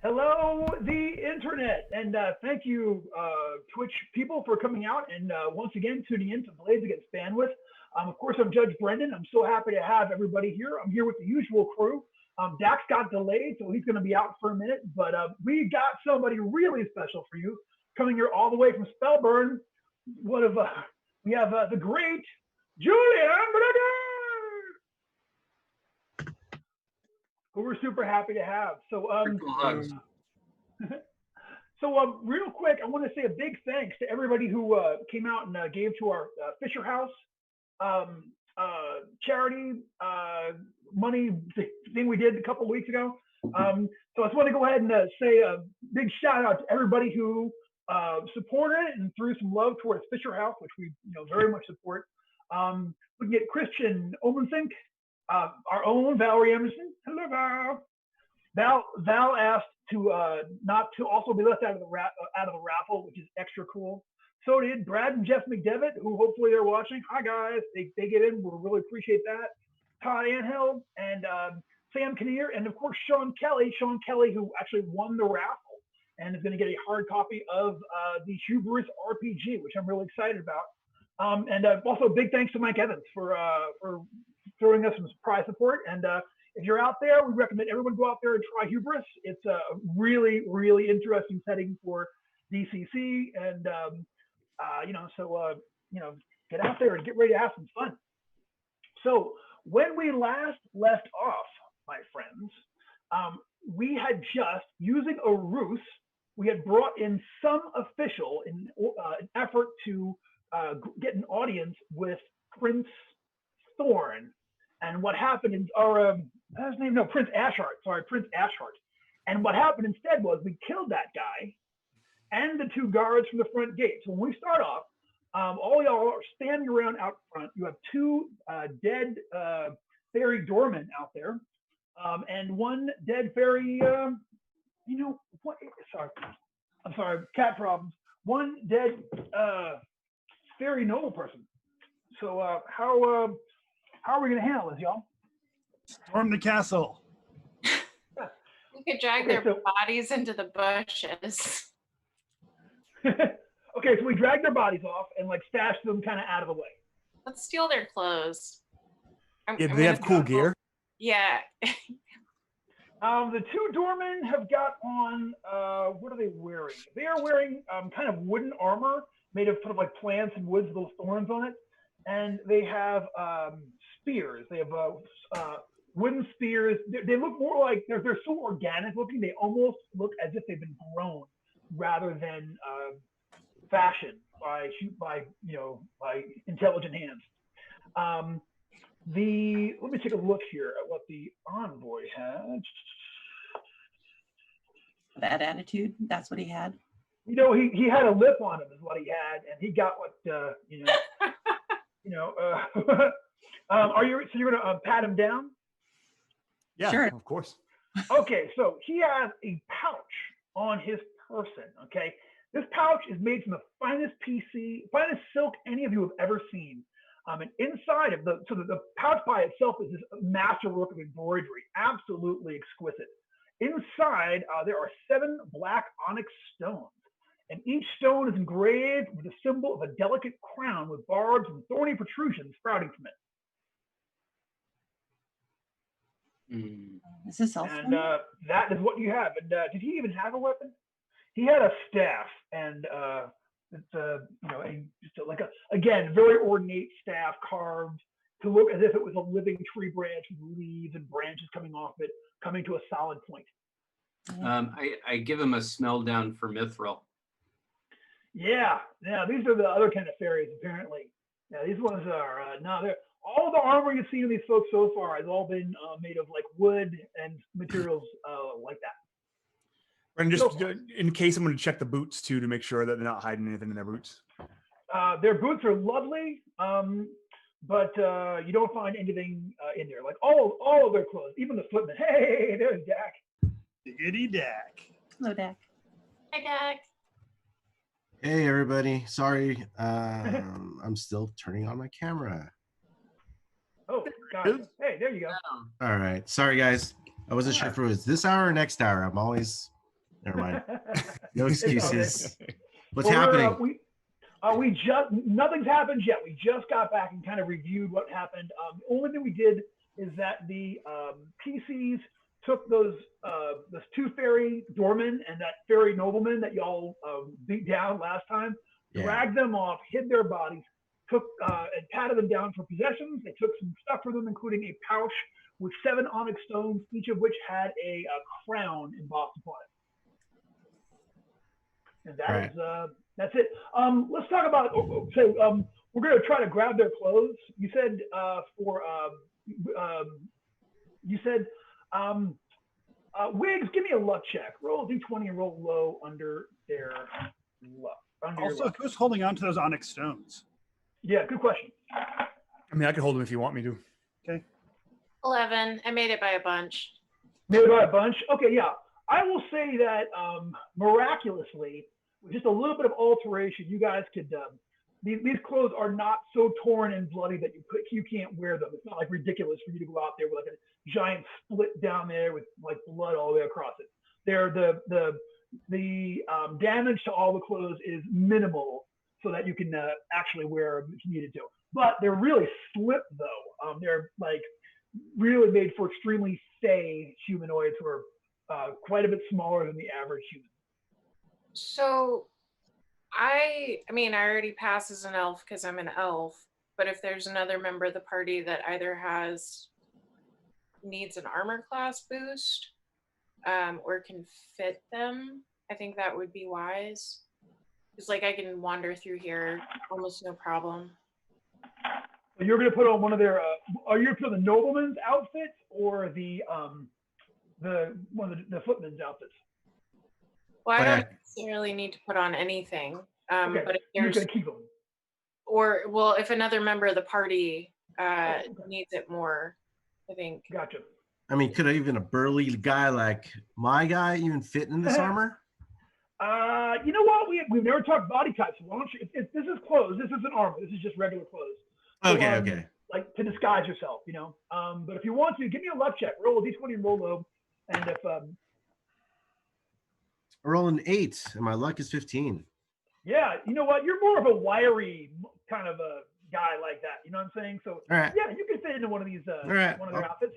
Hello, the internet, and thank you, Twitch people, for coming out and once again tuning in to Blades Against Bandwidth. Of course, I'm Judge Brendan. I'm so happy to have everybody here. I'm here with the usual crew. Dax got delayed, so he's going to be out for a minute, but we got somebody really special for you coming here all the way from Spellburn. We have the great Julian Brugger, who we're super happy to have. So, real quick, I want to say a big thanks to everybody who came out and gave to our Fisher House charity money thing we did a couple of weeks ago. So I just want to go ahead and say a big shout out to everybody who supported it and threw some love towards Fisher House, which we very much support. We can get Christian Omensink, our own Valerie Emerson. Hello, Val. Val asked to not to also be left out of the raffle, which is extra cool. So did Brad and Jeff McDevitt, who hopefully they're watching. Hi guys, they get in. We'll really appreciate that. Todd Anhel and Sam Kinnear, and of course Sean Kelly. Sean Kelly, who actually won the raffle and is going to get a hard copy of the Hubris RPG, which I'm really excited about. And also big thanks to Mike Evans for throwing us some surprise support. And if you're out there, we recommend everyone go out there and try Hubris. It's a really, really interesting setting for DCC, and get out there and get ready to have some fun. So when we last left off, my friends, we had just, using a ruse, we had brought in some official in an effort to get an audience with Prince Thorn. And what happened is Prince Ashart. Sorry, Prince Ashart. And what happened instead was we killed that guy and the two guards from the front gate. So when we start off, all y'all are standing around out front. You have two dead fairy doormen out there, and one dead fairy. I'm sorry, cat problems. One dead fairy noble person. So how are we going to handle this, y'all? Storm the castle. We could drag their bodies into the bushes. Okay, so we drag their bodies off and stash them kind of out of the way. Let's steal their clothes. Do they have cool gear? Yeah. The two doormen have got on, what are they wearing? They are wearing kind of wooden armor made of sort of plants and woods with little thorns on it. And they have spears. They have wooden spears. They look more like, they're so organic looking, they almost look as if they've been grown rather than fashioned by intelligent hands. Let me take a look here at what the envoy had. That attitude, that's what he had. He had a lip on him is what he had, and he got what so you're gonna pat him down? Yeah, sure. Of course. Okay, so he has a pouch on his person. Okay, this pouch is made from the finest silk any of you have ever seen. And inside of the pouch by itself is this masterwork of embroidery, absolutely exquisite. Inside, there are 7 black onyx stones, and each stone is engraved with a symbol of a delicate crown with barbs and thorny protrusions sprouting from it. Is this also? And that is what you have. And did he even have a weapon? He had a staff, and it's again very ornate staff carved to look as if it was a living tree branch with leaves and branches coming off it, coming to a solid point. I give him a smell down for mithril. Yeah, these are the other kind of fairies apparently. Yeah, these ones are they're all the armor you've seen of these folks so far has all been made of wood and materials like that. And just in case, I'm going to check the boots too to make sure that they're not hiding anything in their boots. Their boots are lovely, but you don't find anything in there. All of their clothes, even the footmen. Hey, there's Dak. Diggity Dak. Hello, Dak. Hi, Dak. Hey, everybody. Sorry, I'm still turning on my camera. Oh, got it. Hey, there you go. All right. Sorry, guys. I wasn't sure if it was this hour or next hour. I'm always Never mind. No It's all good. excuses. What's Well, happening? we just nothing's happened yet. We just got back and kind of reviewed what happened. The only thing we did is that the PCs took those 2 fairy doormen and that fairy nobleman that y'all beat down last time, Yeah. dragged them off, hid their bodies, took and patted them down for possessions. They took some stuff from them, including a pouch with 7 onyx stones, each of which had a crown embossed upon it. And that Right. is that's it. Let's talk about. So we're going to try to grab their clothes. You said you said Wiggs, give me a luck check. Roll a d20 and roll low under their luck. Under your Also, luck. who's holding on to those onyx stones? Yeah, good question. I mean, I could hold them if you want me to. 11. I made it by a bunch. Maybe by a bunch. Okay, yeah. I will say that miraculously, with just a little bit of alteration, you guys could. These clothes are not so torn and bloody that you can't wear them. It's not like ridiculous for you to go out there with like a giant split down there with like blood all the way across it. They're the damage to all the clothes is minimal, so that you can actually wear them if you needed to. But they're really slick though. They're like really made for extremely fey humanoids who are quite a bit smaller than the average human. So I mean, I already pass as an elf because I'm an elf, but if there's another member of the party that either needs an armor class boost or can fit them, I think that would be wise. Because like I can wander through here almost no problem. You're going to put on one of their. Are you going to put on the nobleman's outfit or the one of the footman's outfits? Well, I don't Right. necessarily need to put on anything. Okay, But if you're there's, going to keep them. or well, if another member of the party needs it more, I think. Gotcha. I mean, could even a burly guy like my guy even fit in this armor? You know what? We've never talked body types. Why don't you? If this is clothes. This isn't armor. This is just regular clothes. So, Okay, okay. Like to disguise yourself, you know. But if you want to, give me a luck check. Roll a d20 and roll low. And if I roll an 8, and my luck is 15. yeah, you know what? You're more of a wiry kind of a guy like that. You know what I'm saying? So All right, yeah, you can fit into one of these. All right. One of their outfits.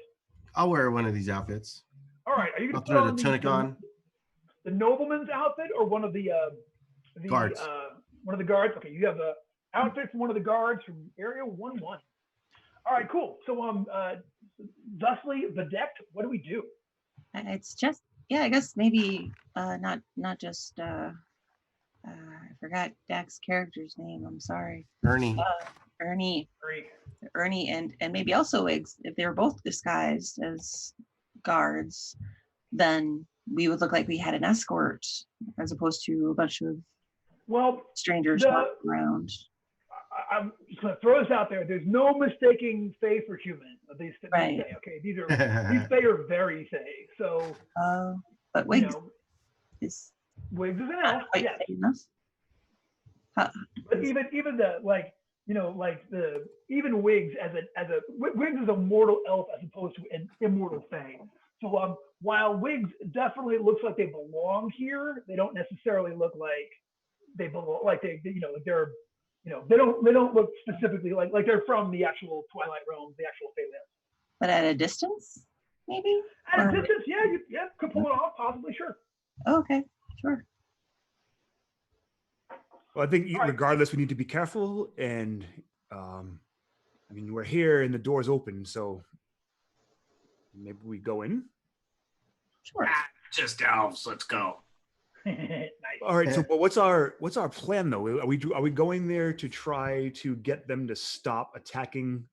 I'll wear one of these outfits. All right. Are you I'll going to throw put the on tunic on. the nobleman's outfit or one of the Guards. One of the guards. Okay, you have the outfit from one of the guards from Area 1-1. All right, cool. So thusly bedecked. What do we do? It's just, yeah, I guess maybe not just I forgot Dak's character's name. I'm sorry. Ernie. Ernie Great. and maybe also Wiggs. If they were both disguised as guards, then we would look like we had an escort as opposed to a bunch of Well, strangers walking around. I'm just gonna throw this out there. There's no mistaking Fae for human. These Right. Fae, okay, these Fae are very Fae. So But you Wiggs know, is Wiggs is an not elf. quite Yes. Fae enough. But even the like, you know, like the even Wiggs Wiggs is a mortal elf as opposed to an immortal Fae. So while Wiggs definitely looks like they belong here, they don't necessarily look like they belong. Like they you know, like they're, you know, they don't look specifically like they're from the actual Twilight realm, the actual Fae lands. But at a distance, maybe? At a Or- distance, yeah, you could pull it off, possibly, sure. Okay, sure. Well, I think All right. regardless, we need to be careful. And I mean, we're here and the door's open, so maybe we go in. Sure. Just elves. Let's go. Nice. All right. So, but what's our plan though? Are we going there to try to get them to stop attacking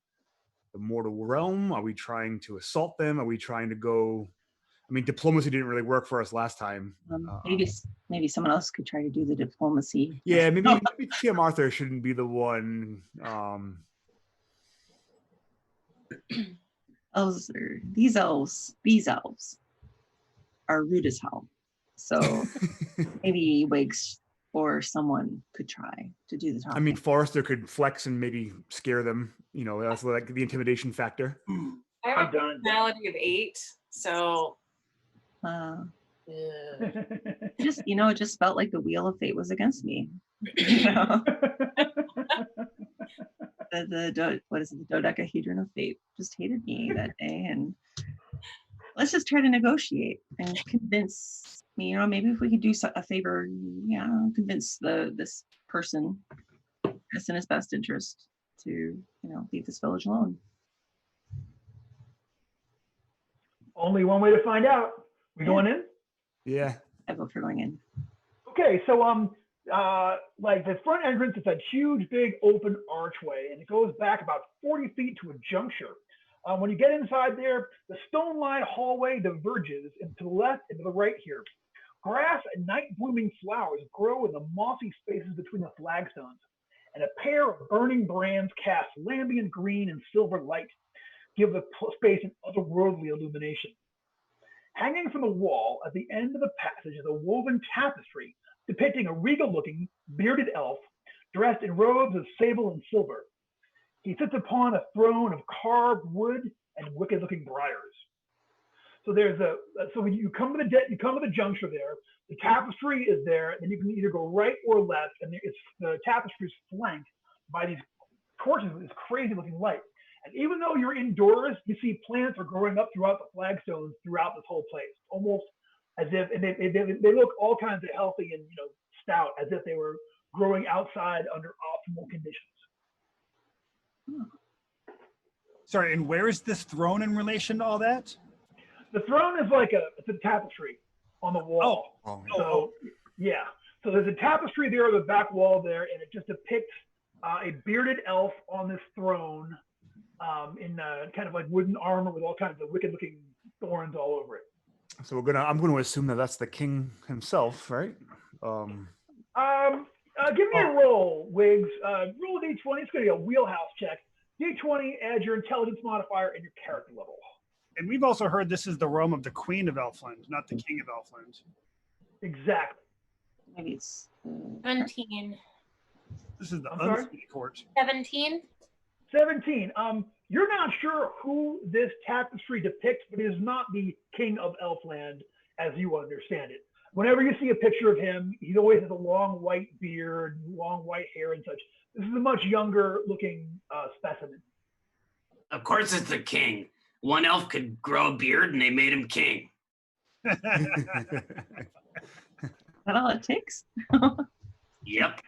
the mortal realm? Are we trying to assault them? Are we trying to go? I mean, diplomacy didn't really work for us last time. Maybe someone else could try to do the diplomacy. Yeah, maybe TM Arthur shouldn't be the one. These elves are rude as hell. So maybe Wiggs or someone could try to do the talking. I mean, Forrester could flex and maybe scare them. You know, that's like the intimidation factor. I have I'm a done. personality of 8, so Uh, Just, it just felt like the wheel of fate was against me. You know? What is it? The dodecahedron of fate just hated me that day, and let's just try to negotiate and convince me. Maybe if we could do a favor, convince this person it's in his best interest to, leave this village alone. Only one way to find out. We going in? Yeah. I vote for going in. Okay, so like the front entrance is a huge, big, open archway, and it goes back about 40 feet to a juncture. When you get inside there, the stone-lined hallway diverges to the left and to the right here. Grass and night-blooming flowers grow in the mossy spaces between the flagstones, and a pair of burning brands cast lambent green and silver light, give the space an otherworldly illumination. Hanging from the wall at the end of the passage is a woven tapestry depicting a regal-looking, bearded elf dressed in robes of sable and silver. He sits upon a throne of carved wood and wicked-looking briars. So when you come to the juncture there, the tapestry is there, and you can either go right or left, and the tapestry is flanked by these torches with this crazy-looking light. And even though you're indoors, you see plants are growing up throughout the flagstones throughout this whole place, almost as if, and they look all kinds of healthy and stout, as if they were growing outside under optimal conditions. Sorry, and where is this throne in relation to all that? The throne is it's a tapestry on the wall. So yeah, so there's a tapestry there on the back wall there, and it just depicts a bearded elf on this throne in kind of like wooden armor with all kinds of wicked-looking thorns all over it. So I'm going to assume that that's the king himself, right? Give me a roll, Wiggs. Roll a d20. It's going to be a wheelhouse check. D20, add your intelligence modifier and your character level. And we've also heard this is the realm of the Queen of Elfland, not the King of Elfland. Exactly. Maybe it's 17. This is the I'm sorry? unseen court. 17. 17. You're not sure who this tapestry depicts, but it is not the King of Elfland as you understand it. Whenever you see a picture of him, he always has a long white beard, long white hair and such. This is a much younger looking specimen. Of course it's the king. One elf could grow a beard and they made him king. Is that all it takes? Yep.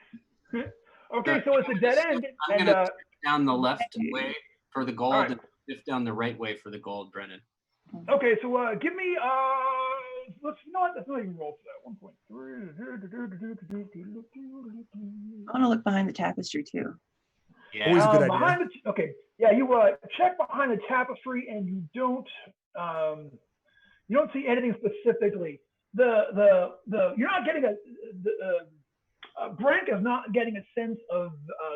Okay, so it's a dead end. I'm going to down the left way for the gold right. and shift down the right way for the gold, Brennan. Okay, so give me, let's not even roll for that. 1.3. I want to look behind the tapestry too. Yeah. Always a good idea. Okay, yeah, you check behind the tapestry and you don't see anything specifically. You're not getting Brank is not getting a sense of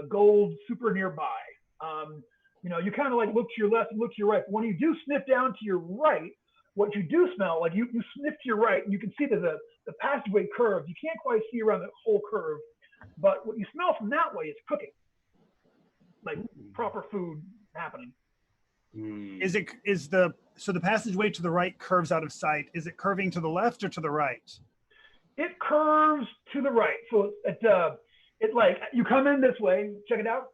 gold super nearby. You kind of like look to your left and look to your right. But when you do sniff down to your right, what you do smell, like you sniff to your right, and you can see that the passageway curve. You can't quite see around the whole curve, but what you smell from that way is cooking, like proper food happening. So the passageway to the right curves out of sight? Is it curving to the left or to the right? It curves to the right. So it like you come in this way. Check it out.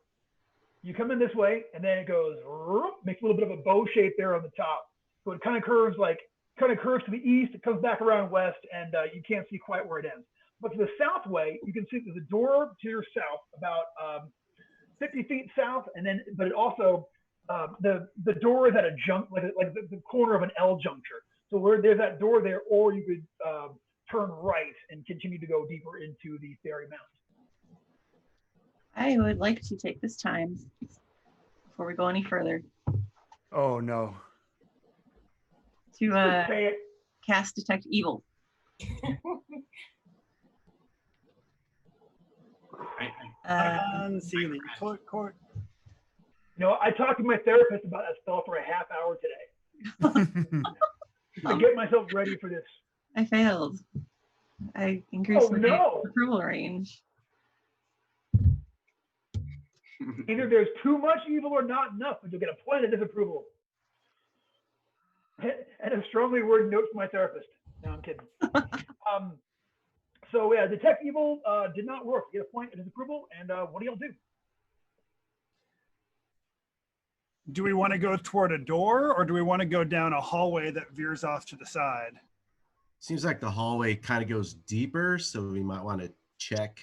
You come in this way, and then it goes makes a little bit of a bow shape there on the top. So it kind of curves to the east. It comes back around west, and you can't see quite where it ends. But to the south way, you can see there's a door to your south, about 50 feet south, but it also the door is at a like the corner of an L juncture. So where there's that door there, or you could turn right and continue to go deeper into the Fairy Mound. I would like to take this time before we go any further Oh no. Say to it. cast Detect Evil. Unsealing court. I talked to my therapist about that spell for a half hour today. To get myself ready for this. I failed. I increased my no. approval range. Either there's too much evil or not enough, but you'll get a point of disapproval. And a strongly worded note from my therapist. No, I'm kidding. So yeah, detect evil did not work. You get a point of disapproval, and what do y'all do? Do we want to go toward a door, or do we want to go down a hallway that veers off to the side? Seems like the hallway kind of goes deeper, so we might want to check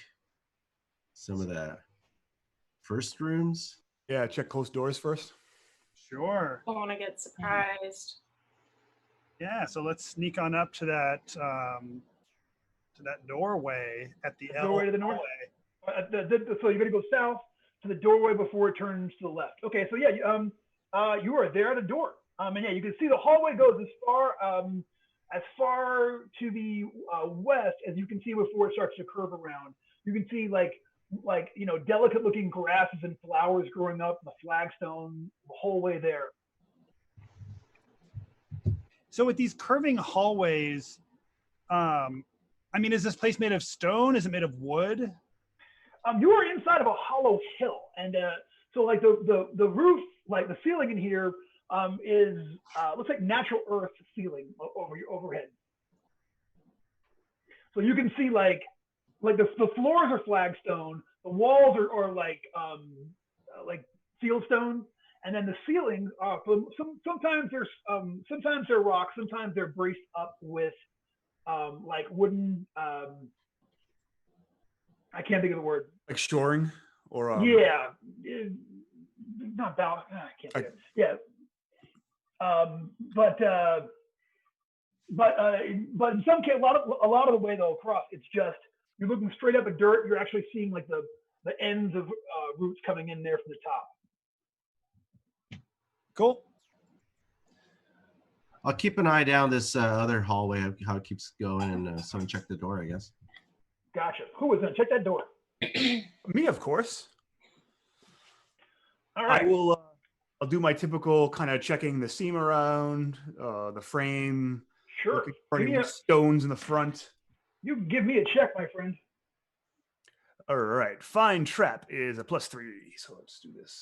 some of the first rooms. Yeah, check closed doors first. Sure. Don't want to get surprised. Yeah, so let's sneak on up to that doorway at the L Doorway to the north? hallway. So you're gonna go south to the doorway before it turns to the left. Okay, so yeah, you are there at a door. And yeah, you can see the hallway goes as far to the west as you can see before it starts to curve around. You can see like delicate looking grasses and flowers growing up in the flagstone the whole way there. So with these curving hallways, I mean, is this place made of stone? Is it made of wood? You are inside of a hollow hill, and so like the roof, like the ceiling in here, is looks like natural earth ceiling overhead. So you can see like the floors are flagstone, the walls are like fieldstone, and then the ceilings are sometimes they're rock, sometimes they're braced up with like wooden. I can't think of the word. Like shoring or Yeah, not balance. I can't think of it. Yeah. But in some case, a lot of the way though across, it's just you're looking straight up at dirt. You're actually seeing like the ends of roots coming in there from the top. Cool. I'll keep an eye down this other hallway, how it keeps going, and someone check the door, I guess. Gotcha. Who is gonna check that door? Me, of course. All right. I will. I'll do my typical kind of checking the seam around, the frame, Sure. looking for Give any me stones in the front. You can give me a check, my friend. All right, find trap is a +3, so let's do this.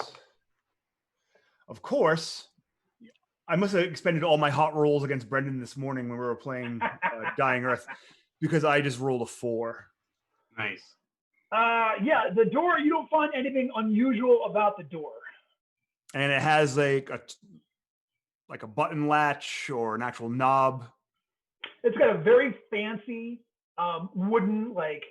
Of course, I must have expended all my hot rolls against Brendan this morning when we were playing Dying Earth, because I just rolled a 4. Nice. Yeah, the door. You don't find anything unusual about the door. And it has like a button latch or an actual knob. It's got a very fancy wooden like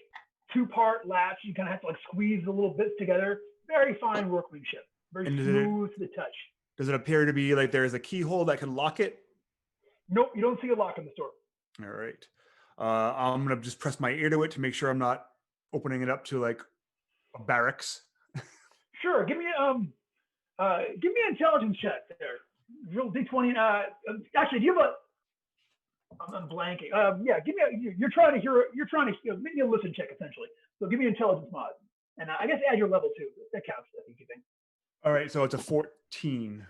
2-part latch. You kind of have to like squeeze the little bits together. Very fine workmanship. Very And smooth to the touch. Does it appear to be like there's a keyhole that can lock it? Nope, you don't see a lock on this door. All right. I'm gonna just press my ear to it to make sure I'm not opening it up to like a barracks. Sure, give me an intelligence check there. Real D20. Actually, do you have a? I'm blanking. Yeah, give me. You're trying to hear. You're trying to give me a listen check essentially. So give me an intelligence mod, and I guess add your level too. That counts. I think you think. All right, so it's a 14.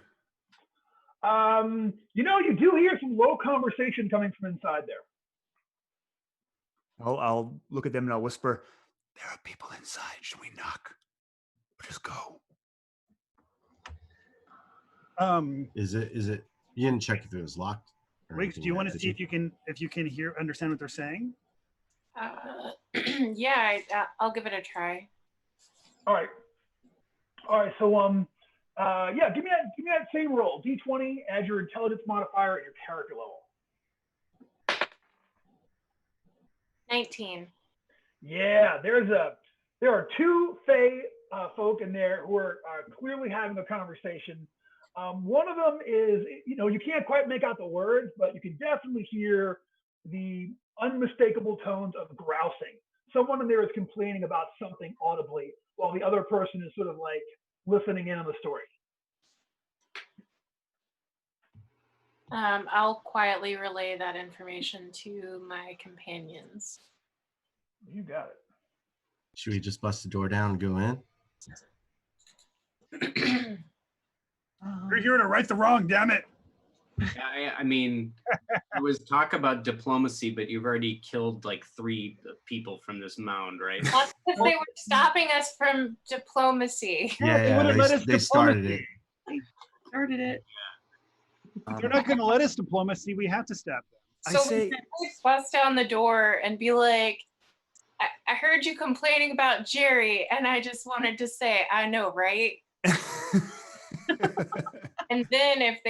You do hear some low conversation coming from inside there. I'll look at them and I'll whisper, "There are people inside. Should we knock? Or just go?" Is it? You didn't check if it was locked. or Riggs, do anything you yet, want to did see if you can understand what they're saying? Yeah, I'll give it a try. All right. So yeah, give me that same roll. D20, add your intelligence modifier at your character level. 19. Yeah, there are 2 Fey folk in there who are clearly having a conversation. One of them is, you can't quite make out the words, but you can definitely hear the unmistakable tones of grousing. Someone in there is complaining about something audibly, while the other person is sort of like listening in on the story. I'll quietly relay that information to my companions. You got it. Should we just bust the door down and go in? You're here to right the wrong, damn it. I mean, there was talk about diplomacy, but you've already killed like 3 people from this mound, right? That's because they were stopping us from diplomacy. they wouldn't let us They started it. Started it. If they're not going to let us diplomacy, we have to stab them. So say, we bust down the door and be like, I heard you complaining about Jerry, and I just wanted to say, I know, right? And then if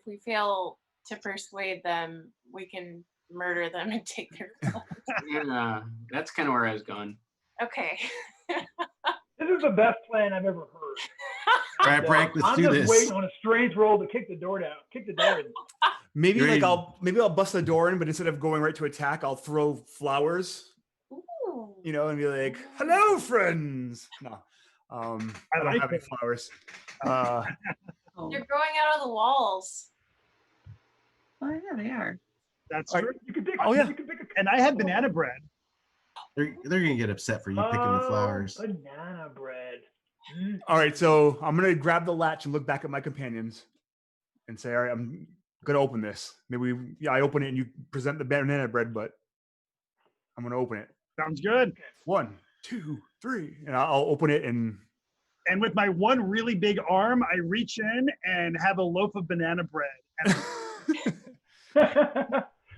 we fail to persuade them, we can murder them and take their clothes. Yeah, that's kind of where I was going. Okay. This is the best plan I've ever heard. All right, Frank, let's I'm do just this. waiting on a strange roll to kick the door down. Kick the door in. maybe You're like in. I'll bust the door in, but instead of going right to attack, I'll throw flowers, Ooh. you know, and be like, "Hello, friends." No, I don't like have any it. flowers. Oh, They're growing out of the walls. oh yeah, they are. That's All true. right. You can pick. Oh, yeah. You can pick a. And I have banana bread. They're gonna get upset for you picking the flowers. Banana bread. All right, so I'm gonna grab the latch and look back at my companions, and say, "All right, I'm gonna open this." Maybe I open it and you present the banana bread, but I'm gonna open it. Sounds good. 1, 2, 3, and I'll open it and. And with my one really big arm, I reach in and have a loaf of banana bread. And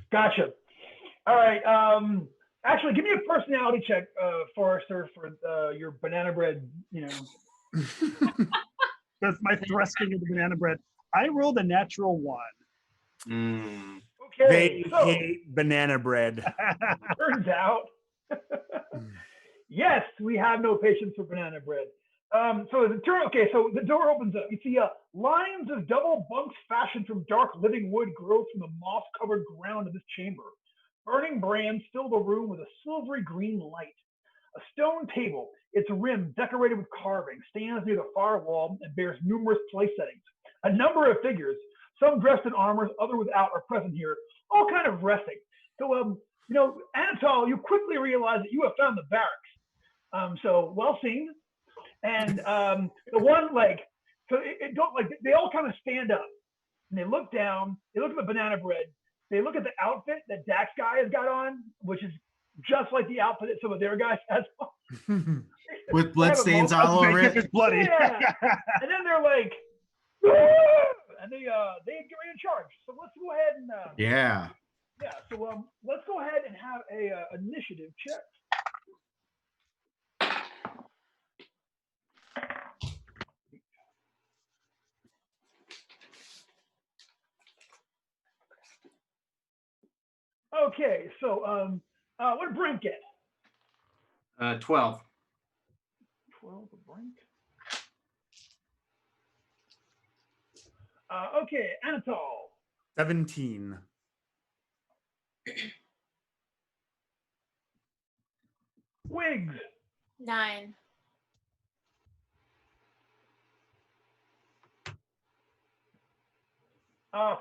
Gotcha. All right. Actually, give me a personality check, Forrester, for your banana bread. You know. that's my thrusting of the banana bread. I rolled a natural 1. Mm. Okay. They So hate banana bread. turns out, yes, we have no patience for banana bread. So the door opens up. You see lines of double bunks fashioned from dark living wood grow from the moss-covered ground of this chamber. Burning brands fill the room with a silvery green light. A stone table, its rim decorated with carving, stands near the far wall and bears numerous place settings. A number of figures, some dressed in armors, others without, are present here, all kind of resting. So, Anatol, you quickly realize that you have found the barracks. So well seen. And the one they all kind of stand up and they look down. They look at the banana bread. They look at the outfit that Dak's guy has got on, which is just like the outfit that some of their guys has on. With bloodstains all over If it. it's bloody. Yeah. And then they're like, "Ah!" And they get in charge. So let's go ahead and Yeah. So let's go ahead and have a initiative check. Okay, so what did Brent get? 12. 12 for Brent. Okay, Anatol. 17. Wiggs. 9.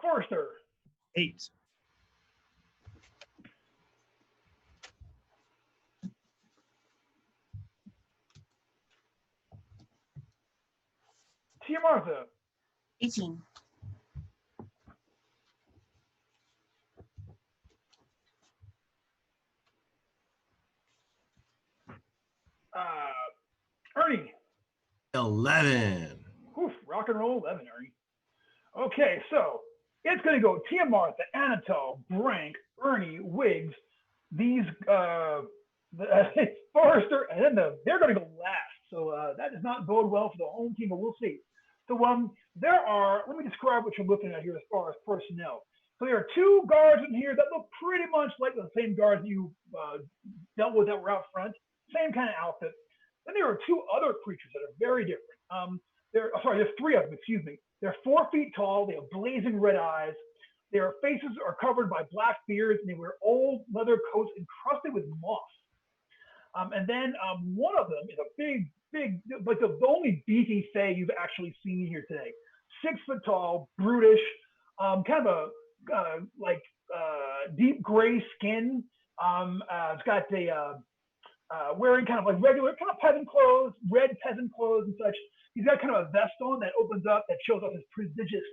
Forrester. 8. Tia Martha. 18. Ernie. 11. Oof, rock and roll 11, Ernie. Okay, so it's going to go Tia Martha, Anatol, Brank, Ernie, Wiggs, these Forrester, and then they're going to go last. So that does not bode well for the home team, but we'll see. So let me describe what you're looking at here as far as personnel. So there are 2 guards in here that look pretty much like the same guards you dealt with that were out front. Same kind of outfit. Then there are 2 other creatures that are very different. There's 3 of them, excuse me. They're 4 feet tall. They have blazing red eyes. Their faces are covered by black beards, and they wear old leather coats encrusted with moss. And then one of them is a big, like the only beefy fae you've actually seen here today. 6 foot tall, brutish, kind of a deep gray skin. It's got wearing kind of like regular, kind of peasant clothes, red peasant clothes and such. He's got kind of a vest on that opens up that shows off his prodigious,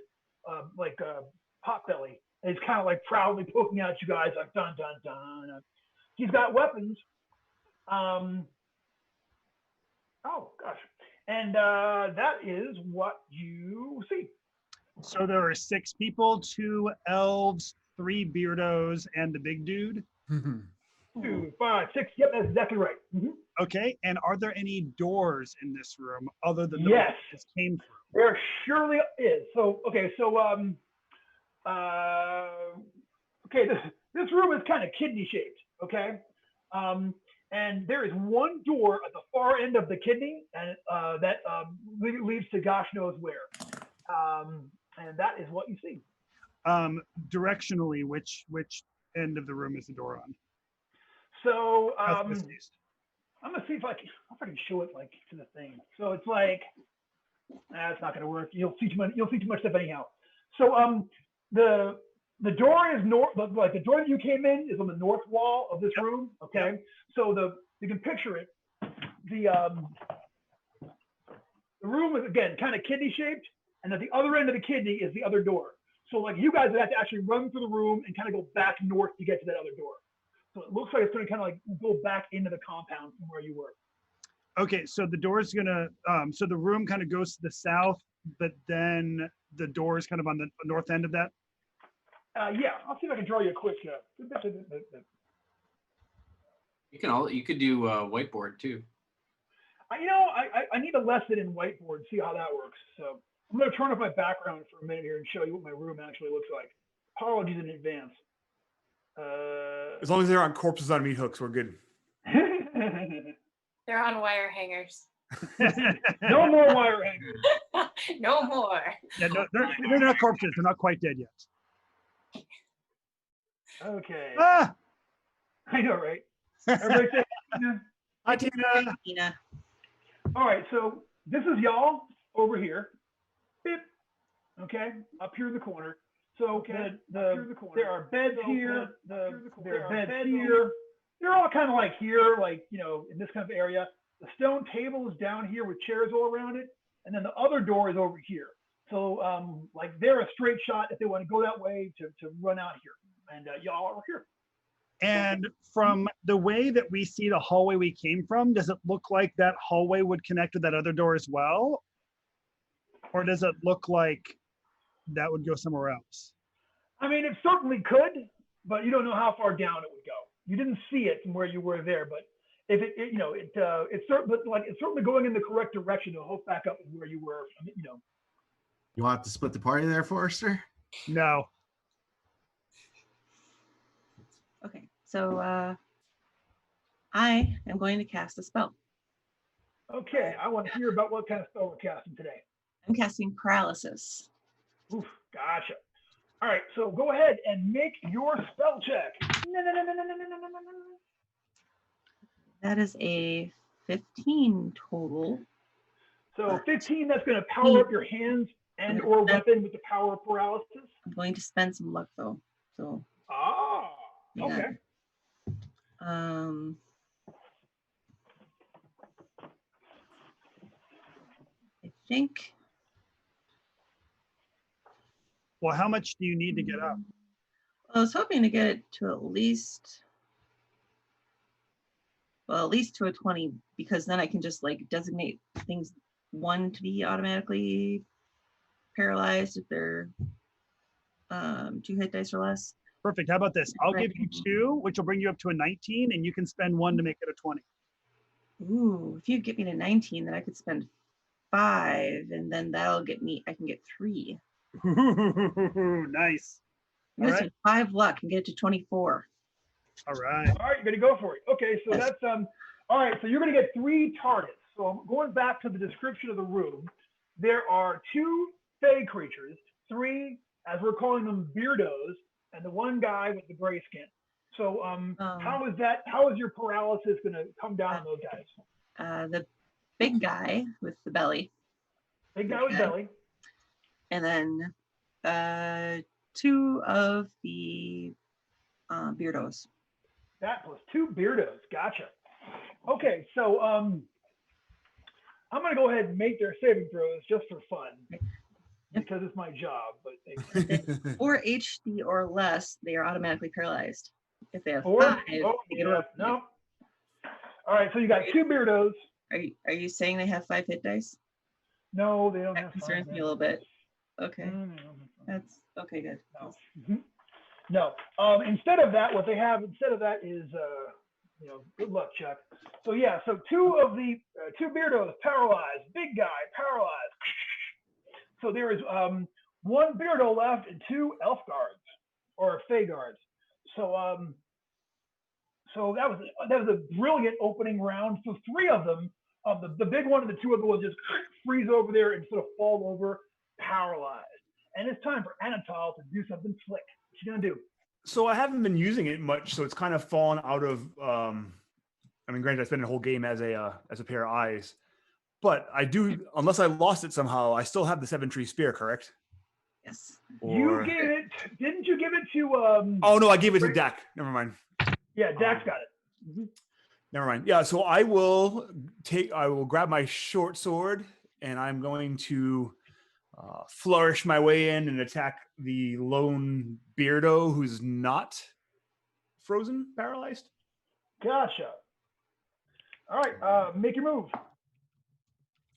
pot belly. And he's kind of like proudly poking out you guys like dun dun dun. He's got weapons. Oh gosh, and that is what you see. So there are 6 people, 2 elves, 3 beardos and the big dude. 2, 5, 6. Yep, that's exactly right. Mhm. Okay, and are there any doors in this room other than the Yes. one this came through? There surely is. So okay, so okay, this room is kind of kidney shaped. Okay, and there is one door at the far end of the kidney, and that leads to gosh knows where, and that is what you see. Directionally, which end of the room is the door on? So Southwest, east. I'm gonna see if I can show it like to the thing. So it's like that's not gonna work. You'll see too much stuff anyhow. So the door is north, like the door that you came in is on the north wall of this room. Okay, so you can picture it. The room is again kind of kidney shaped, and at the other end of the kidney is the other door. So like you guys would have to actually run through the room and kind of go back north to get to that other door. So it looks like it's going to kind of like go back into the compound from where you were. Okay, so the door's gonna, so the room kind of goes to the south, but then the door is kind of on the north end of that. Yeah, I'll see if I can draw you a quick. You could do whiteboard too. I need a lesson in whiteboard. See how that works. So I'm going to turn off my background for a minute here and show you what my room actually looks like. Apologies in advance. As long as they're on corpses on meat hooks, we're good. They're on wire hangers. No more wire hangers. No more. Yeah, no, they're not corpses. They're not quite dead yet. Okay. Ah! I know, right? Everybody say, Hi, Tina. Tina. all right, so this is y'all over here. Beep. Okay, up here in the corner. So there are beds here. There are beds here. They're all kind of like here, like, in this kind of area. The stone table is down here with chairs all around it. And then the other door is over here. So like they're a straight shot if they want to go that way to run out here. And y'all are here. And from the way that we see the hallway we came from, does it look like that hallway would connect to that other door as well? Or does it look like that would go somewhere else? I mean, it certainly could, but you don't know how far down it would go. You didn't see it from where you were there, but if it's certainly going in the correct direction to hook back up where you were. You want to split the party there, Forrester? No. Okay, so I am going to cast a spell. Okay, I want to hear about what kind of spell we're casting today. I'm casting paralysis. Oof, gotcha. All right, so go ahead and make your spell check. That is a 15 total. So 15, that's going to power up your hands and or weapon with the power of paralysis. I'm going to spend some luck though. So yeah. Okay. I think. Well, how much do you need to get up? I was hoping to get it to at least to a 20, because then I can just like designate things, one to be automatically paralyzed if they're 2 hit dice or less. Perfect. How about this? I'll give you 2, which will bring you up to a 19, and you can spend 1 to make it a 20. Ooh, if you get me to 19, then I could spend 5, and then that'll get me, I can get 3. Ooh, nice. I'm gonna spend 5 luck and get it to 24. All right. All right, you're gonna go for it. Okay, so that's all right. So you're gonna get 3 targets. So I'm going back to the description of the room. There are 2 fey creatures, 3, as we're calling them, beardos, and the 1 guy with the gray skin. So how is your paralysis gonna come down on those guys? The big guy with the belly. Big guy with belly. And then 2 of the beardos. That plus 2 beardos. Gotcha. Okay, so I'm gonna go ahead and make their saving throws just for fun, because it's my job. But 4 HD or less, they are automatically paralyzed. If they have 5, they get yeah, no. All right, so you got 2 beardos. Are you saying they have 5 hit dice? No, they don't That have 5. concerns me a little bit. Okay. No. That's okay, good. No. No. Instead of that, what they have instead of that is, good luck, Chuck. So yeah, so two Beardos paralyzed, big guy paralyzed. So there is one Beardo left and two Elf guards or Fey guards. So so that was a brilliant opening round. So three of them, the big one and the two of them will just freeze over there and sort of fall over, paralyzed. And it's time for Anatol to do something slick. What you gonna do? So I haven't been using it much, so it's kind of fallen out of. I mean, granted, I spent a whole game as a pair of eyes, but I do. Unless I lost it somehow, I still have the 7-tree spear, correct? Yes. You gave it. Didn't you give it to? Oh no, I gave it to Dak. Never mind. Yeah, Dak's got it. Never mind. Yeah, so I will grab my short sword and I'm going to flourish my way in and attack the lone Beardo who's not frozen, paralyzed. Gotcha. All right, make your move.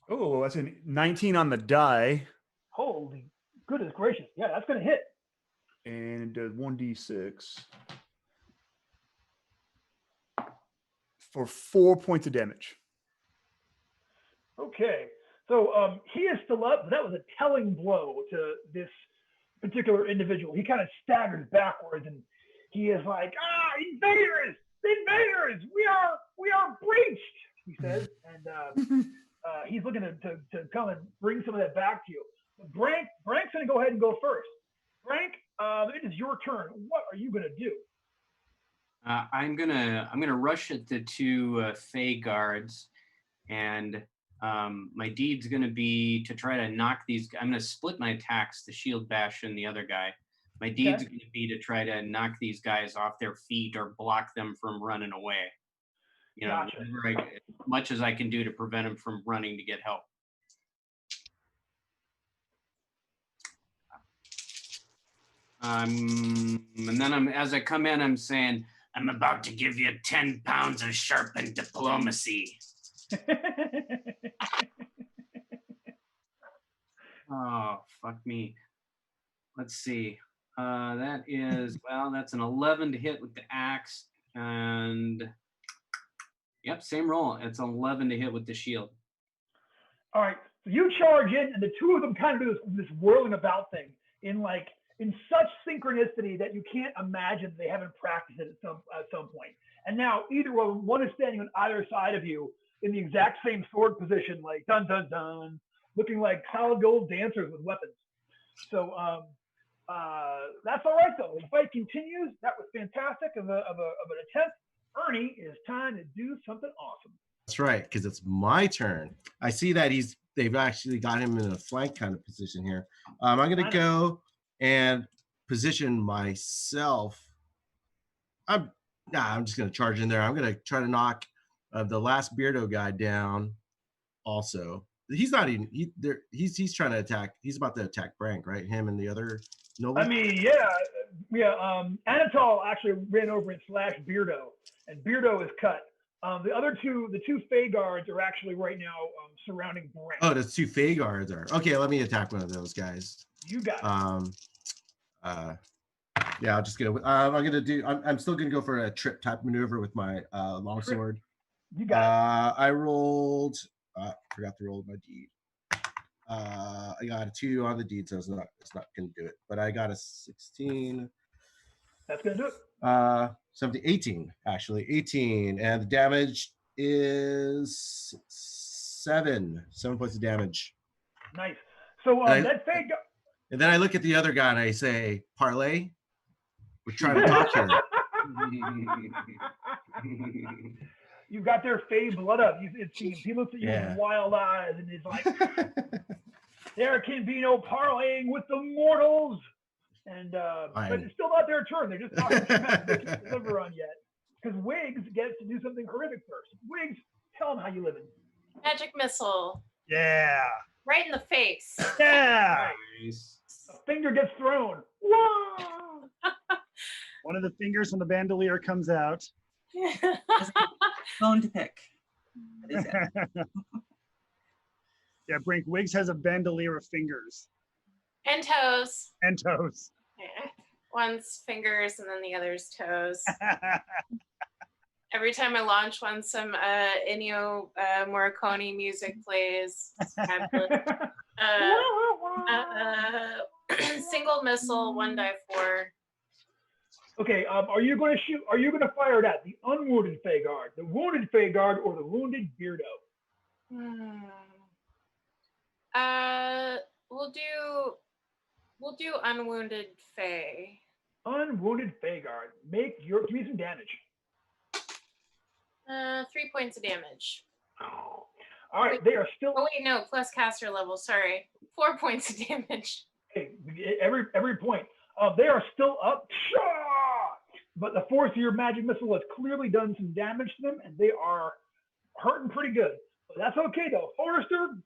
Oh, that's a 19 on the die. Holy goodness gracious. Yeah, that's gonna hit. And it does 1d6 for 4 points of damage. Okay. So he is still up, but that was a telling blow to this particular individual. He kind of staggers backwards and he is like, invaders, we are breached, he says. And he's looking to come and bring some of that back to you. Brank's gonna go ahead and go first. Brank, it is your turn. What are you gonna do? I'm gonna rush at the two Fey guards, and my deed's gonna be to try to knock these. I'm gonna split my attacks: the shield bash and the other guy. My deed's gonna be to try to knock these guys off their feet or block them from running away. You know, Gotcha. as much as I can do to prevent them from running to get help. And then as I come in, I'm saying, I'm about to give you 10 pounds of sharpened diplomacy. Oh, fuck me. Let's see. That is, that's an 11 to hit with the axe. And yep, same roll. It's 11 to hit with the shield. All right. So you charge in, and the two of them kind of do this whirling about thing in such synchronicity that you can't imagine they haven't practiced it at some point. And now either one is standing on either side of you in the exact same sword position, like dun dun dun, looking like solid gold dancers with weapons. So that's all right though. The fight continues. That was fantastic of an attempt. Ernie, it's time to do something awesome. That's right, because it's my turn. I see that they've actually got him in a flank kind of position here. I'm gonna go and position myself. I'm just gonna charge in there. I'm gonna try to knock the last Beardo guy down. Also, he's not even he's trying to attack. He's about to attack Brank, right? Him and the other noble. I mean, yeah. Anatol actually ran over and slashed Beardo, and Beardo is cut. The two Fey guards are actually right now surrounding Brank. Oh, the two Fey guards are okay. Let me attack one of those guys. You got it. Yeah, I'll just go. I'm still gonna go for a trip type maneuver with my longsword. You got it. I rolled. Forgot to roll my deed. I got a 2 on the deed, so it's not gonna do it. But I got a 16. That's gonna do it. 17, 18 actually, 18, and the damage is 7 points of damage. Nice. So that Fey guy. And then I look at the other guy and I say, "Parlay, we're trying to talk here." You've got their Fey blood up. He looks at you with wild eyes and is like, "There can be no parlaying with the mortals." And but it's still not their turn. They're just talking shit. They can't deliver on yet because Wiggs gets to do something horrific first. Wiggs, tell them how you living. Magic missile. Yeah. Right in the face. Yeah. Nice. A finger gets thrown. Whoa! One of the fingers from the bandolier comes out. Bone to pick. That is it. Yeah, Brink, Wiggs has a bandolier of fingers And toes. and toes. One's fingers and then the other's toes. Every time I launch one, some Ennio Morricone music plays. It's fabulous. Single missile, 1 die 4. Okay, are you going to shoot? Are you going to fire it at the unwounded Fey Guard, the wounded Fey Guard, or the wounded Beardo? We'll do unwounded Fey. Unwounded Fey Guard. Give me some damage. 3 points of damage. Oh. All right, they are still. Oh wait, no, plus caster level. Sorry, 4 points of damage. Okay, every point. They are still up. But the fourth year magic missile has clearly done some damage to them, and they are hurting pretty good. But that's okay though. Forrester,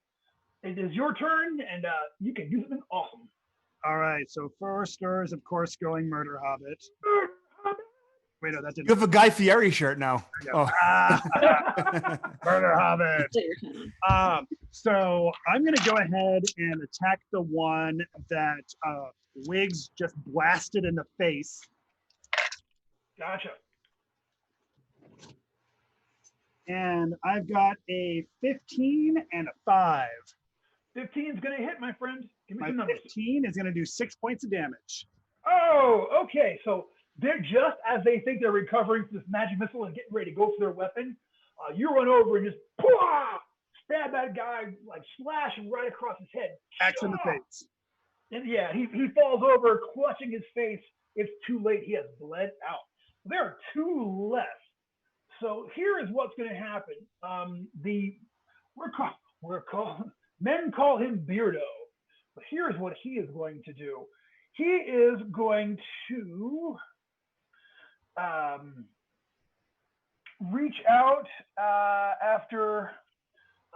it is your turn, and you can do something awesome. All right, so Forrester is of course going Murder Hobbit. Wait, no, that didn't. You have a Guy Fieri shirt now. Oh. Murder Hobbit. So you're kind of- So I'm going to go ahead and attack the one that Wiggs just blasted in the face. Gotcha. And I've got a 15 and a 5. 15 is going to hit, my friend. Give me My some numbers. 15 is going to do 6 points of damage. Oh, okay. So they're just as they think they're recovering from this magic missile and getting ready to go for their weapon, you run over and just stab that guy, like slash him right across his head. Axe in the face. And yeah, he falls over, clutching his face. It's too late. He has bled out. There are 2 left. So here is what's going to happen. Men call him Beardo, but here's what he is going to do. He is going to reach out after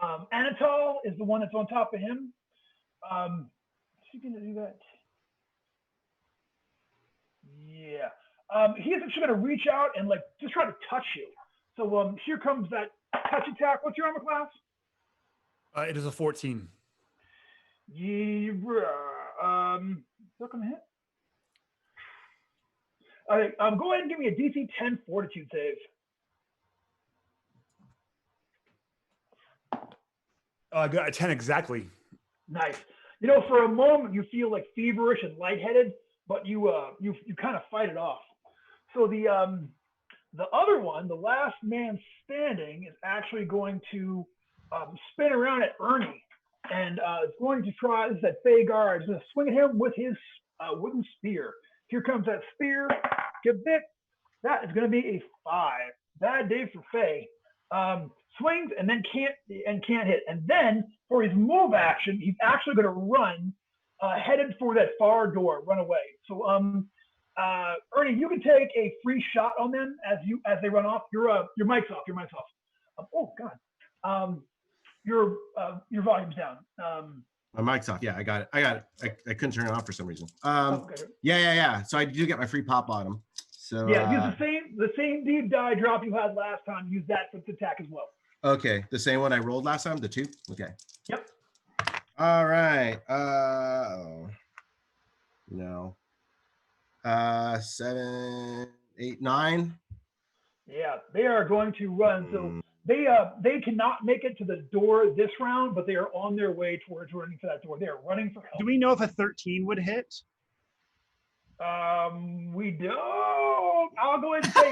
Anatol is the one that's on top of him. Is he going to do that? Yeah. He is actually going to reach out and like just try to touch you. So here comes that touch attack. What's your armor class? It is a 14. Yeah. Still gonna hit. All right. Go ahead and give me a DC 10 Fortitude save. I got a 10 exactly. Nice. You know, for a moment you feel like feverish and lightheaded, but you kind of fight it off. So the other one, the last man standing, is actually going to spin around at Ernie, and is going to try. This is that Fey Guard. He's going to swing at him with his wooden spear. Here comes that spear. Give it. That is going to be a 5. Bad day for Fey. Swings and then can't hit. And then for his move action, he's actually going to run, headed for that far door. Run away. So Ernie, you can take a free shot on them as they run off. Your mic's off. Your mic's off. Oh God. Your volume's down. My mic's off. Yeah, I got it. I couldn't turn it on for some reason. Okay. Yeah. So I do get my free pop bottom. So yeah, use the same deep die drop you had last time. Use that for the attack as well. Okay, the same one I rolled last time, the 2. Okay. Yep. All right. No. 7, 8, 9. Yeah, they are going to run. So they cannot make it to the door this round, but they are on their way towards running for that door. They are running for help. Do we know if a 13 would hit? We don't. I'll go ahead and say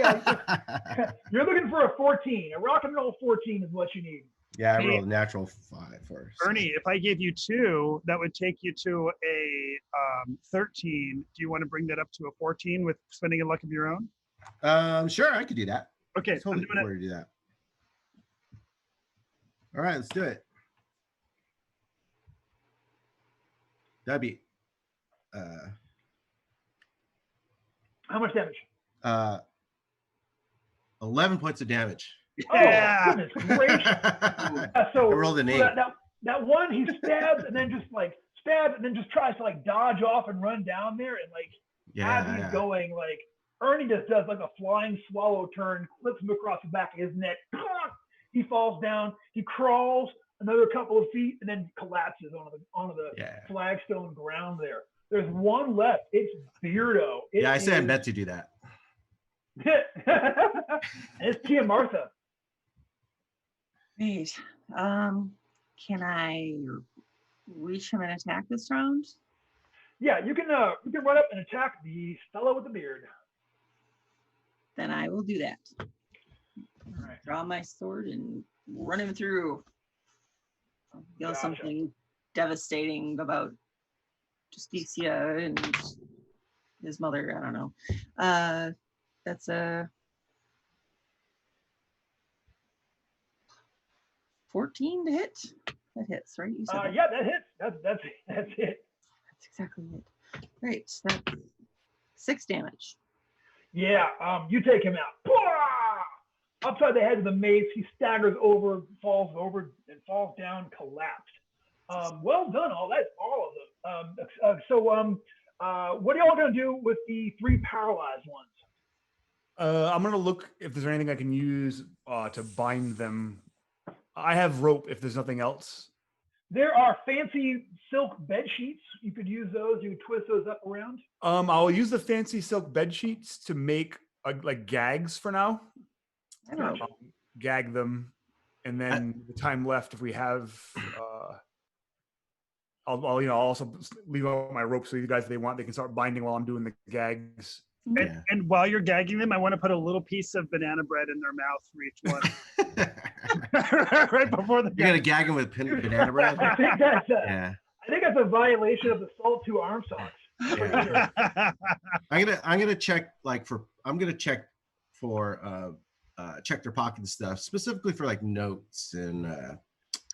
you're looking for a 14. A rock and roll 14 is what you need. Yeah, I rolled a natural 5 first. Ernie, if I gave you 2, that would take you to a 13. Do you want to bring that up to a 14 with spending a luck of your own? Sure, I could do that. Okay, Totally forward to do that. All right, let's do it. That'd be How much damage? 11 points of damage. Yeah. Oh, goodness gracious. So I rolled an 8. That one, he stabs and then just tries to like dodge off and run down there, and like as he's going, like Ernie just does like a flying swallow turn, clips him across the back of his neck. He falls down. He crawls another couple of feet and then collapses onto the flagstone ground there. There's one left. It's Beardo. Yeah, I said I meant to do that. It's Tia Martha. Great. Can I reach him and attack this round? Yeah, you can run up and attack the fellow with the beard. Then I will do that. All right. Draw my sword and run him through. Yell Gotcha. something devastating about Justicia and his mother. I don't know. That's a 14 to hit. That hits, right? You said that. Yeah, that hits. That's it. That's exactly it. Great. That's 6 damage. Yeah, you take him out. Pwah! Upside the head of the mace, he staggers over, falls over, and falls down, collapsed. Well done, all of them. What are y'all gonna do with the 3 paralyzed ones? I'm gonna look if there's anything I can use to bind them. I have rope if there's nothing else. There are fancy silk bed sheets. You could use those. You could twist those up around. I'll use the fancy silk bed sheets to make like gags for now. I don't know. Gag them, and then the time left, if we have, I'll also leave out my rope so you guys, if they want, they can start binding while I'm doing the gags. And while you're gagging them, I want to put a little piece of banana bread in their mouth for each one. Right before the You're gonna gag him with banana bread. I think that's Yeah. a violation of the Salt 2 arm socks. Yeah. I'm gonna check check their pocket and stuff, specifically for like notes and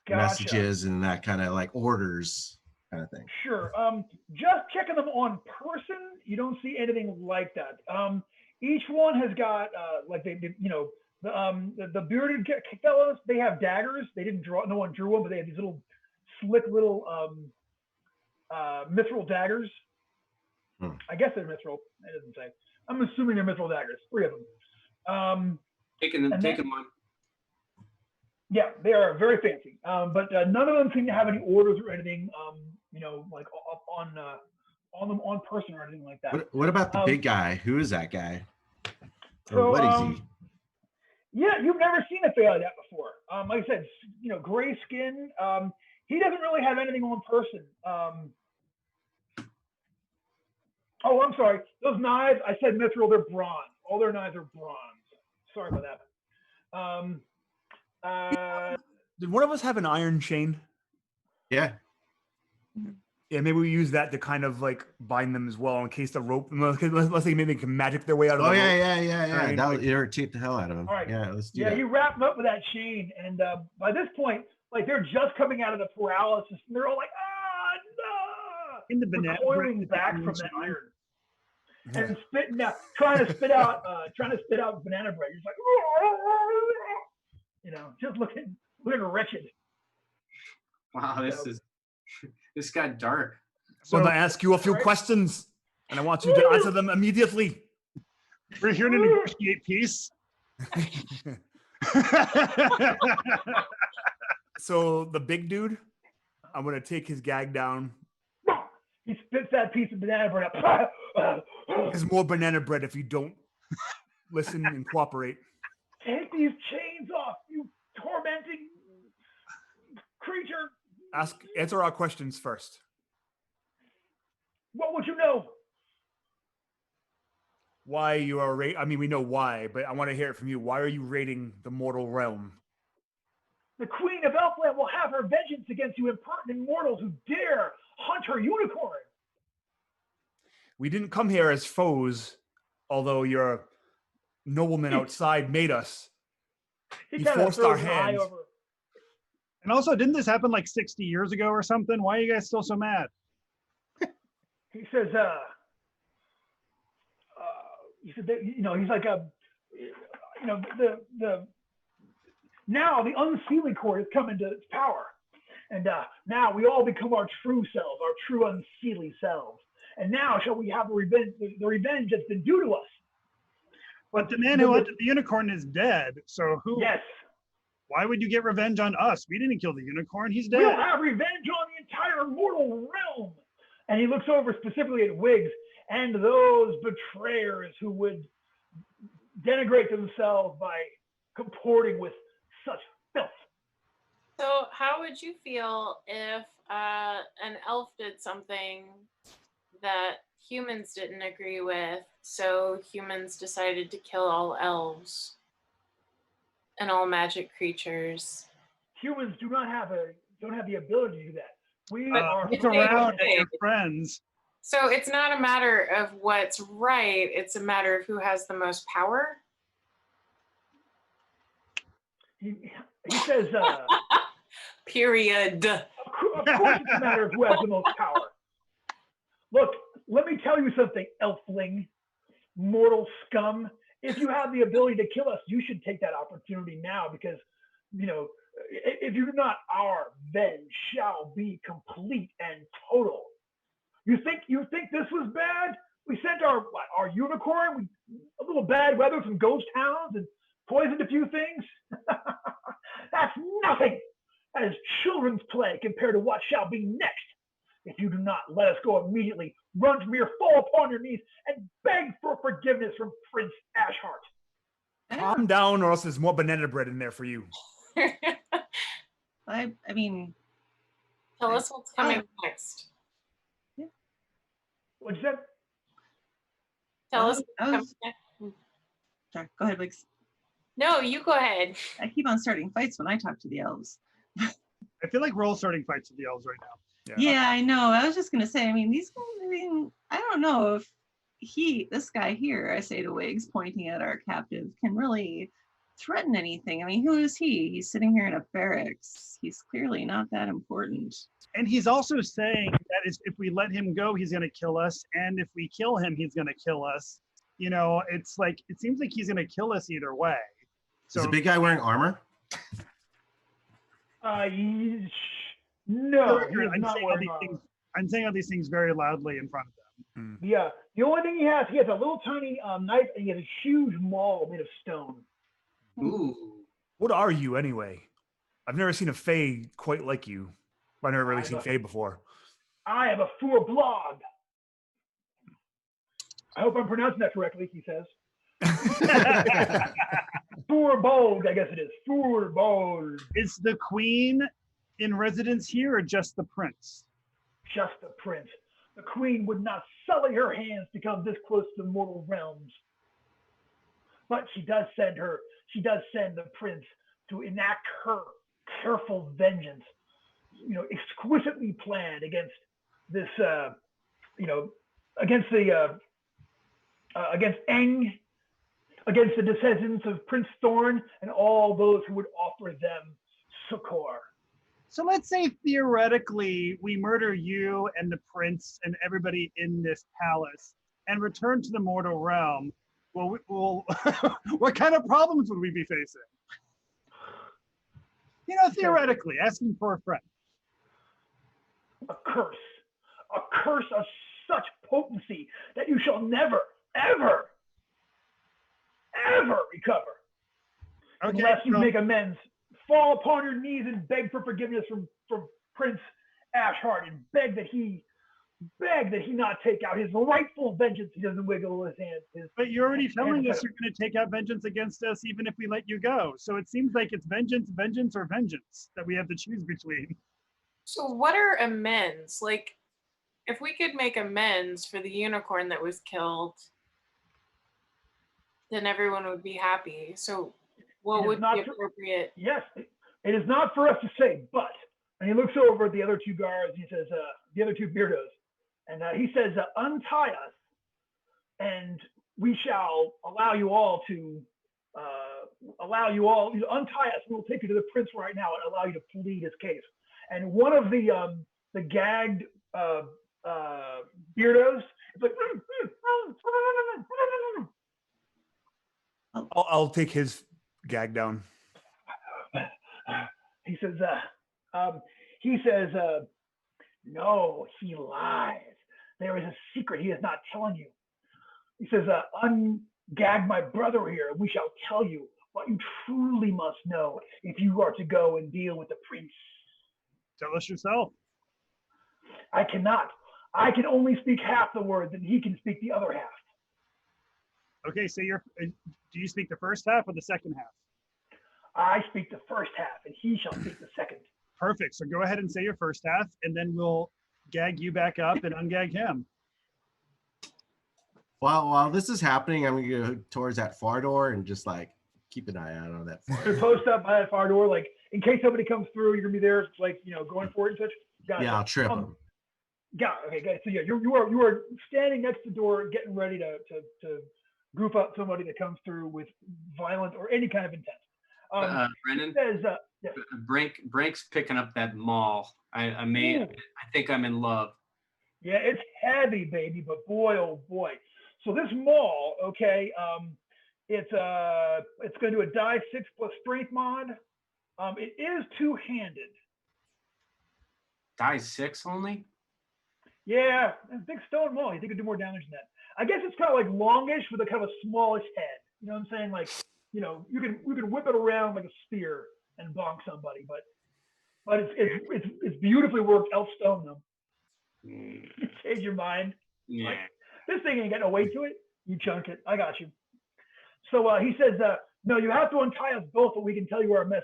messages and that kind of like orders kind of thing. Sure. Just checking them on person, you don't see anything like that. Each one has got like the bearded fellows. They have daggers. They didn't draw. No one drew them, but they have these little slick little mithril daggers. I guess they're mithril. It doesn't say. I'm assuming they're mithril daggers. 3 of them. Taking one. Yeah, they are very fancy. But none of them seem to have any orders or anything. Like up on them on person or anything like that. What about the big guy? Who is that guy? So, what is he? Yeah, you've never seen a Fae like that before. Like I said, gray skin. He doesn't really have anything on person. Oh, I'm sorry. Those knives, I said mithril, they're bronze. All their knives are bronze. Sorry about that. Did one of us have an iron chain? Yeah. Yeah, maybe we use that to kind of like bind them as well in case the rope, unless they maybe can magic their way out of the rope. Yeah. Right, That would like- irritate the hell out of him. All right. Yeah, let's do Yeah, that. you wrap them up with that chain, and by this point, like they're just coming out of the paralysis, and they're all like, no! In the banana recoiling bread, back from that iron. And spitting out, trying to spit out banana bread. You're just like, just looking wretched. Wow, this got dark. So I'm gonna ask you a few questions, and I want you to answer them immediately. We're here to negotiate peace. So the big dude, I'm gonna take his gag down. He spits that piece of banana bread up. There's more banana bread if you don't listen and cooperate. Take these chains off, you tormenting creature. Answer our questions first. What would you know? Why you are I mean, we know why, but I want to hear it from you. Why are you raiding the mortal realm? The Queen of Elfland will have her vengeance against you impertinent mortals who dare hunt her unicorn. We didn't come here as foes, although your nobleman outside made us. He kinda forced our throws an eye hands. over. And also, didn't this happen like 60 years ago or something? Why are you guys still so mad? He says, he said that, he's like now the unseelie court has come into its power. And now we all become our true selves, our true unseelie selves. And now shall we have the revenge that's been due to us. But the man who hunted the unicorn is dead. So who? Yes. Why would you get revenge on us? We didn't kill the unicorn. He's We'll dead. have revenge on the entire mortal realm. And he looks over specifically at Wiggs and those betrayers who would denigrate themselves by comporting with such filth. So how would you feel if an elf did something that humans didn't agree with, so humans decided to kill all elves and all magic creatures? Humans don't have the ability to do that. We But are Look if they around at did- your friends. So it's not a matter of what's right, it's a matter of who has the most power? He says, Period. of course it's a matter of who has the most power. Look, let me tell you something, elfling, mortal scum. If you have the ability to kill us, you should take that opportunity now because, you know, if you do not, our revenge shall be complete and total. You think this was bad? We sent our unicorn, a little bad weather from ghost towns and poisoned a few things. That's nothing. That is children's play compared to what shall be next. If you do not let us go immediately, run to me or fall upon your knees and beg for forgiveness from Prince Ashheart. Calm down, or else there's more banana bread in there for you. I mean, Tell us what's coming next. What'd you say? Tell us I what's coming was- next. sorry, go ahead, Wiggs. No, you go ahead. I keep on starting fights when I talk to the elves. I feel like we're all starting fights with the elves right now. Yeah, I know. I was just gonna say, I mean, these guys, I mean, I don't know if this guy here, I say to Wiggs, pointing at our captive, can really threaten anything. I mean, who is he? He's sitting here in a barracks. He's clearly not that important. And he's also saying that if we let him go, he's going to kill us. And if we kill him, he's going to kill us. You know, it's like, it seems like he's going to kill us either way. Is the big guy wearing armor? No, I'm he's not saying all wearing these armor. things. I'm saying all these things very loudly in front of them. Yeah, the only thing he has a little tiny knife, and he has a huge maul made of stone. Ooh. What are you anyway? I've never seen a Fae quite like you. I've never really seen Fae before. I am a Furblog. I hope I'm pronouncing that correctly, he says. Furbolg, I guess it is. Furbolg. Is the queen in residence here or just the prince? Just the prince. The queen would not sully her hands to come this close to the mortal realms. But she does send the prince to enact her careful vengeance, you know, exquisitely planned against this, against Eng, against the descendants of Prince Thorn and all those who would offer them succor. So let's say theoretically we murder you and the prince and everybody in this palace and return to the mortal realm. Well, what kind of problems would we be facing? You know, theoretically, asking for a friend. A curse of such potency that you shall never, ever, ever recover. Okay, Unless you so- make amends, fall upon your knees and beg for forgiveness from Prince Ashheart and beg that he not take out his rightful vengeance. He doesn't wiggle his hands. But you're already telling us you're going to take out vengeance against us even if we let you go. So it seems like it's vengeance, or vengeance that we have to choose between. So what are amends? Like, if we could make amends for the unicorn that was killed, then everyone would be happy. So what would be appropriate? Yes, it is not for us to say, but, and he looks over at the other two guards, he says, the other two beardos, and he says, untie us, and we shall allow you all to untie us, and we'll take you to the prince right now and allow you to plead his case. And one of the gagged beardos is like, I'll take his gag down. He says, no, he lies. There is a secret he is not telling you. He says, ungag my brother here, and we shall tell you what you truly must know if you are to go and deal with the prince. Tell us yourself. I cannot. I can only speak half the words, and he can speak the other half. Okay, so do you speak the first half or the second half? I speak the first half, and he shall speak the second. Perfect. So go ahead and say your first half, and then we'll gag you back up and ungag him. While this is happening, I'm gonna go towards that far door and just like keep an eye out on that far So door. post up by that far door, like in case somebody comes through, you're gonna be there, like going for it and such. Gotcha. Yeah, I'll trip him. Yeah. Okay. Good. So yeah, you are standing next to the door, getting ready to group up somebody that comes through with violence or any kind of intent. Brendan, Says, yes. Brake's picking up that maul. I think I'm in love. Yeah, it's heavy, baby, but boy, oh boy. So this maul, okay, it's going to do a die 6 plus strength mod. It is two-handed. Die 6 only? Yeah, a big stone maul. You think it'd do more damage than that? I guess it's kind of like longish with a kind of smallish head. You know what I'm saying? Like, you can whip it around like a spear and bonk somebody, but it's beautifully worked elf stone though. Change your mind. Yeah. Like, this thing ain't got no weight to it. You chunk it. I got you. So he says, no, you have to untie us both, but we can tell you our message.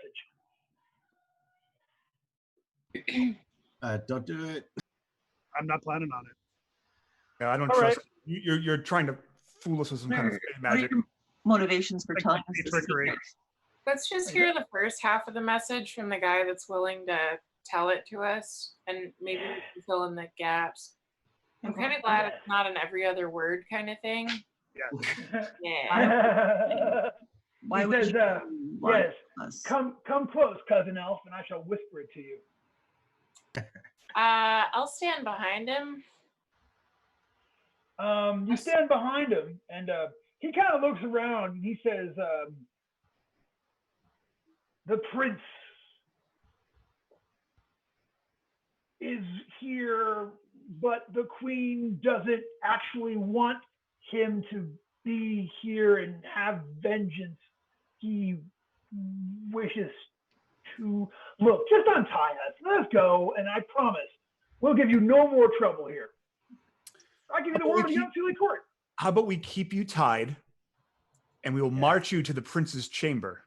Don't do it. I'm not planning on it. Yeah, I don't All trust you. You're trying to fool us with some kind of fey What are magic. your motivations for Like telling us complete this trickery. secret? Let's just hear the first half of the message from the guy that's willing to tell it to us, and maybe we can fill in the gaps. I'm kind of glad it's not an every other word kind of thing. Yeah. Yeah. Why He would says, you want yes, us? come close, cousin elf, and I shall whisper it to you. I'll stand behind him. You stand behind him, and he kind of looks around, and he says, the prince is here, but the queen doesn't actually want him to be here and have vengeance. He wishes to look, just untie us. Let us go, and I promise we'll give you no more trouble here. I give you the word of the unsealy court. How about we keep you tied, and we will march you to the prince's chamber.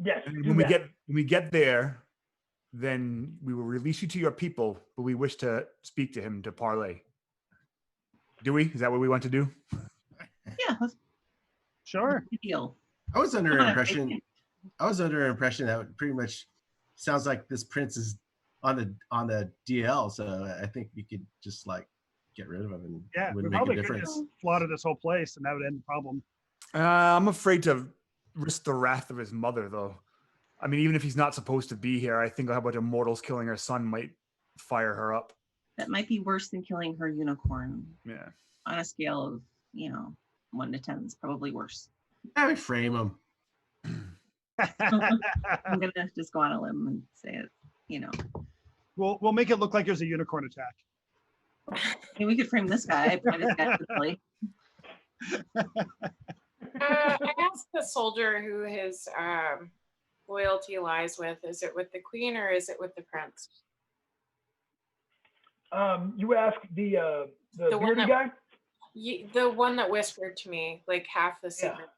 Yes. And do when that. we get there, then we will release you to your people, but we wish to speak to him to parley. Do we? Is that what we want to do? Yeah, let's Sure. deal. I was under Come on, impression. Brayden. I was under impression that it pretty much sounds like this prince is on the DL. So I think we could just like get rid of him and Yeah, it we wouldn't make probably a could difference. just slaughter this whole place, and that would end the problem. I'm afraid to risk the wrath of his mother, though. I mean, even if he's not supposed to be here, I think how about immortals killing her son might fire her up. That might be worse than killing her unicorn. Yeah. On a scale of 1 to 10, it's probably worse. I would frame him. I'm gonna just go on a limb and say it. We'll make it look like there's a unicorn attack. I mean, we could frame this guy. But this guy quickly. I asked the soldier who his loyalty lies with. Is it with the queen or is it with the prince? You ask the The one bearded that- guy? The one that whispered to me like half the secret.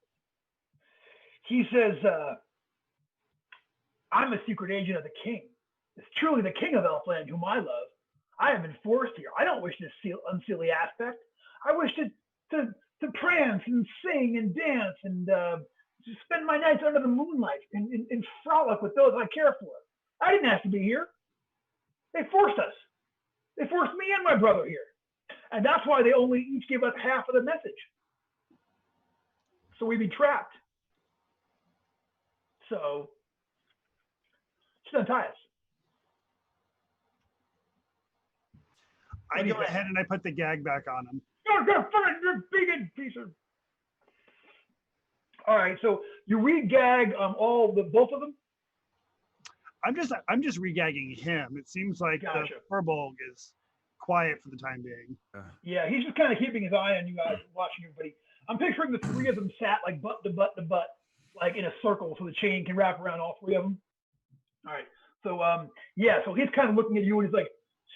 He says, I'm a secret agent of the king. It's truly the king of Elfland whom I love. I have been forced here. I don't wish this unseelie aspect. I wish to prance and sing and dance and to spend my nights under the moonlight and frolic with those I care for. I didn't have to be here. They forced us. They forced me and my brother here. And that's why they only each gave us half of the message. So we'd be trapped. So just untie us. I go ahead and I put the gag back on him. You're big piece of. All right, so you re-gag both of them. I'm just re-gagging him. It seems like Gotcha. the Furbolg is quiet for the time being. Yeah, he's just kind of keeping his eye on you guys, watching everybody. I'm picturing the three of them sat like butt to butt to butt, like in a circle, so the chain can wrap around all three of them. All right, so so he's kind of looking at you and he's like,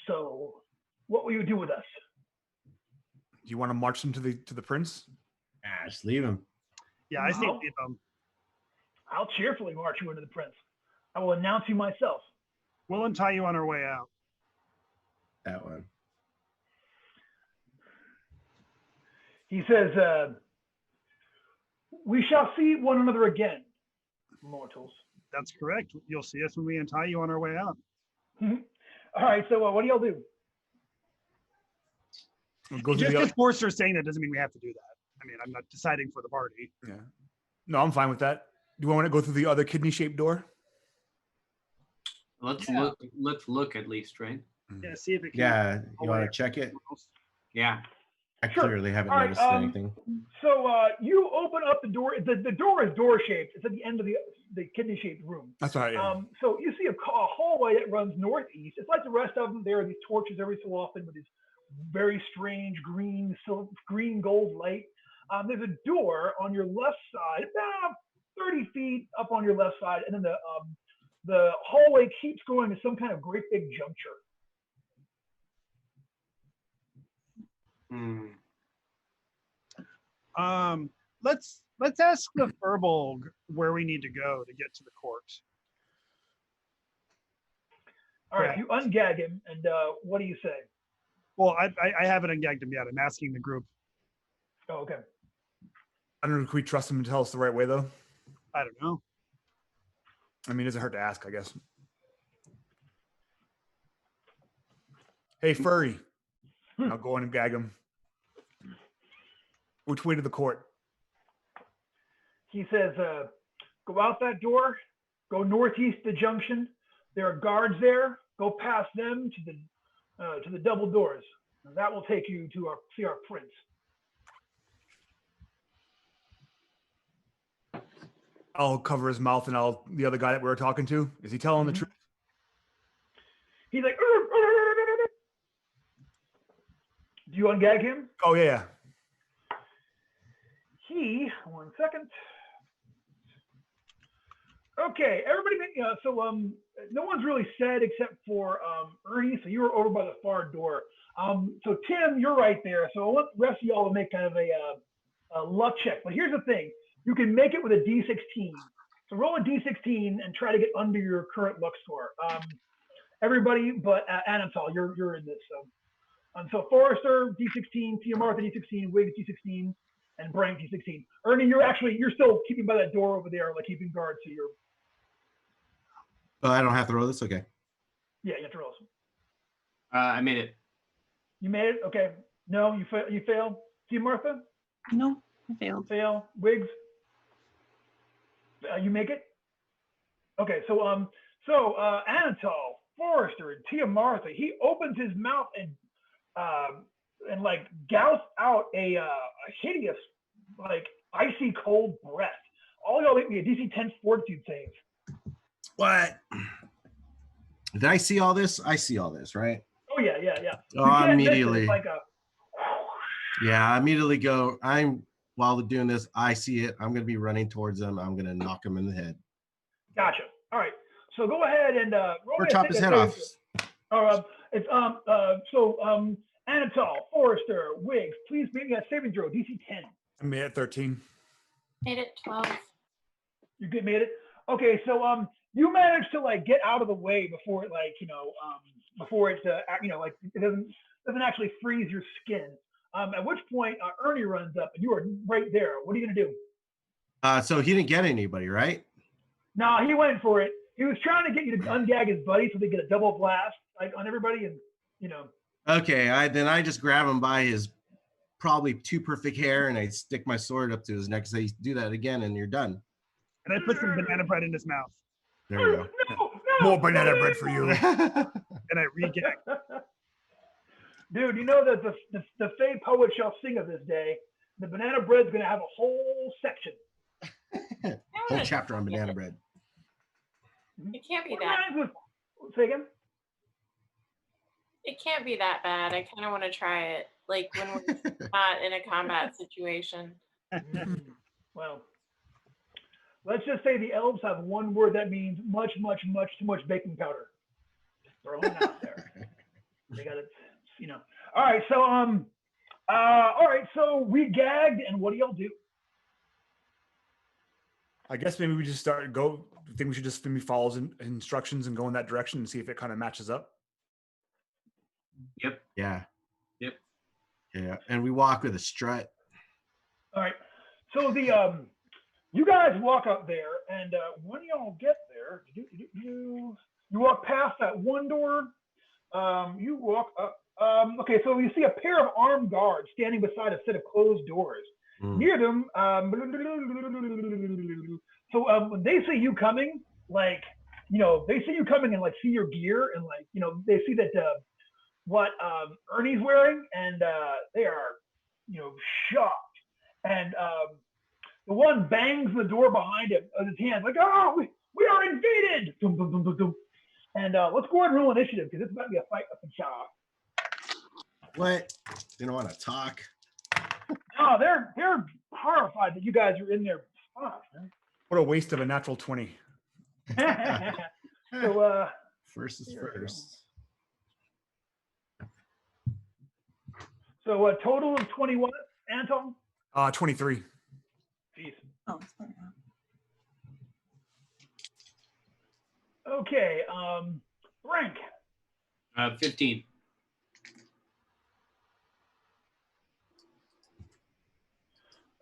so what will you do with us? Do you want to march them to the prince? Ah, just leave him. Yeah, I say No. leave them. I'll cheerfully march you into the prince. I will announce you myself. We'll untie you on our way out. That one. He says, we shall see one another again, mortals. That's correct. You'll see us when we untie you on our way out. All right, so what do y'all do? We'll go through Just the other, because Forster's saying that doesn't mean we have to do that. I mean, I'm not deciding for the party. yeah. No, I'm fine with that. Do you want to go through the other kidney-shaped door? Let's Yeah. look. Let's look at least, right? Yeah, see if it can. Yeah, you want to check it? Yeah. I Sure. clearly haven't All right, noticed anything. So you open up the door. The door is door-shaped. It's at the end of the kidney-shaped room. That's all right. Yeah. So you see a hallway that runs northeast. It's like the rest of them. There are these torches every so often with this very strange green gold light. There's a door on your left side, about 30 feet up on your left side, and then the hallway keeps going to some kind of great big juncture. Hmm. Let's ask the Furbolg where we need to go to get to the court. All right, you ungag him, and what do you say? Well, I haven't ungagged him yet. I'm asking the group. Oh, okay. I don't know. Can we trust him to tell us the right way, though? I don't know. I mean, it doesn't hurt to ask, I guess. Hey, furry. I'll go in and gag him. Which way to the court? He says, go out that door, go northeast the junction. There are guards there. Go past them to the double doors. And that will take you to see our prince. I'll cover his mouth, and the other guy that we were talking to, is he telling the truth? He's like, do you ungag him? Oh yeah. One second. Okay, everybody, so no one's really said except for Ernie, so you were over by the far door. So Tim, you're right there. So I want the rest of y'all to make kind of a luck check. But here's the thing. You can make it with a D16. So roll a D16 and try to get under your current luck score. Everybody but Anatol, you're in this. So Forrester, D16, Tia Martha, D16, Wiggs, D16, and Brian, D16. Ernie, you're still keeping by that door over there, like keeping guard, so you're... Oh, I don't have to roll this? Okay. Yeah, you have to roll. I made it. You made it? Okay. No, you failed. Tia Martha? No, I failed. Fail. Wiggs? You make it? Okay, so Anatol, Forrester, and Tia Martha, he opens his mouth and like gouts out a hideous, like icy cold breath. All y'all make me a DC 10 fortitude save. What? Did I see all this? I see all this, right? Oh yeah. Oh, You can't miss it. immediately. It's like a... Yeah, I immediately go. While they're doing this, I see it. I'm going to be running towards them. I'm going to knock him in the head. Gotcha. All right. So go ahead and roll Or me a chop his save- head off. It's Anatol, Forrester, Wiggs, please make me a saving throw, DC 10. I made it 13. Made it 12. You made it. Okay, so you managed to like get out of the way before it before it like it doesn't actually freeze your skin. At which point Ernie runs up and you are right there. What are you gonna do? So he didn't get anybody, right? No, he went for it. He was trying to get you to ungag his buddy so they get a double blast like on everybody, and Okay, I just grab him by his probably too perfect hair and I stick my sword up to his neck and say, do that again and you're done. And I put some banana bread in his mouth. There you go. No, More banana bread for you. And I regag. Dude, you know that the Fey poet shall sing of this day. The banana bread's gonna have a whole section. Whole chapter on banana bread. It can't be What that. rhymes with... Say again? It can't be that bad. I kind of want to try it, like when we're not in a combat situation. Well, let's just say the elves have one word that means much, much, much too much baking powder. Just throwing it out there. They got it You know. All right. So all right. So we gagged, and what do y'all do? I guess maybe we just start go. I think we should just maybe follow instructions and go in that direction and see if it kind of matches up. Yep. Yeah. Yep. Yeah. And we walk with a strut. All right. So the you guys walk up there, and when y'all get there, you walk past that one door. You walk up. Okay, so you see a pair of armed guards standing beside a set of closed doors. Near them, so when they see you coming, like, you know, they see you coming and like see your gear and like, you know, they see that what Ernie's wearing, and they are, you know, shocked. And the one bangs the door behind him with his hand, like, oh, we are invaded. Dum, dum, dum, dum, dum. And let's go ahead and roll initiative because it's about to be a fight up in Shaw. What? They don't want to talk. No, they're horrified that you guys are in their spot. What a waste of a natural 20. So First is first. so a total of 21, Anton? 23. Jeez. Oh, it's fine. Okay, rank. 15.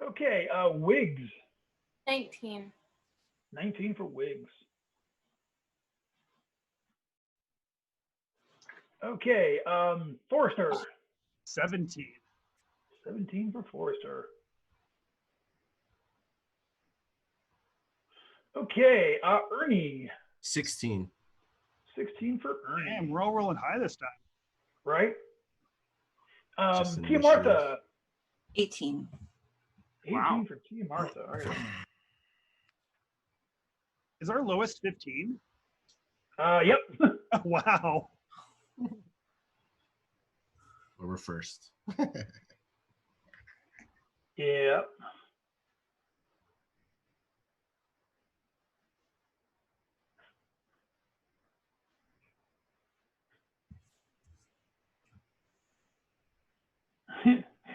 Okay, Wiggs. 19. 19 for Wiggs. Okay, Forrester. 17. 17 for Forrester. Okay, Ernie. 16. 16 for Ernie. Damn, we're all rolling high this time. Right? Just Tia initiative. Martha. 18. 18 Wow. for Tia Martha. All right. Is our lowest 15? Yep. Wow. Well, we're first. Yep.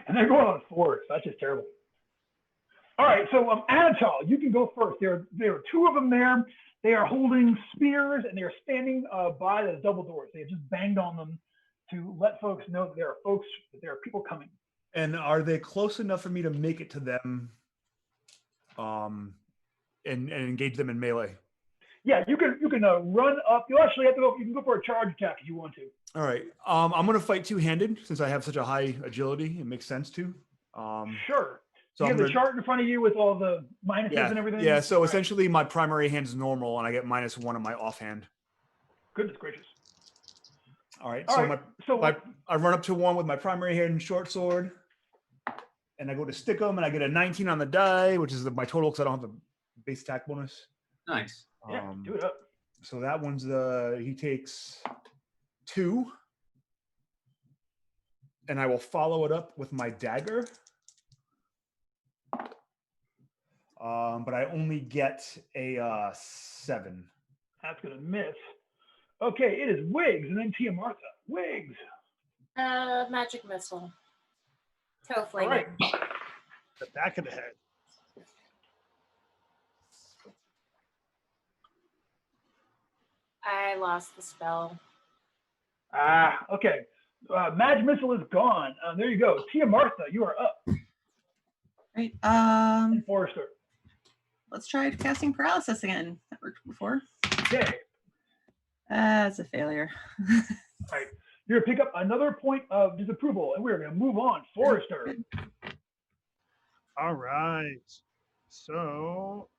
And they're going on 4, so that's just terrible. All right, so Anatol, you can go first. There are 2 of them there. They are holding spears, and they are standing by the double doors. They have just banged on them to let folks know that there are people coming. And are they close enough for me to make it to them and engage them in melee? Yeah, you can run up. You actually have to go. You can go for a charge attack if you want to. All right. I'm going to fight two-handed since I have such a high agility. It makes sense to. Sure. So you have I'm the chart in front of you with all the minuses yeah, and everything? Yeah, so All right. essentially my primary hand is normal and I get -1 on my offhand. Goodness gracious. All right, All right, so I run up to one with my primary hand and short sword, and I go to stick him, and I get a 19 on the die, which is my total because I don't have a base attack bonus. Nice. yeah, do it up. So that one's he takes 2, and I will follow it up with my dagger. But I only get a 7. That's gonna miss. Okay, it is Wiggs and then Tia Martha. Wiggs. Magic missile. Toe All fling. right. The back of the head. I lost the spell. Okay. Magic missile is gone. There you go. Tia Martha, you are up. Right. And Forrester. Let's try casting paralysis again. That worked before. Okay. That's a failure. All right. You're gonna pick up another point of disapproval, and we're gonna move on. Forrester. All right. So,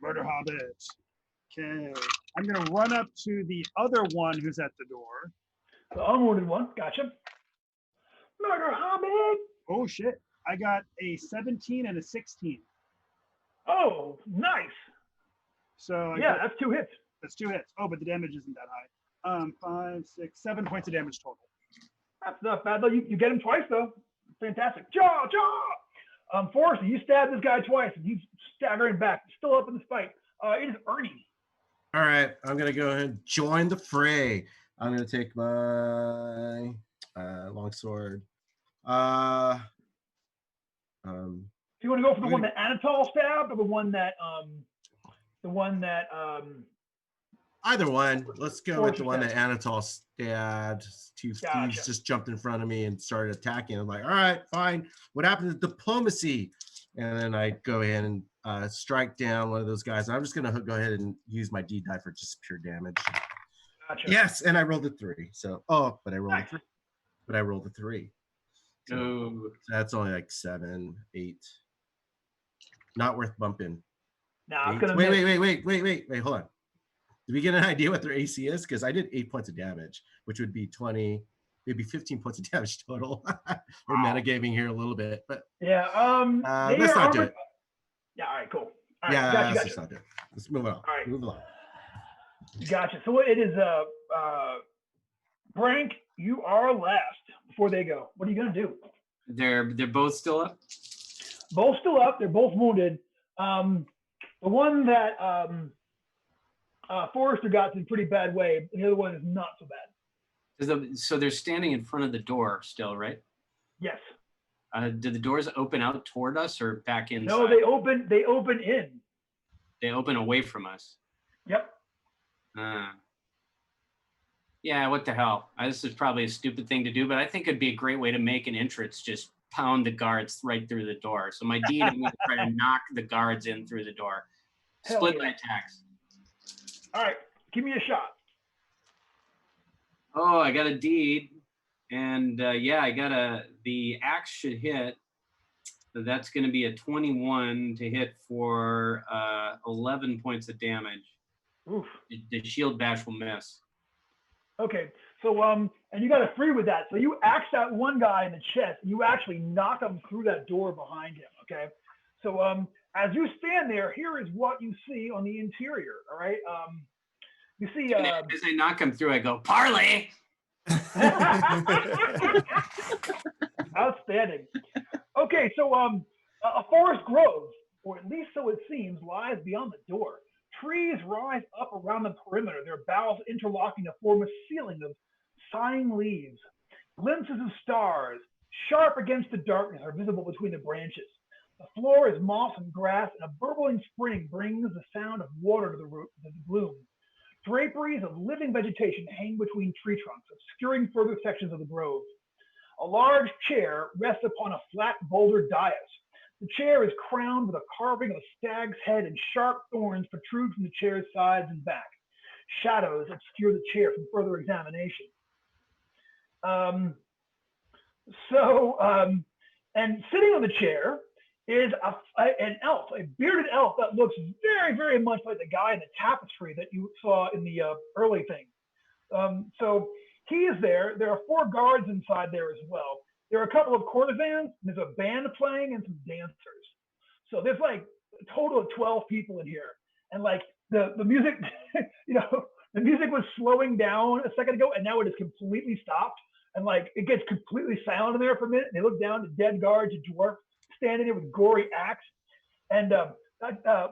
Murder Hobbit. Okay. I'm going to run up to the other one who's at the door. The unwounded one. Gotcha. Murder Hobbit. Oh, shit. I got a 17 and a 16. Oh, nice. So, That's 2 hits. that's 2 hits. Oh, but the damage isn't that high. 5, 6, 7 points of damage total. That's not bad though. You get him twice though. Fantastic. Jaw. Forrester, you stabbed this guy twice, and he's staggering back, still up in this fight. It is Ernie. All right, I'm gonna go ahead and join the fray. I'm gonna take my longsword. Do you want to go for the one that Anatol stabbed, or the one that Either one. Let's go with the one that Forrester Anatol stabbed. Two thieves Gotcha. just jumped in front of me and started attacking. I'm like, all right, fine. What happened to diplomacy? And then I go ahead and strike down one of those guys. I'm just gonna go ahead and use my D die for just pure damage. Gotcha. Yes, and I rolled a 3. So but I rolled a 3. But I rolled a 3. So Oh, that's only like 7, 8. Not worth bumping. Nah, it's Eight. gonna Wait, hold on. Did we get an idea what their AC is? Because I did 8 points of damage, which would be 20, maybe 15 points of damage total. We're metagaming here a little bit, but Yeah. let's not do it. Yeah. All right. Cool. All right. Yeah, Gotcha. let's just not do it. Let's move on. All right. Move along. Gotcha. So it is Brank, you are last before they go. What are you gonna do? they're both still up. Both still up. They're both wounded. The one that Forrester got in a pretty bad way. The other one is not so bad. So they're standing in front of the door still, right? Yes. Do the doors open out toward us or back inside? No, they open. They open in. They open away from us. Yep. Yeah, what the hell? This is probably a stupid thing to do, but I think it'd be a great way to make an entrance. Just pound the guards right through the door. So my deed, I'm going to try to knock the guards in through the door. Hell Split yeah. my attacks. All right. Give me a shot. Oh, I got a deed. And yeah, the axe should hit. So that's going to be a 21 to hit for 11 points of damage. Oof. The shield bash will miss. Okay. So and you got a 3 with that. So you axe that one guy in the chest. And you actually knock him through that door behind him. Okay. So as you stand there, here is what you see on the interior. All right. You see. And as I knock him through, I go, "Parley!" Outstanding. Okay, so a forest grove, or at least so it seems, lies beyond the door. Trees rise up around the perimeter, their boughs interlocking to form a ceiling of sighing leaves. Glimpses of stars, sharp against the darkness, are visible between the branches. The floor is moss and grass, and a burbling spring brings the sound of water to the gloom. Draperies of living vegetation hang between tree trunks, obscuring further sections of the grove. A large chair rests upon a flat boulder dais. The chair is crowned with a carving of a stag's head, and sharp thorns protrude from the chair's sides and back. Shadows obscure the chair from further examination. And sitting on the chair is an elf, a bearded elf that looks very, very much like the guy in the tapestry that you saw in the early thing. So he is there. There are 4 guards inside there as well. There are a couple of courtesans. There's a band playing and some dancers. So there's like a total of 12 people in here. And like the music, the music was slowing down a second ago, and now it is completely stopped. And like it gets completely silent in there for a minute. And they look down to dead guards, a dwarf standing there with gory axe. And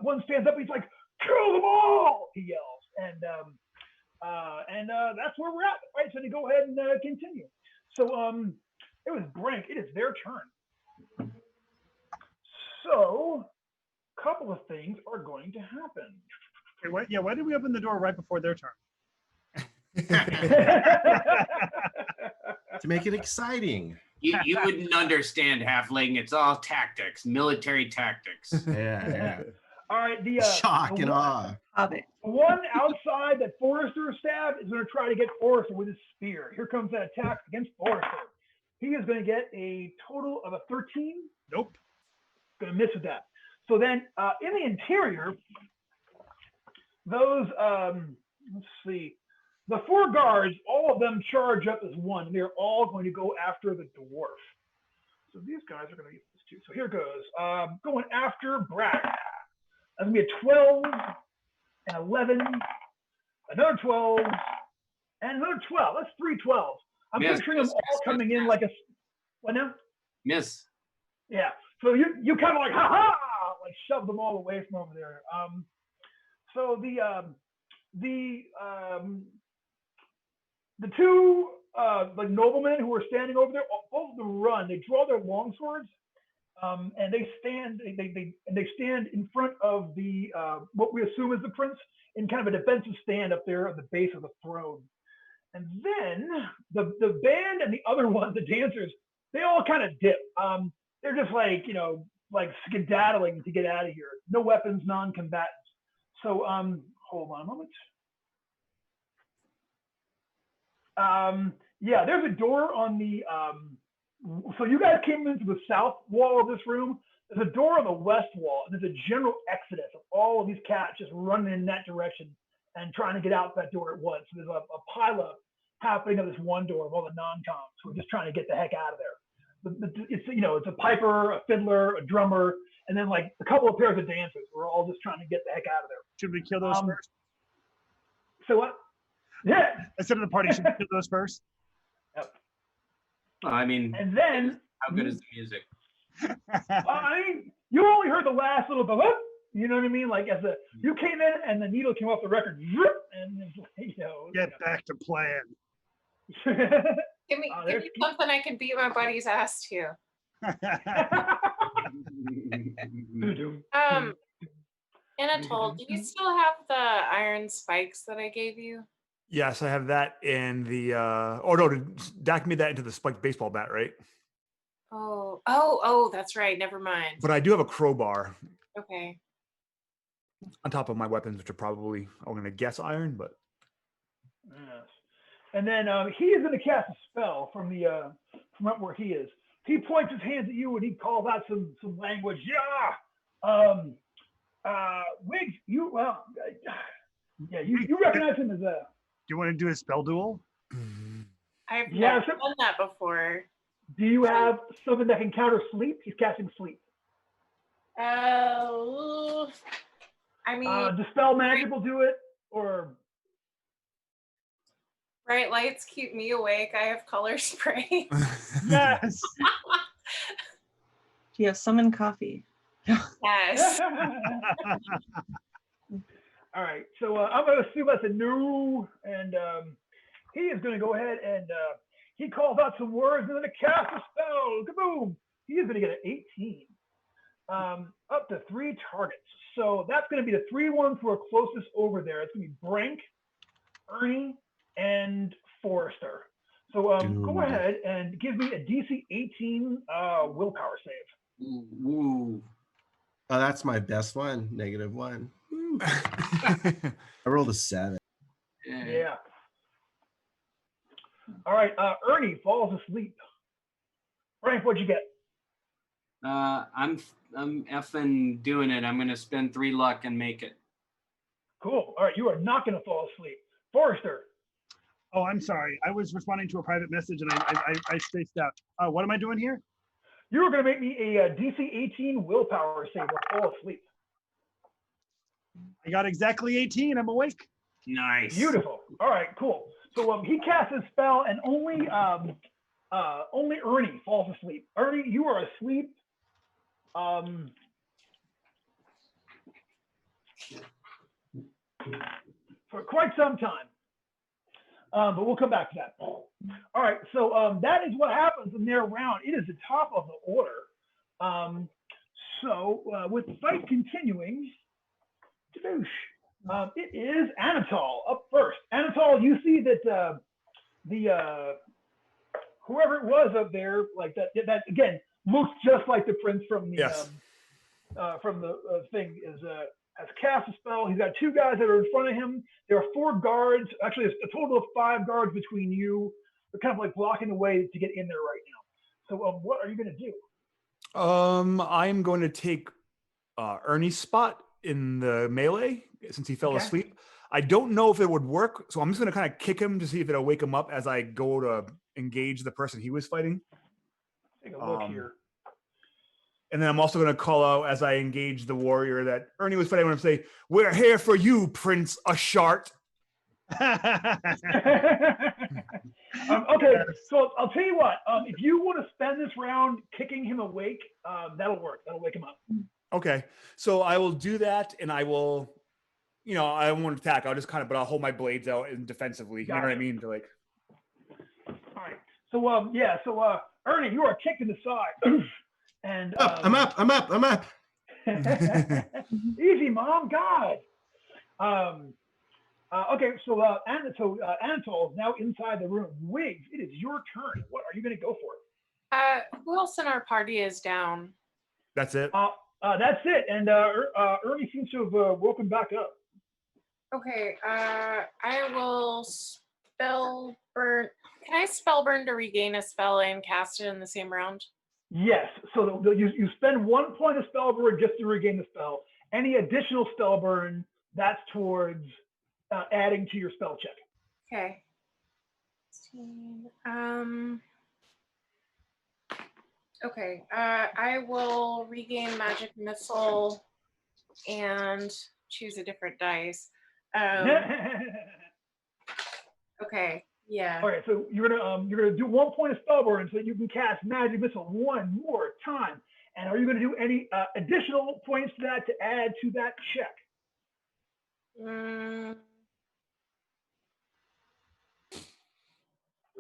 one stands up. He's like, "Kill them all!" he yells. And that's where we're at. Right, so to go ahead and continue. So it was Brank. It is their turn. So a couple of things are going to happen. Okay, why did we open the door right before their turn? To make it exciting. You wouldn't understand, Halfling. It's all tactics, military tactics. Yeah. All right, the Shock and awe. Hobbit. one outside that Forrester stabbed is going to try to get Forrester with his spear. Here comes that attack against Forrester. He is going to get a total of a 13. Nope. Going to miss with that. So then in the interior, those, let's see, the 4 guards, all of them charge up as one. And they're all going to go after the dwarf. So these guys are going to get this too. So here goes. Going after Brack. That's going to be a 12 and 11, another 12, and another 12. That's 3 12s. I'm picturing them all coming in like a, what now? Miss. Yeah. So you kind of like, ha-ha, like shove them all away from over there. So the two like noblemen who are standing over there, both of them run. They draw their longswords, and they stand. They stand in front of the what we assume is the prince in kind of a defensive stand up there at the base of the throne. And then the band and the other ones, the dancers, they all kind of dip. They're just like, like skedaddling to get out of here. No weapons, non-combatants. So hold on a moment. Yeah, there's a door on the so you guys came into the south wall of this room. There's a door on the west wall, and there's a general exodus of all of these cats just running in that direction and trying to get out that door at once. So there's a pileup happening at this one door of all the non-coms who are just trying to get the heck out of there. It's a piper, a fiddler, a drummer, and then like a couple of pairs of dancers who are all just trying to get the heck out of there. Should we kill those first? So what? Yeah. Instead of the party, should we kill those first? Yep. I mean, and then how good is the music? I mean, you only heard the last little bit. You know what I mean? Like you came in and the needle came off the record, and get back to plan. Give me something I can beat my buddy's ass to. Anatole, do you still have the iron spikes that I gave you? Yes, I have that in the. Oh no, Dak made that into the spiked baseball bat, right? Oh, that's right. Never mind. But I do have a crowbar. Okay. On top of my weapons, which are probably, I'm going to guess iron, but. Yes. And then he is going to cast a spell from up where he is. He points his hands at you and he calls out some language. Yeah. Wiggs, you recognize him as a. Do you want to do a spell duel? I've never done that before. Do you have something that can counter sleep? He's casting sleep. Oh, I mean, dispel magic will do it, or bright lights keep me awake. I have color spray. Yes. Do you have summon coffee? Yes. All right, so I'm going to assume that's a no, and he is going to go ahead and he calls out some words and then to cast a spell. Kaboom! He is going to get an 18. Up to 3 targets. So that's going to be the 3 ones who are closest over there. It's going to be Brank, Ernie, and Forrester. So go ahead and give me a DC 18 willpower save. Ooh. Oh, that's my best one. -1. I rolled a 7. Yeah. All right. Ernie falls asleep. Frank, what'd you get? I'm effing doing it. I'm gonna spend 3 luck and make it. Cool. All right, you are not gonna fall asleep. Forrester. Oh, I'm sorry. I was responding to a private message and I spaced out. What am I doing here? You were gonna make me a DC 18 willpower save or fall asleep. I got exactly 18. I'm awake. Nice. Beautiful. All right, cool. So he casts his spell and only Ernie falls asleep. Ernie, you are asleep. For quite some time. But we'll come back to that. All right, so that is what happens in their round. It is the top of the order. So with the fight continuing, it is Anatole up first. Anatole, you see that the whoever it was up there, like that again looks just like the prince from the thing has cast a spell. He's got 2 guys that are in front of him. There are 4 guards. Actually, it's a total of 5 guards between you. They're kind of like blocking the way to get in there right now. So what are you going to do? I'm going to take Ernie's spot in the melee since he fell asleep. I don't know if it would work, so I'm just going to kind of kick him to see if it'll wake him up as I go to engage the person he was fighting. Take a look here. And then I'm also going to call out as I engage the warrior that Ernie was fighting. I'm going to say, "We're here for you, Prince Ashart." Okay, so I'll tell you what. If you want to spend this round kicking him awake, that'll work. That'll wake him up. Okay, so I will do that, and I will, I won't attack. I'll just but I'll hold my blades out and defensively. You know what I mean? To So Ernie, you are kicked in the side. And I'm up. easy, Mom. God. Okay, so Anatol is now inside the room. Wiggs, it is your turn. What are you going to go for? Who else in our party is down? That's it. That's it. And Ernie seems to have woken back up. Okay, I will spell burn. Can I spell burn to regain a spell and cast it in the same round? Yes. So you spend 1 point of spell burn just to regain the spell. Any additional spell burn, that's towards adding to your spell check. Okay. 16. Okay. I will regain magic missile and choose a different dice. Okay. Yeah. All right, so you're gonna do 1 point of spell burn so that you can cast magic missile one more time. And are you gonna do any additional points to that to add to that check? Nah.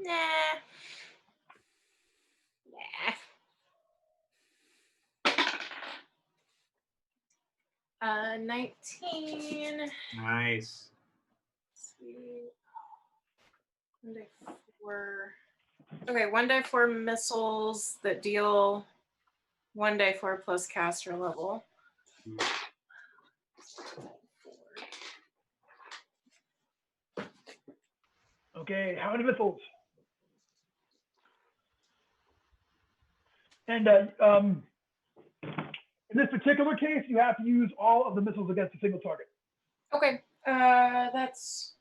Nah. 19. Nice. Let's see. 1d4. Okay, 1d4 missiles that deal 1d4 plus caster level. Okay, how many missiles? And in this particular case, you have to use all of the missiles against a single target. Okay, that's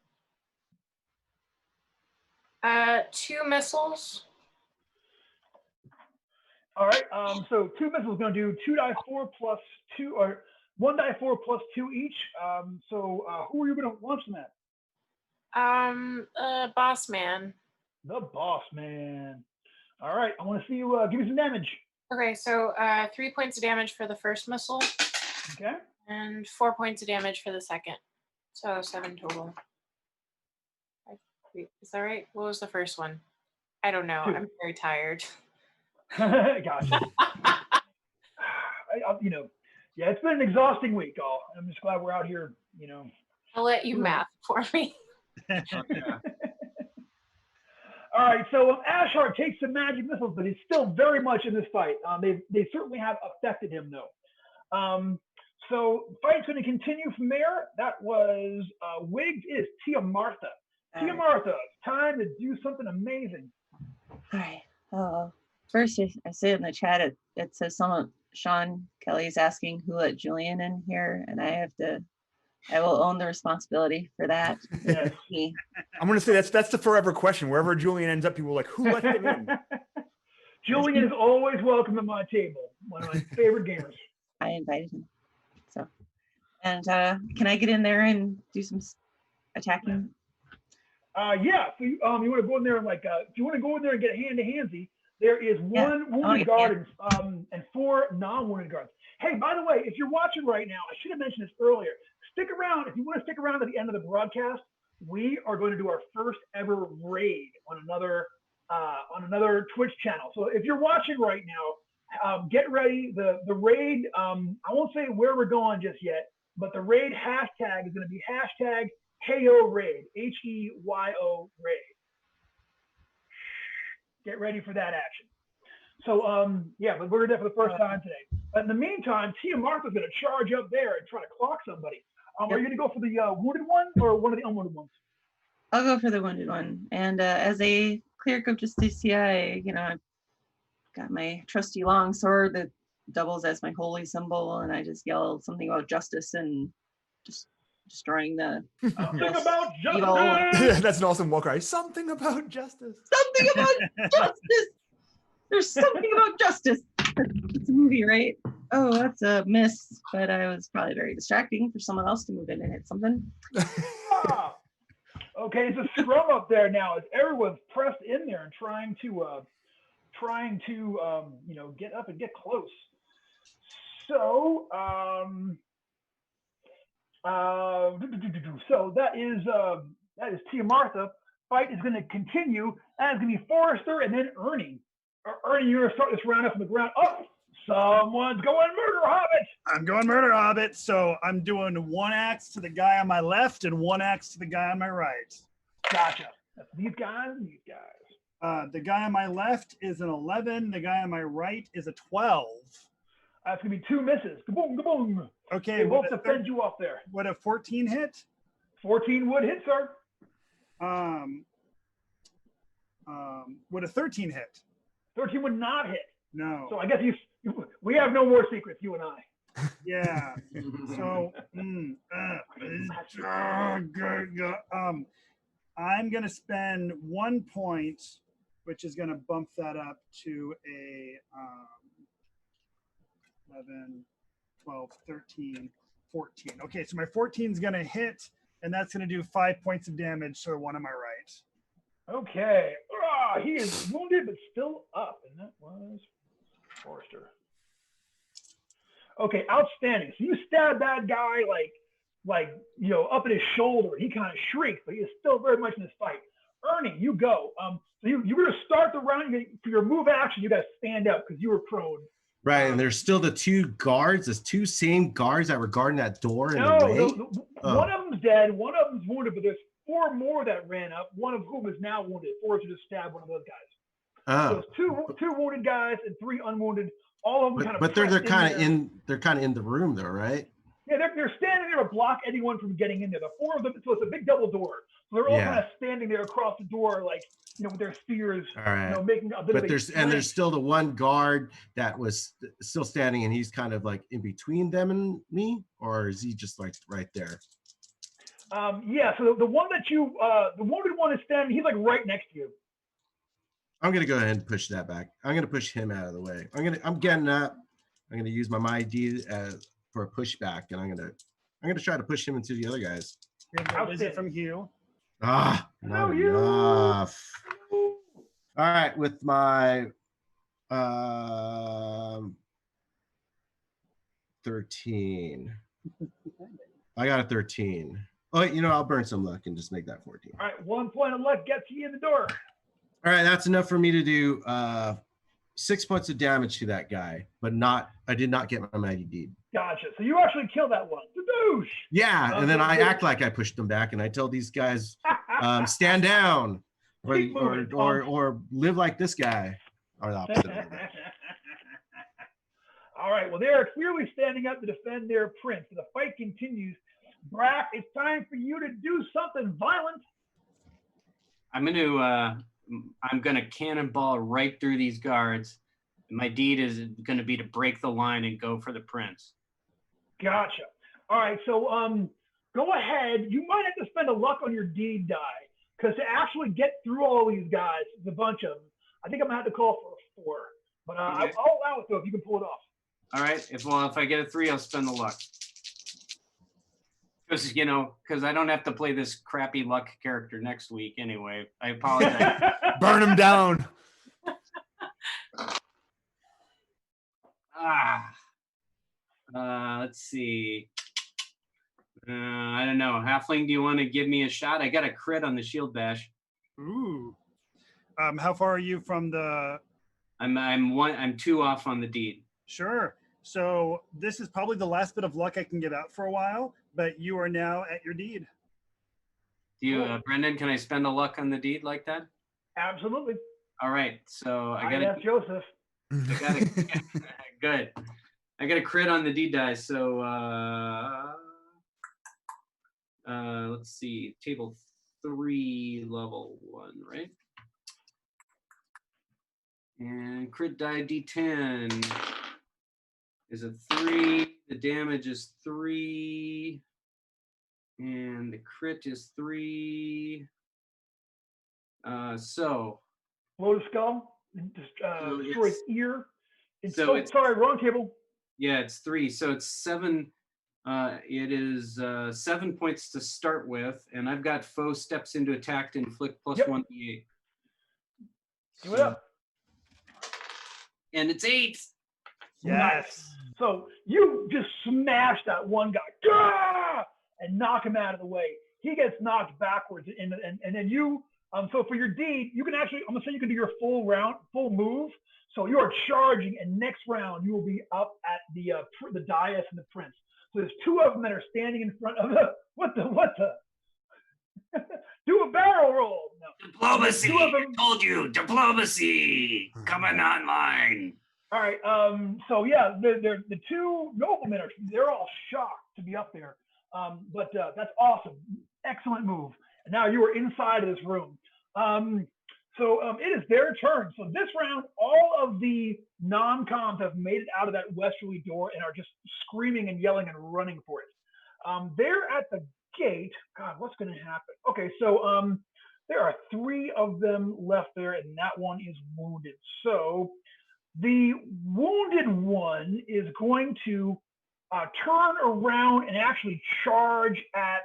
2 missiles. All right, so 2 missiles is going to do 2d4 plus 2, or 1d4 plus 2 each. So who are you going to launch them at? Boss man. The boss man. All right, I want to see you give me some damage. Okay, so 3 points of damage for the first missile. Okay. And 4 points of damage for the second. So 7 total. Is that right? What was the first one? I don't know. 2. I'm very tired. Gotcha. Yeah, it's been an exhausting week, all. I'm just glad we're out here, I'll let you math for me. All right, so Ashar takes some magic missiles, but he's still very much in this fight. They certainly have affected him, though. So fight's going to continue from there. That was Wiggs is Tia Martha. Tia Martha, it's time to do something amazing. All right. First, I say in the chat, it says Sean Kelly's asking who let Julian in here, and I will own the responsibility for that. Yes. I'm going to say that's the forever question. Wherever Julian ends up, people are like, who let him in? Julian is always welcome at my table. One of my favorite gamers. I invited him. So, and can I get in there and do some attacking? Yeah. So you want to go in there and if you want to go in there and get a hand-to-handsy, there is 1 wounded guard and 4 non-wounded guards. Hey, by the way, if you're watching right now, I should have mentioned this earlier. Stick around. If you want to stick around to the end of the broadcast, we are going to do our first ever raid on another Twitch channel. So if you're watching right now, get ready. The raid, I won't say where we're going just yet, but the raid hashtag is going to be hashtag Heyo Raid, HEYO Raid. Get ready for that action. So, but we're there for the first time today. But in the meantime, Tia Martha's going to charge up there and try to clock somebody. Are you going to go for the wounded one or one of the unwounded ones? I'll go for the wounded one. And as a cleric of Justicia, I've got my trusty long sword that doubles as my holy symbol, and I just yell something about justice and just destroying the something about justice. evil. That's an awesome war cry. Something about justice. Something about justice. There's something about justice. It's a movie, right? Oh, that's a miss, but I was probably very distracting for someone else to move in and hit something. Okay, it's a scrum up there now as everyone's pressed in there and trying to get up and get close. So so that is Tia Martha. fight is going to continue. And it's going to be Forrester and then Ernie. Ernie, you're going to start this round up from the ground. Oh, someone's going murder hobbit. I'm going murder hobbit, so I'm doing 1 axe to the guy on my left and 1 axe to the guy on my right. Gotcha. That's these guys and these guys. The guy on my left is an 11. The guy on my right is a 12. That's going to be 2 misses. Kaboom, kaboom. Okay, They both defend you off there. would a 14 hit? 14 would hit, sir. Would a 13 hit? 13 would not hit. No. So I guess we have no more secrets, you and I. Yeah. So, I'm gonna spend 1 point, which is gonna bump that up to a 11, 12, 13, 14. Okay, so my 14 is gonna hit, and that's gonna do 5 points of damage to the one on my right. Okay. He is wounded, but still up. And that was Forrester. Okay, outstanding. So you stab that guy like up at his shoulder. He kind of shrieks, but he is still very much in this fight. Ernie, you go. So you're going to start the round. For your move action, you got to stand up because you were prone. Right, and there's still the 2 guards, the 2 same guards that were guarding that door in the way. One of them's dead, one of them's wounded, but there's 4 more that ran up, one of whom is now wounded. Forrester just stabbed one of those guys. So it's two wounded guys and 3 unwounded. All of them kind of. But they're kind of in the room though, right? Yeah, they're standing there to block anyone from getting in there. The 4 of them, so it's a big double door. So they're all kind of standing there across the door, like with their spears, All right. making a bit of a there's still the 1 guard that was still standing, and he's kind of like in between them and me, or is he just like right there? Yeah. So the one that the wounded one is standing. He's like right next to you. I'm gonna go ahead and push that back. I'm gonna push him out of the way. I'm getting up. I'm gonna use my ID for a pushback, and I'm gonna try to push him into the other guys. How is it from Hugh? Not enough. All right, with my 13. I got a 13. Oh, I'll burn some luck and just make that 14. All right, 1 point of luck gets you in the door. All right, that's enough for me to do 6 points of damage to that guy, but I did not get my mighty deed. Gotcha. So you actually killed that one. Douche. Yeah, and then I act like I pushed them back, and I tell these guys, stand down, or live like this guy, or the opposite of that. All right. Well, they are clearly standing up to defend their prince. So the fight continues. Brack, it's time for you to do something violent. I'm gonna cannonball right through these guards. My deed is gonna be to break the line and go for the prince. Gotcha. All right, so go ahead. You might have to spend a luck on your deed die, because to actually get through all these guys, there's a bunch of them. I think I'm gonna have to call for a 4, but Okay. I'll allow it though if you can pull it off. All right. If I get a 3, I'll spend the luck. Because I don't have to play this crappy luck character next week anyway. I apologize. Burn him down. Let's see. I don't know. Halfling, do you want to give me a shot? I got a crit on the shield bash. Ooh. How far are you from the? I'm 2 off on the deed. Sure. So this is probably the last bit of luck I can give out for a while, but you are now at your deed. Do you, Brendan? Can I spend a luck on the deed like that? Absolutely. All right. So I got asked Joseph. Good. I got a crit on the deed dice. So let's see. Table 3, level 1, right? And crit die D10 is a 3. The damage is 3. And the crit is 3. So. Blow the skull. Destroy his ear. Sorry, wrong table. Yeah, it's 3. So it's 7. It is 7 points to start with. And I've got foe steps into attack to inflict plus 1d8. Do it up. And it's 8. Yes. Nice. So you just smash that one guy and knock him out of the way. He gets knocked backwards, and then you So for your deed, you can actually, I'm gonna say you can do your full move. So you are charging, and next round you will be up at the dais and the prince. So there's two of them that are standing in front of the what the do a barrel roll. No. Diplomacy. Two of them. I told you, diplomacy coming online. All right. So yeah, they're the two noblemen they're all shocked to be up there. But that's awesome. Excellent move. And now you are inside of this room. So it is their turn. So this round, all of the non-coms have made it out of that westerly door and are just screaming and yelling and running for it. They're at the gate. God, what's going to happen? Okay, so there are three of them left there, and that one is wounded. So the wounded one is going to turn around and actually charge at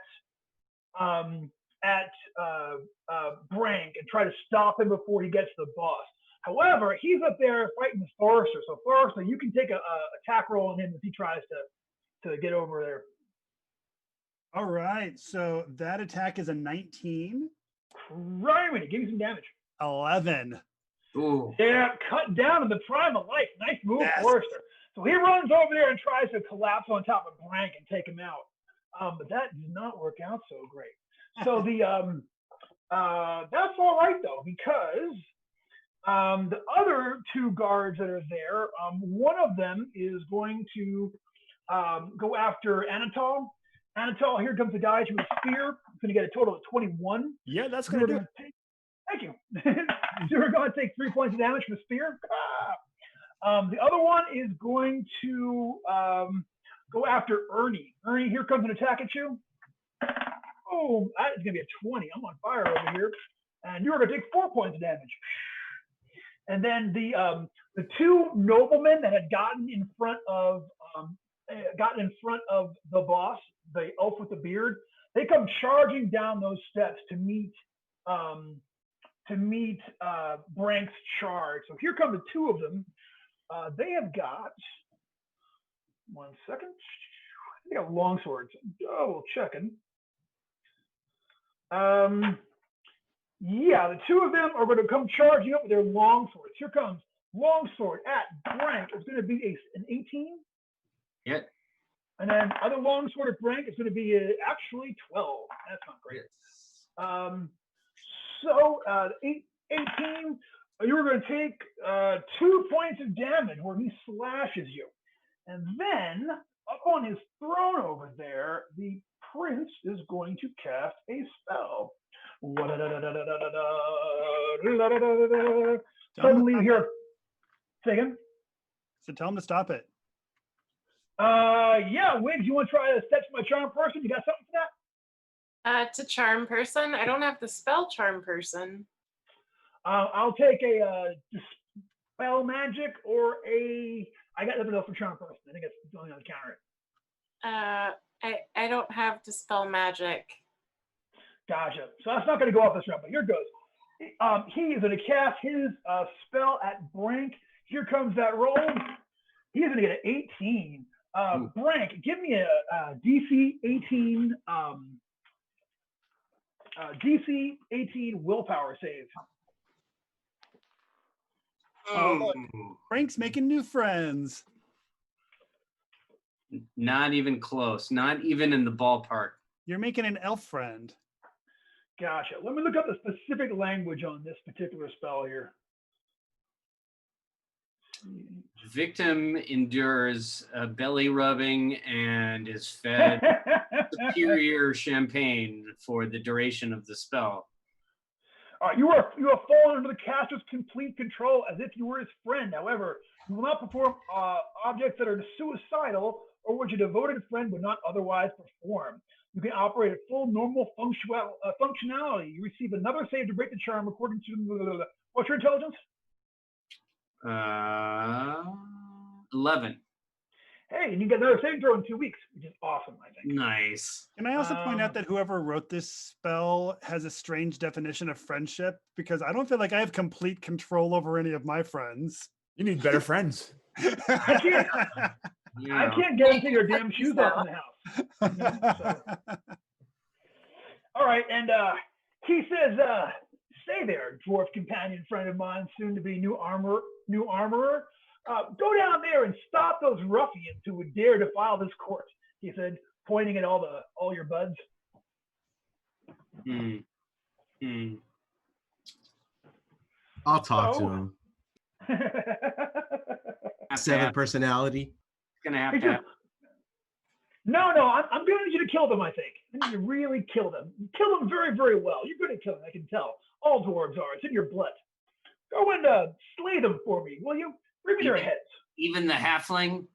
Brank and try to stop him before he gets to the boss. However, he's up there fighting with Forrester. So Forrester, you can take a attack roll on him if he tries to get over there. All right, so that attack is a 19. Criminy, give me some damage. 11. Ooh. Yeah, cut down in the prime of life. Nice move, Yes. Forrester. So he runs over there and tries to collapse on top of Brank and take him out. But that did not work out so great. So that's all right though, because the other two guards that are there, one of them is going to go after Anatol. Anatol, here comes the guy with a spear. He's going to get a total of 21. Yeah, that's going to do. Thank you. You're going to take 3 points of damage from the spear. The other one is going to go after Ernie. Ernie, here comes an attack at you. Oh, that is going to be a 20. I'm on fire over here. And you're going to take 4 points of damage. And then the two noblemen that had gotten in front of the boss, the elf with the beard, they come charging down those steps to meet Brank's charge. So here come the two of them. They have got 1 second. They got long swords. Double checking. Yeah, the two of them are going to come charging up with their long swords. Here comes long sword at Brank. It's going to be an 18. Yep. And then other long sword at Brank is going to be actually 12. That's not great. Yes. So 18, you're going to take 2 points of damage where he slashes you. And then up on his throne over there, the prince is going to cast a spell. Suddenly you hear, say again? So tell him to stop it. Yeah, Wiggs, you want to try to touch my charm person? You got something for that? To charm person? I don't have the spell charm person. I'll take a dispel magic or I got nothing else for charm person. I think it's the only other counter it. I don't have dispel magic. Gotcha. So that's not going to go off this round, but here it goes. He is going to cast his spell at Brank. Here comes that roll. He's going to get an 18. Brank, give me a DC 18 DC 18 willpower save. Oh, look. Frank's making new friends. Not even close. Not even in the ballpark. You're making an elf friend. Gotcha. Let me look up the specific language on this particular spell here. Victim endures belly rubbing and is fed superior champagne for the duration of the spell. You have fallen under the caster's complete control as if you were his friend. However, you will not perform objects that are suicidal or which a devoted friend would not otherwise perform. You can operate at full normal functionality. You receive another save to break the charm according to what's your intelligence? 11. Hey, and you get another saving throw in 2 weeks, which is awesome, I think. Nice. Can I also point out that whoever wrote this spell has a strange definition of friendship? Because I don't feel like I have complete control over any of my friends. You need better friends. I can't get into your damn shoes off in the house. You know, so. All right, and he says, Say there, dwarf companion friend of mine, soon to be new armorer. Go down there and stop those ruffians who would dare defile this court," he said, pointing at all your buds. I'll talk to So- him. Have to 7 have- personality. It's gonna have He to just- happen. No, I'm going to need you to kill them, I think. I need you to really kill them. Kill them very, very well. You're good at killing, I can tell. All dwarves are. It's in your blood. Go and slay them for me, will you? Bring me their Even- heads. Even the halfling.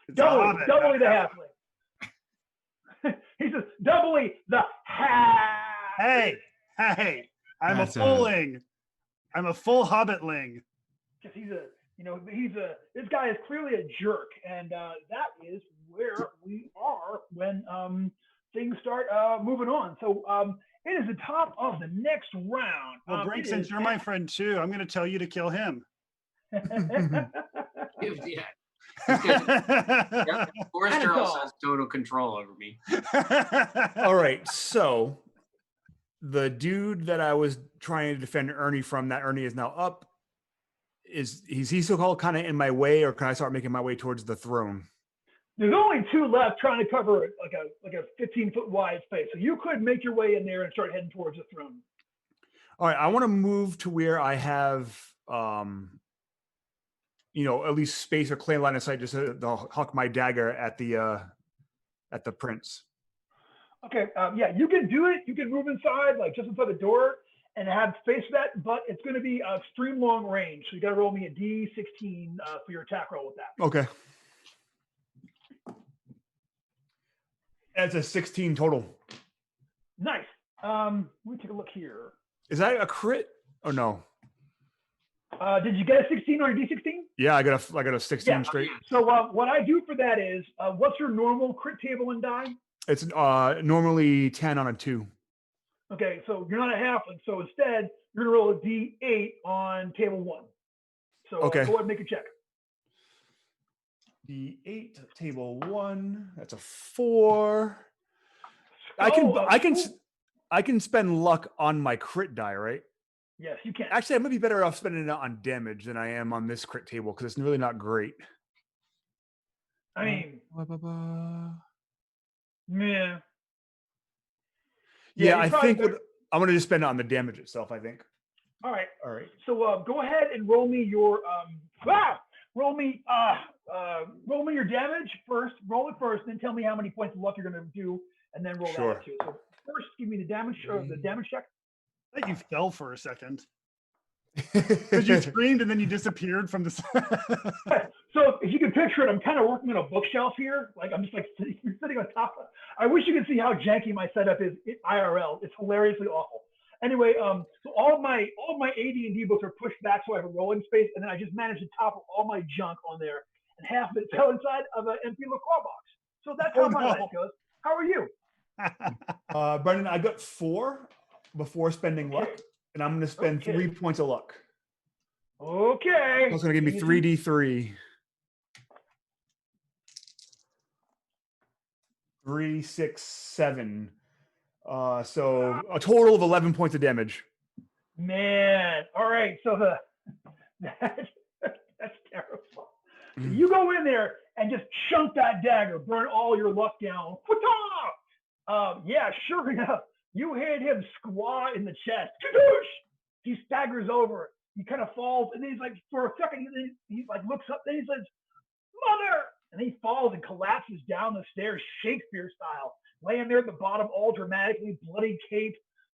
It's a hobbit, Doubly not the half- halfling. He says, doubly the half. Hey, I'm That's a a- fulling. I'm a full hobbitling. Because this guy is clearly a jerk, and that is where we are when things start moving on. So it is the top of the next round. Well, Brink, since you're my friend too, I'm going to tell you to kill him. Yeah. Yeah. Forrester Kind of also tall. has total control over me. All right, so the dude that I was trying to defend Ernie from, that Ernie is now up. Is he still kind of in my way, or can I start making my way towards the throne? There's only 2 left trying to cover like a 15-foot wide space. So you could make your way in there and start heading towards the throne. All right, I want to move to where I have, at least space or clear line of sight, just to huck my dagger at the prince. Okay, yeah, you can do it. You can move inside, like just inside the door, and have space for that, but it's going to be extreme long range. So you got to roll me a D16 for your attack roll with that. Okay. That's a 16 total. Nice. Let me take a look here. Is that a crit? Oh no. Did you get a 16 on your D16? Yeah, I got a 16 Yeah. straight. So what I do for that is, what's your normal crit table and die? It's normally 10 on a 2. Okay, so you're not a halfling. So instead, you're going to roll a D8 on table 1. So Okay. go ahead and make a check. The 8 table 1. That's a 4. Oh, I can spend luck on my crit die, right? Yes, you can. Actually, I might be better off spending it on damage than I am on this crit table because it's really not great. I mean, Yeah, you're I probably think better- I'm gonna just spend it on the damage itself. I think. All right. All right. So go ahead and roll me your roll me your damage first. Roll it first, then tell me how many points of luck you're going to do, and then roll Sure. that too. So first, give me the damage check. I thought you fell for a second. Because you screamed and then you disappeared from the. So if you can picture it, I'm kind of working on a bookshelf here. Like I'm just like sitting on top of. I wish you could see how janky my setup is IRL. It's hilariously awful. Anyway, so all my AD&D books are pushed back so I have a rolling space, and then I just managed to topple all my junk on there, and half of it fell inside of an empty LaCroix box. So that's how my life goes. How are you? Brendan, I got 4 before spending luck, Okay. and I'm gonna spend Okay. 3 points of luck. Okay. That's gonna give me 3d3. 3, 6, 7. So a total of 11 points of damage. Man, all right. So that's terrible. So you go in there and just chunk that dagger, burn all your luck down. Yeah, sure enough, you hit him squat in the chest. Kadoosh! He staggers over. He kind of falls, and then he's like, for a second, he like looks up, then he says, "Mother!" And he falls and collapses down the stairs, Shakespeare style, laying there at the bottom, all dramatically, bloody cape,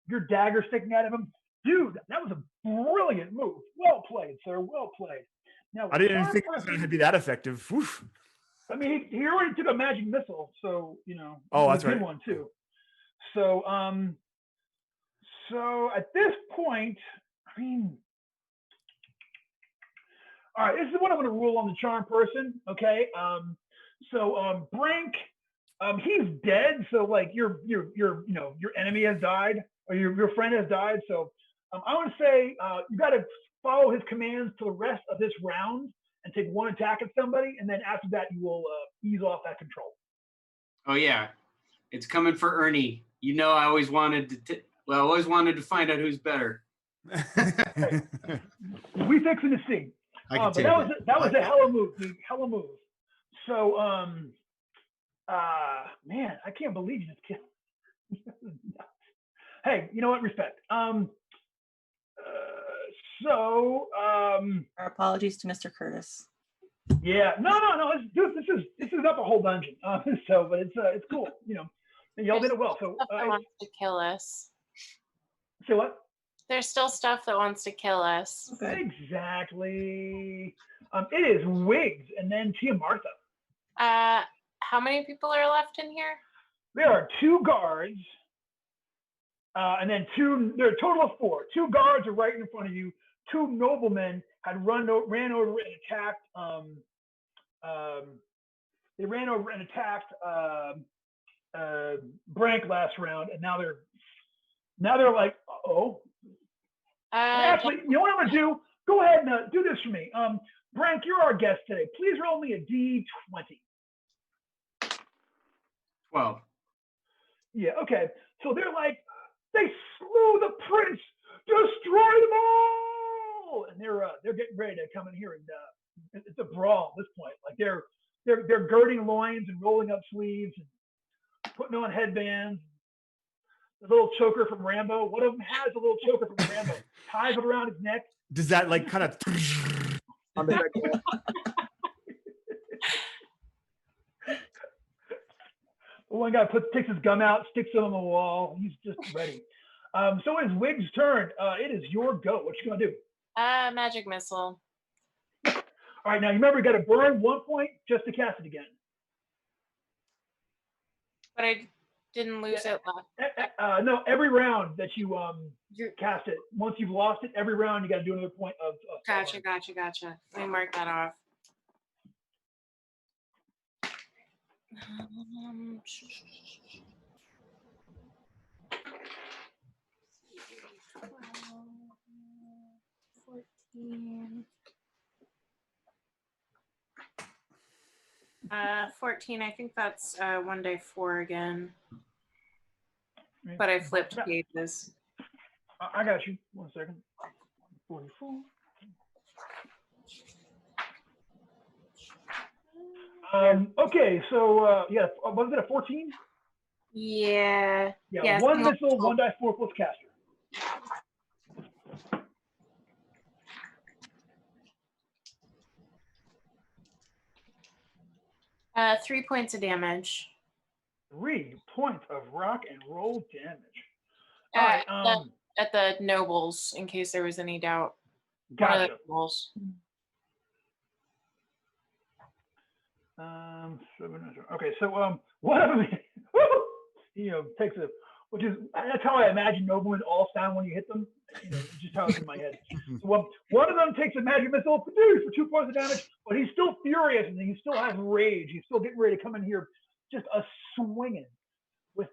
your dagger sticking out of him. Dude, that was a brilliant move. Well played, sir. Well played. Now, I didn't our think it was person- gonna be that effective. Oof. I mean, he already took a magic missile, so Oh, it was that's a good right. one too. So, so at this point, I mean, all right, this is what I'm going to rule on the charm person. Okay, so Brink, he's dead. So like your enemy has died, or your friend has died. So I want to say you got to follow his commands to the rest of this round and take one attack at somebody, and then after that you will ease off that control. Oh yeah, it's coming for Ernie. You know, I always wanted to find out who's better. We fixing to see. I can But take that was it. a hella move, dude. Hella move. So, man, I can't believe you just killed. Hey, you know what? Respect. Our apologies to Mr. Curtis. Yeah, no. This is up a whole dungeon. So, but it's cool. You know, and y'all did it well. So, Stuff that wants to kill us. say what? There's still stuff that wants to kill us. Okay. Exactly. It is Wiggs and then Tia Martha. How many people are left in here? There are 2 guards, and then there are a total of 4. 2 guards are right in front of you. 2 noblemen had ran over and attacked. They ran over and attacked Brank last round, and now they're like, oh. Actually, you know what I'm gonna do? Go ahead and do this for me. Brank, you're our guest today. Please roll me a D20. 12. Yeah, okay. So they're like, they slew the prince, destroy them all, and they're getting ready to come in here and it's a brawl at this point. Like they're girding loins and rolling up sleeves and putting on headbands. The little choker from Rambo. One of them has a little choker from Rambo. Ties it around his neck. Does that like kind of on the neck? One guy takes his gum out, sticks it on the wall. He's just ready. So it's Wig's turn. It is your go. What you gonna do? Magic missile. All right, now you remember you got to burn 1 point just to cast it again. But I didn't lose it left. No, every round that you cast it, once you've lost it, every round you got to do another point of. Gotcha. Let me mark that off. 14. 14. I think that's 1d4 again. But I flipped pages. I got you. 1 second. 44. Okay, so yeah, was it a 14? Yeah. Yeah, 1 missile, 1 die 4 plus caster. Uh, 3 points of damage. 3 points of rock and roll damage. All right. At the nobles, in case there was any doubt. Gotcha. Nobles. Okay, so one of them, takes a, that's how I imagine noblemen all sound when you hit them. Just how it's in my head. So one of them takes a magic missile for 2 points of damage, but he's still furious and he still has rage. He's still getting ready to come in here, just a swinging with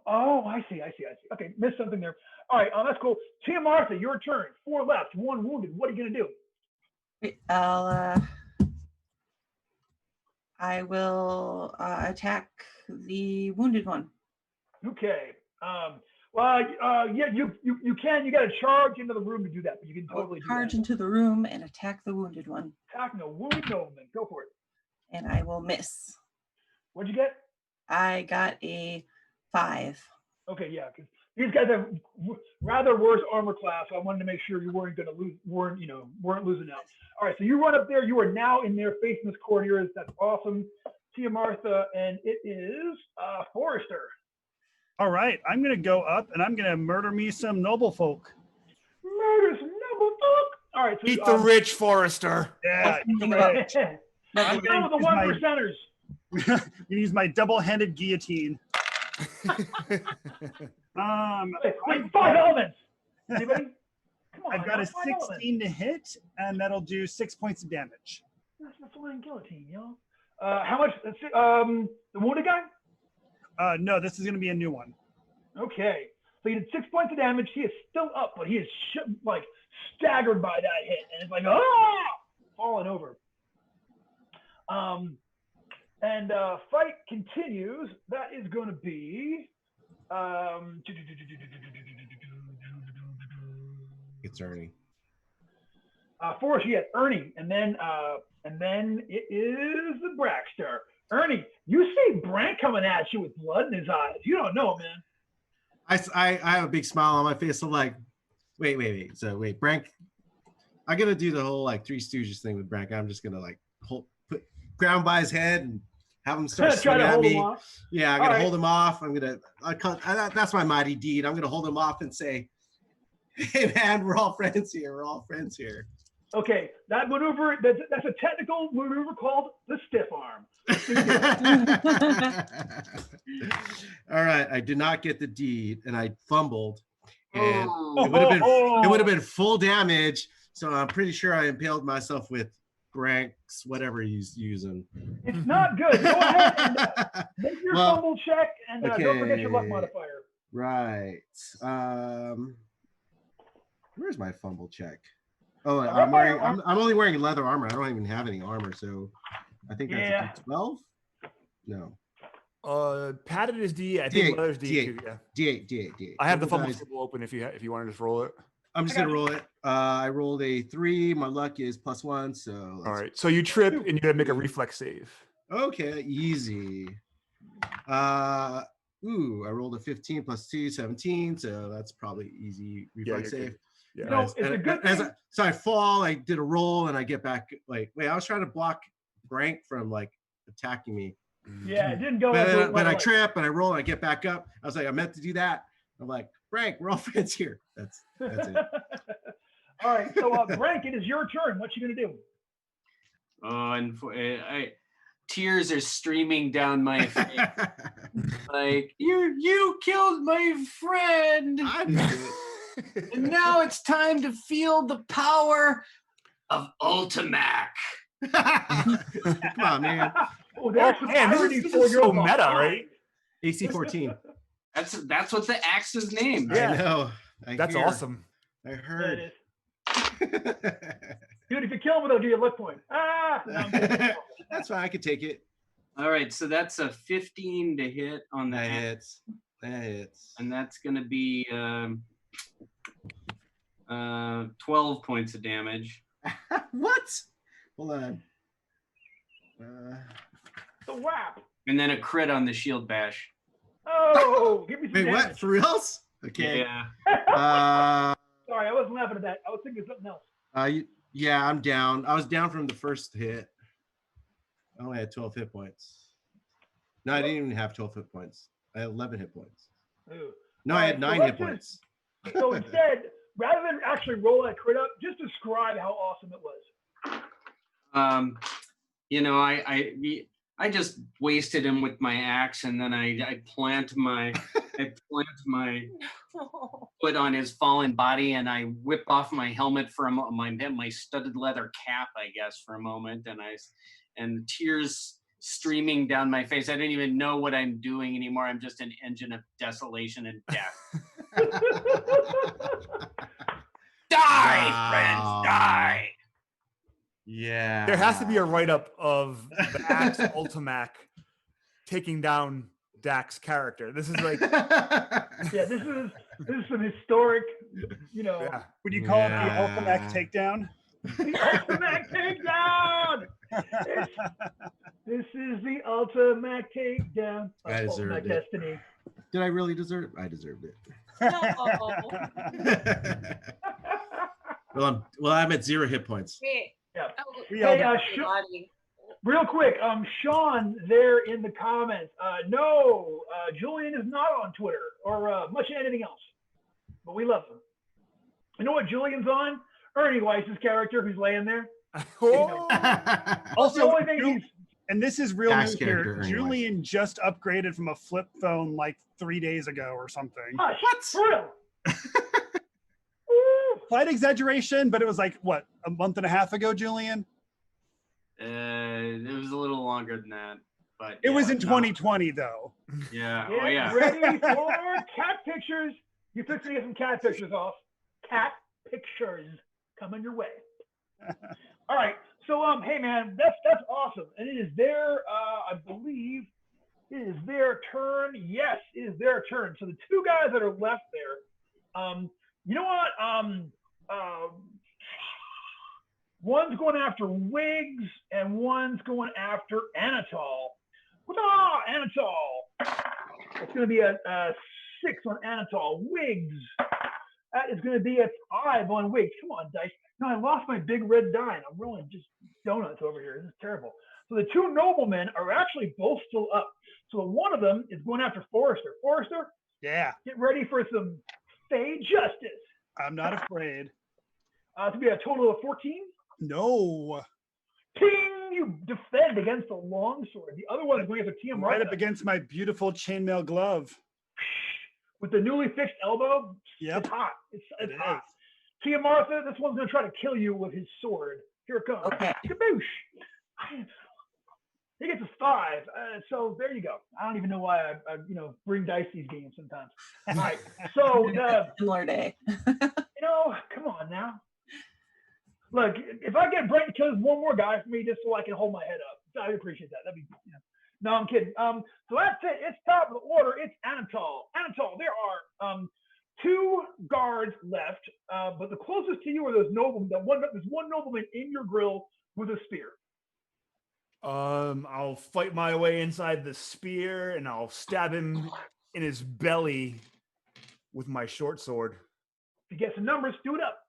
Oh, I see. Okay, missed something there. All right, that's cool. Tia Martha, your turn. 4 left, 1 wounded. What are you gonna do? Wait, I will attack the wounded one. Okay. Well, yeah, you can. You got to charge into the room to do that, but you can totally do Charge that. into the room and attack the wounded one. Attacking a wounded nobleman. Go for it. And I will miss. What'd you get? I got a 5. Okay, yeah, because these guys have rather worse armor class, so I wanted to make sure you weren't going to lose, weren't losing out. All right, so you run up there. You are now in there facing this courtier. That's awesome. Tia Martha, and it is Forrester. All right, I'm gonna go up and I'm gonna murder me some noble folk. Murder some noble folk. All right, so Eat the rich, Forrester. Yeah, right. I'm going with the 1%ers. Use my double-handed guillotine. Wait, 5 elements. Anybody? Come on. I've got a 5 elements. 16 to hit, and that'll do 6 points of damage. That's the flying guillotine, yo. How much? The wounded guy? No, this is going to be a new one. Okay. So he did 6 points of damage. He is still up, but he is staggered by that hit, and it's like falling over. And fight continues. That is going to be. It's Ernie. Forrest, you get Ernie, and then it is the Brackster. Ernie, you see Brant coming at you with blood in his eyes. You don't know, man. I have a big smile on my face. I'm like, wait. So wait, Brank. I'm gonna do the whole like Three Stooges thing with Brank. I'm just gonna like put ground by his head and have him start swinging at me. Yeah, I'm gonna hold him off. That's my mighty deed. I'm gonna hold him off and say, "Hey man, we're all friends here. We're all friends here." Okay, that maneuver, that's a technical maneuver called the stiff arm. All right, I did not get the deed, and I fumbled, and it would have been full damage. So I'm pretty sure I impaled myself with Brank's whatever he's using. It's not good. Go ahead and make your fumble check, and don't forget your luck modifier. Right. Where's my fumble check? Oh, I'm only wearing leather armor. I don't even have any armor, so I think that's a 12. No. Padded is D. I think leather's D2. Yeah. D8. I have the fumble table open if you want to just roll it. I'm just gonna roll it. I rolled a 3. My luck is +1. So all right. So you trip and you gotta make a reflex save. Okay, easy. I rolled a 15 + 2, 17. So that's probably easy reflex save. Good. Yeah. No, it's a good thing. So I fall, I did a roll, and I get back. Like, wait, I was trying to block Brank from like attacking me. Yeah, it didn't go. But I trip and I roll and I get back up. I was like, I meant to do that. I'm like, Brank, we're all friends here. That's it. All right, so Brank, it is your turn. What you gonna do? Tears are streaming down my face. Like, you killed my friend. I did it. And now it's time to feel the power of Ultimak. Come on, man. This is so meta, right? AC 14. That's what the axe is named. Yeah. I know. That's awesome. I heard. Dude, if you kill him, they'll give you a luck point. That's fine. I could take it. All right, so that's a 15 to hit on the hits. That hits. And that's going to be 12 points of damage. What? Hold on. The whap. And then a crit on the shield bash. Oh, give me some damage. What? For reals? Okay. Yeah. Sorry, I wasn't laughing at that. I was thinking of something else. Yeah, I'm down. I was down from the first hit. I only had 12 hit points. No, I didn't even have 12 hit points. I had 11 hit points. Ooh. No, I had 9 hit points. So instead, rather than actually roll that crit up, just describe how awesome it was. I just wasted him with my axe, and then I plant my foot on his fallen body, and I whip off my helmet for my studded leather cap, I guess, for a moment, and tears streaming down my face. I didn't even know what I'm doing anymore. I'm just an engine of desolation and death. Die, friends, die. Yeah. There has to be a write-up of the axe Ultimak taking down Dak's character. This is like this is some historic, Yeah. Would you call it the Ultimak takedown? The Ultimak takedown. This is the Ultimak takedown. I deserved it. Destiny. Did I really deserve it? I deserved it. No. Well, I'm at 0 hit points. Wait. Yeah. Oh, hey, real quick, Sean there in the comments. No, Julian is not on Twitter or much anything else, but we love him. You know what Julian's on? Ernie Weiss's character who's laying there. Also, the only thing and this is real Dax news character, here. Ernie Julian just upgraded from a flip phone like 3 days ago or something. What? For real? Slight exaggeration, but it was like, what, a month and a half ago, Julian? It was a little longer than that, but it was in 2020 though. Yeah. Get ready for cat pictures. You fix me to get some cat pictures off. Cat pictures coming your way. All right. So hey man, that's awesome. And it is their I believe it is their turn. Yes, it is their turn. So the two guys that are left there, you know what? One's going after Wiggs and one's going after Anatol. Anatol. It's going to be a 6 on Anatol. Wiggs. That is going to be a 5 on Wiggs. Come on, dice. No, I lost my big red die, and I'm rolling just donuts over here. This is terrible. So the two noblemen are actually both still up. So one of them is going after Forrester. Forrester, Yeah, get ready for some Fey justice. I'm not afraid. It's going to be a total of 14. No. Ting! You defend against the longsword. The other one is going after Tia Right Martha. up against my beautiful chainmail glove. With the newly fixed elbow. Yep. It's hot. It's It hot. is. Tia Martha, this one's going to try to kill you with his sword. Here it comes. Okay. Kaboosh! He gets a 5. So there you go. I don't even know why I bring dice these games sometimes. All right. So, Similar day. come on now. Look, if I get Brent to kill one more guy for me just so I can hold my head up, I'd appreciate that. That'd be, No, I'm kidding. So that's it. It's top of the order. It's Anatol. Anatol, there are 2 guards left, but the closest to you are those noblemen. There's one nobleman in your grill with a spear. I'll fight my way inside the spear and I'll stab him in his belly with my short sword. If you get some numbers, do it up.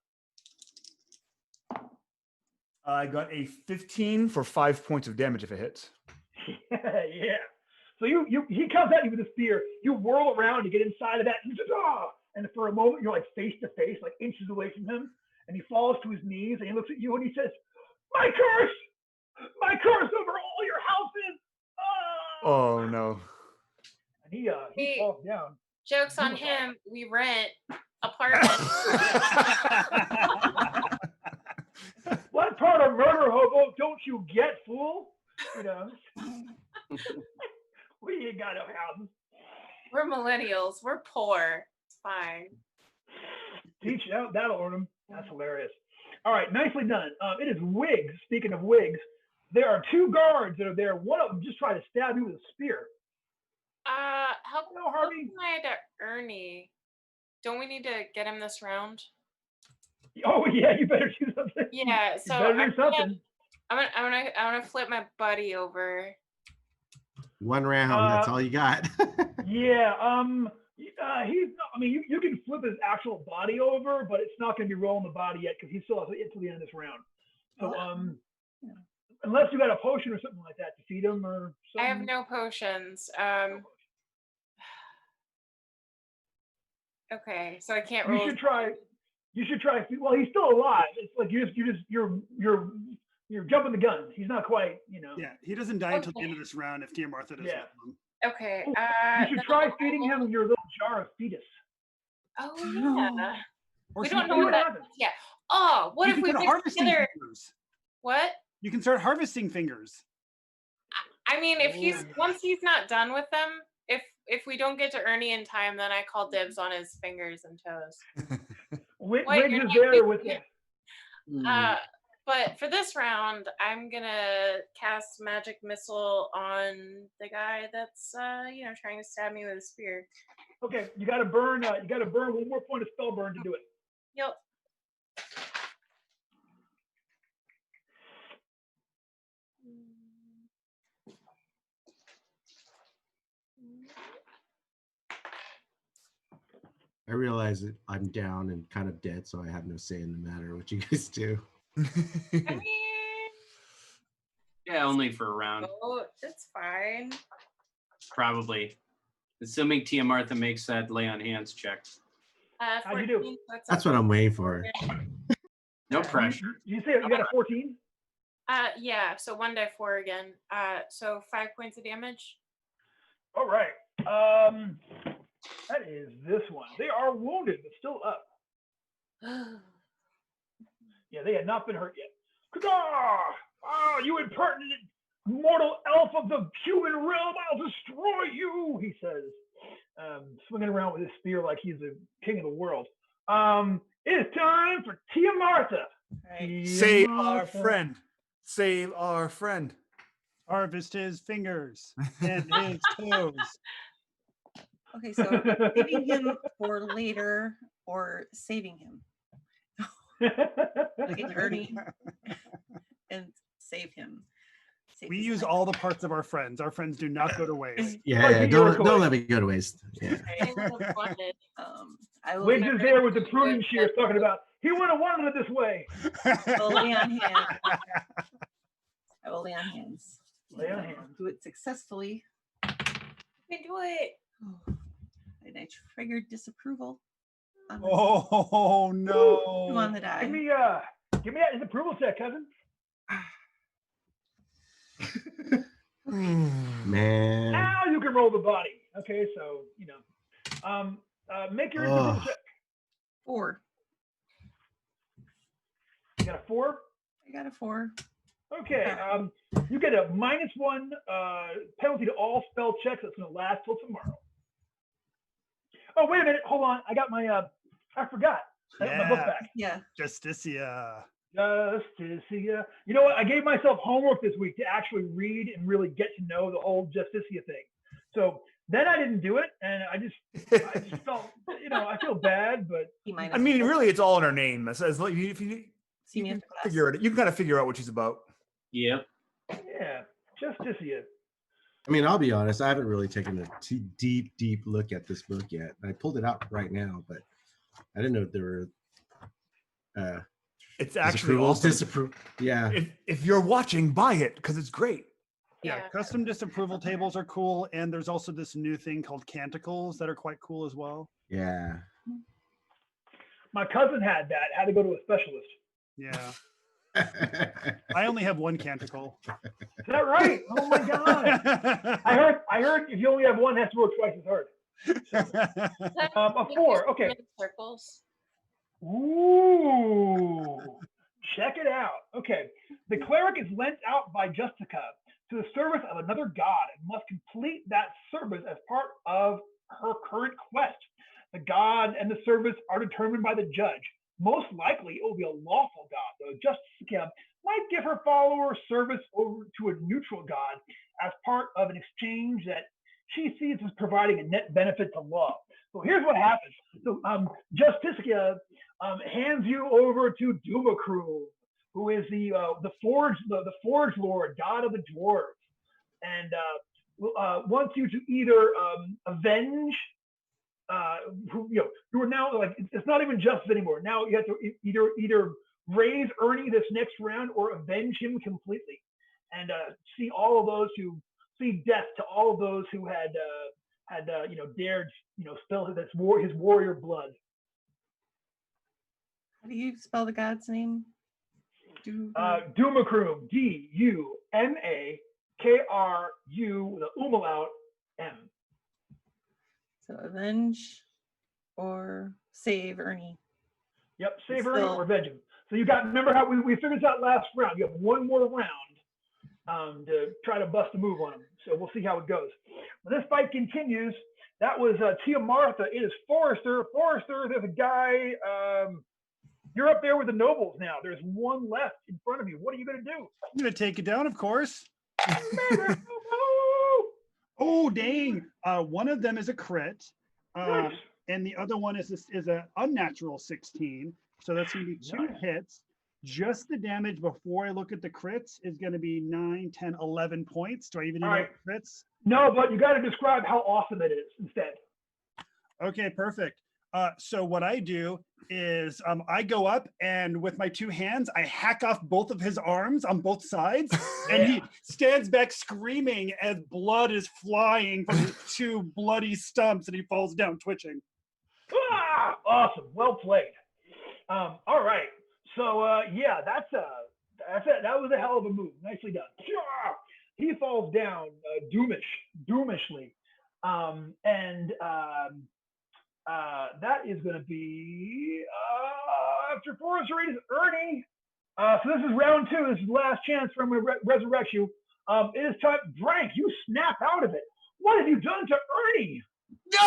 I got a 15 for 5 points of damage if it hits. Yeah. So he comes at you with a spear. You whirl around to get inside of that, and for a moment you're like face to face, like inches away from him, and he falls to his knees and he looks at you and he says, "My curse over all your houses!" Oh no. And he falls down. Joke's on him. We rent apartments. What part of murder hobo don't you get, fool? We ain't got no houses. We're millennials. We're poor. It's fine. Teach out. That'll earn them. That's hilarious. All right, nicely done. It is Wiggs. Speaking of Wiggs, there are 2 guards that are there. One of them just tried to stab you with a spear. Help Harvey. my to Ernie. Don't we need to get him this round? Oh yeah, you better do something. Yeah, so you better do something. I'm gonna flip my buddy over. 1 round. That's all you got. Yeah. He's not. I mean, you can flip his actual body over, but it's not going to be rolling the body yet because he still has to get to the end of this round. So unless you got a potion or something like that to feed him or something. I have no potions. Okay, so I can't roll. You should try. Well, he's still alive. It's like you're jumping the gun. He's not quite. Yeah, he doesn't die until the end of this round if Tia Martha doesn't. Yeah. Okay. You should try feeding him your little jar of fetus. Oh yeah. Or We some don't know what that. Yeah. Oh, what if we start mix harvesting together? fingers. What? You can start harvesting fingers. I mean, if once he's not done with them, if we don't get to Ernie in time, then I call dibs on his fingers and toes. Wiggs is there with him. But for this round, I'm gonna cast magic missile on the guy that's trying to stab me with a spear. Okay, you got to burn. You got to burn 1 more point of spell burn to do it. Yep. I realize that I'm down and kind of dead, so I have no say in the matter what you guys do. I mean, Yeah, only for a round, oh, it's fine. probably. Assuming Tia Martha makes that lay on hands check. How'd you do? 14, That's what I'm waiting for. No pressure. You say you got a 14? Yeah, so 1d4 again. So 5 points of damage. All right. That is this one. They are wounded, but still up. Yeah, they had not been hurt yet. Caw! Oh, you impertinent mortal elf of the human realm! I'll destroy you, he says, swinging around with his spear like he's the king of the world. It is time for Tia Martha Right. Save our friend. Save our friend. Harvest his fingers and his toes. Okay, so are we saving him for later or saving him? Like get Ernie and save him. Save We his use life. all the parts of our friends. Our friends do not go to waste. Yeah, don't let me go to waste. Yeah. I would have wanted. I will, Wiggs is there with the pruning shears talking about, he would have wanted it this way. I will lay on hands. I will lay on hands. Lay on And I will hands. do it successfully. We do it. And I triggered disapproval. On my- Oh Come no. on the die. Give me that disapproval check, cousin. Man. Now you can roll the body. Okay, so make your disapproval check. 4. You got a 4. I got a 4. Okay, you get a -1 penalty to all spell checks. That's going to last till tomorrow. Oh, wait a minute. Hold on. I got my, I forgot. I got my book Yeah. back. Yeah. Justicia. Justicia. You know what? I gave myself homework this week to actually read and really get to know the whole Justicia thing. So then I didn't do it, and I just felt, I feel bad, but I mean, really, it's all in her name. It says, like, if you See me after class. figure it, you can kind of figure out what she's about. Yep. yeah, Justicia. I mean, I'll be honest. I haven't really taken a too deep look at this book yet. I pulled it out right now, but I didn't know there were. It's actually awesome. disapprove. Yeah. If you're watching, buy it because it's great. Yeah, custom disapproval tables are cool, and there's also this new thing called canticles that are quite cool as well. Yeah. My cousin had to go to a specialist. Yeah, I only have one canticle. Is that right? Oh my God. I heard if you only have one, it has to work twice as hard. A 4. Okay. Circles. Ooh, check it out. Okay, the cleric is lent out by Justica to the service of another god and must complete that service as part of her current quest. The god and the service are determined by the judge. Most likely, it will be a lawful god, though Justica might give her follower service over to a neutral god as part of an exchange that she sees as providing a net benefit to law. So here's what happens. So Justicia hands you over to Dumakru, who is the forge lord, god of the dwarves, and wants you to either avenge who are now, like, it's not even justice anymore. Now you have to either raise Ernie this next round or avenge him completely, and see all of those who see death to all of those who had dared spill his warrior blood. How do you spell the god's name? Dumakrum, D-U-M-A-K-R-U, the umlaut M. So avenge or save Ernie. Yep, save Ernie or avenge him. So remember how we figured this out last round. You have one more round to try to bust a move on him. So we'll see how it goes. When this fight continues, that was Tia Martha. It is Forrester. Forrester, there's a guy. You're up there with the nobles now. There's one left in front of you. What are you going to do? I'm gonna take it down, of course. Oh dang! One of them is a crit, Nice. and the other one is an unnatural 16. So that's gonna be 2 Nice. hits. Just the damage before I look at the crits is gonna be 9, 10, 11 points. Do I even need All right. crits? No, but you got to describe how awesome it is instead. Okay, perfect. So what I do is I go up and with my 2 hands, I hack off both of his arms on both sides, and he stands back screaming as blood is flying from his 2 bloody stumps, and he falls down twitching. Ah, awesome. Well played. All right. So that's it. That was a hell of a move. Nicely done. He falls down doomishly. That is going to be after Forrester is Ernie. So this is round 2. This is the last chance for him to resurrect you. It is time. Drank, you snap out of it. What have you done to Ernie? No!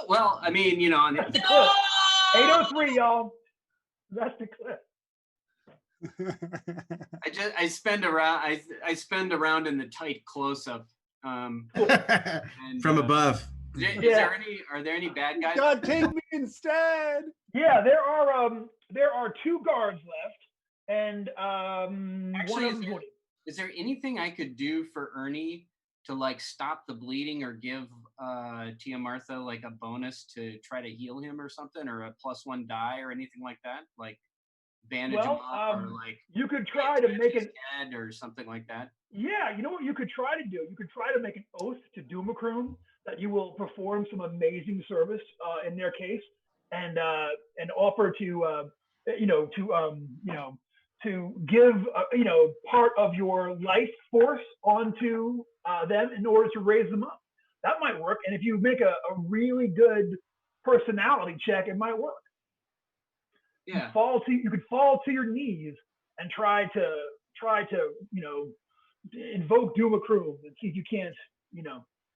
Well, I mean, on the, That's the clip. 803, y'all. That's the clip. I spend around in the tight close up. From And, above. Are there any bad guys? God, take me instead. Yeah, there are 2 guards left, and Actually, one of them. is there anything I could do for Ernie to like stop the bleeding or give Tia Martha like a bonus to try to heal him or something, or a +1 die or anything like that? Like bandage him up or like you could try to make his head or something like that. Yeah, you know what you could try to do? You could try to make an oath to Doomacroom that you will perform some amazing service in their case, and offer to to give part of your life force onto them in order to raise them up. That might work, and if you make a really good personality check, it might work. Yeah. You could fall to your knees and try to invoke Doomacroom and see if you can't,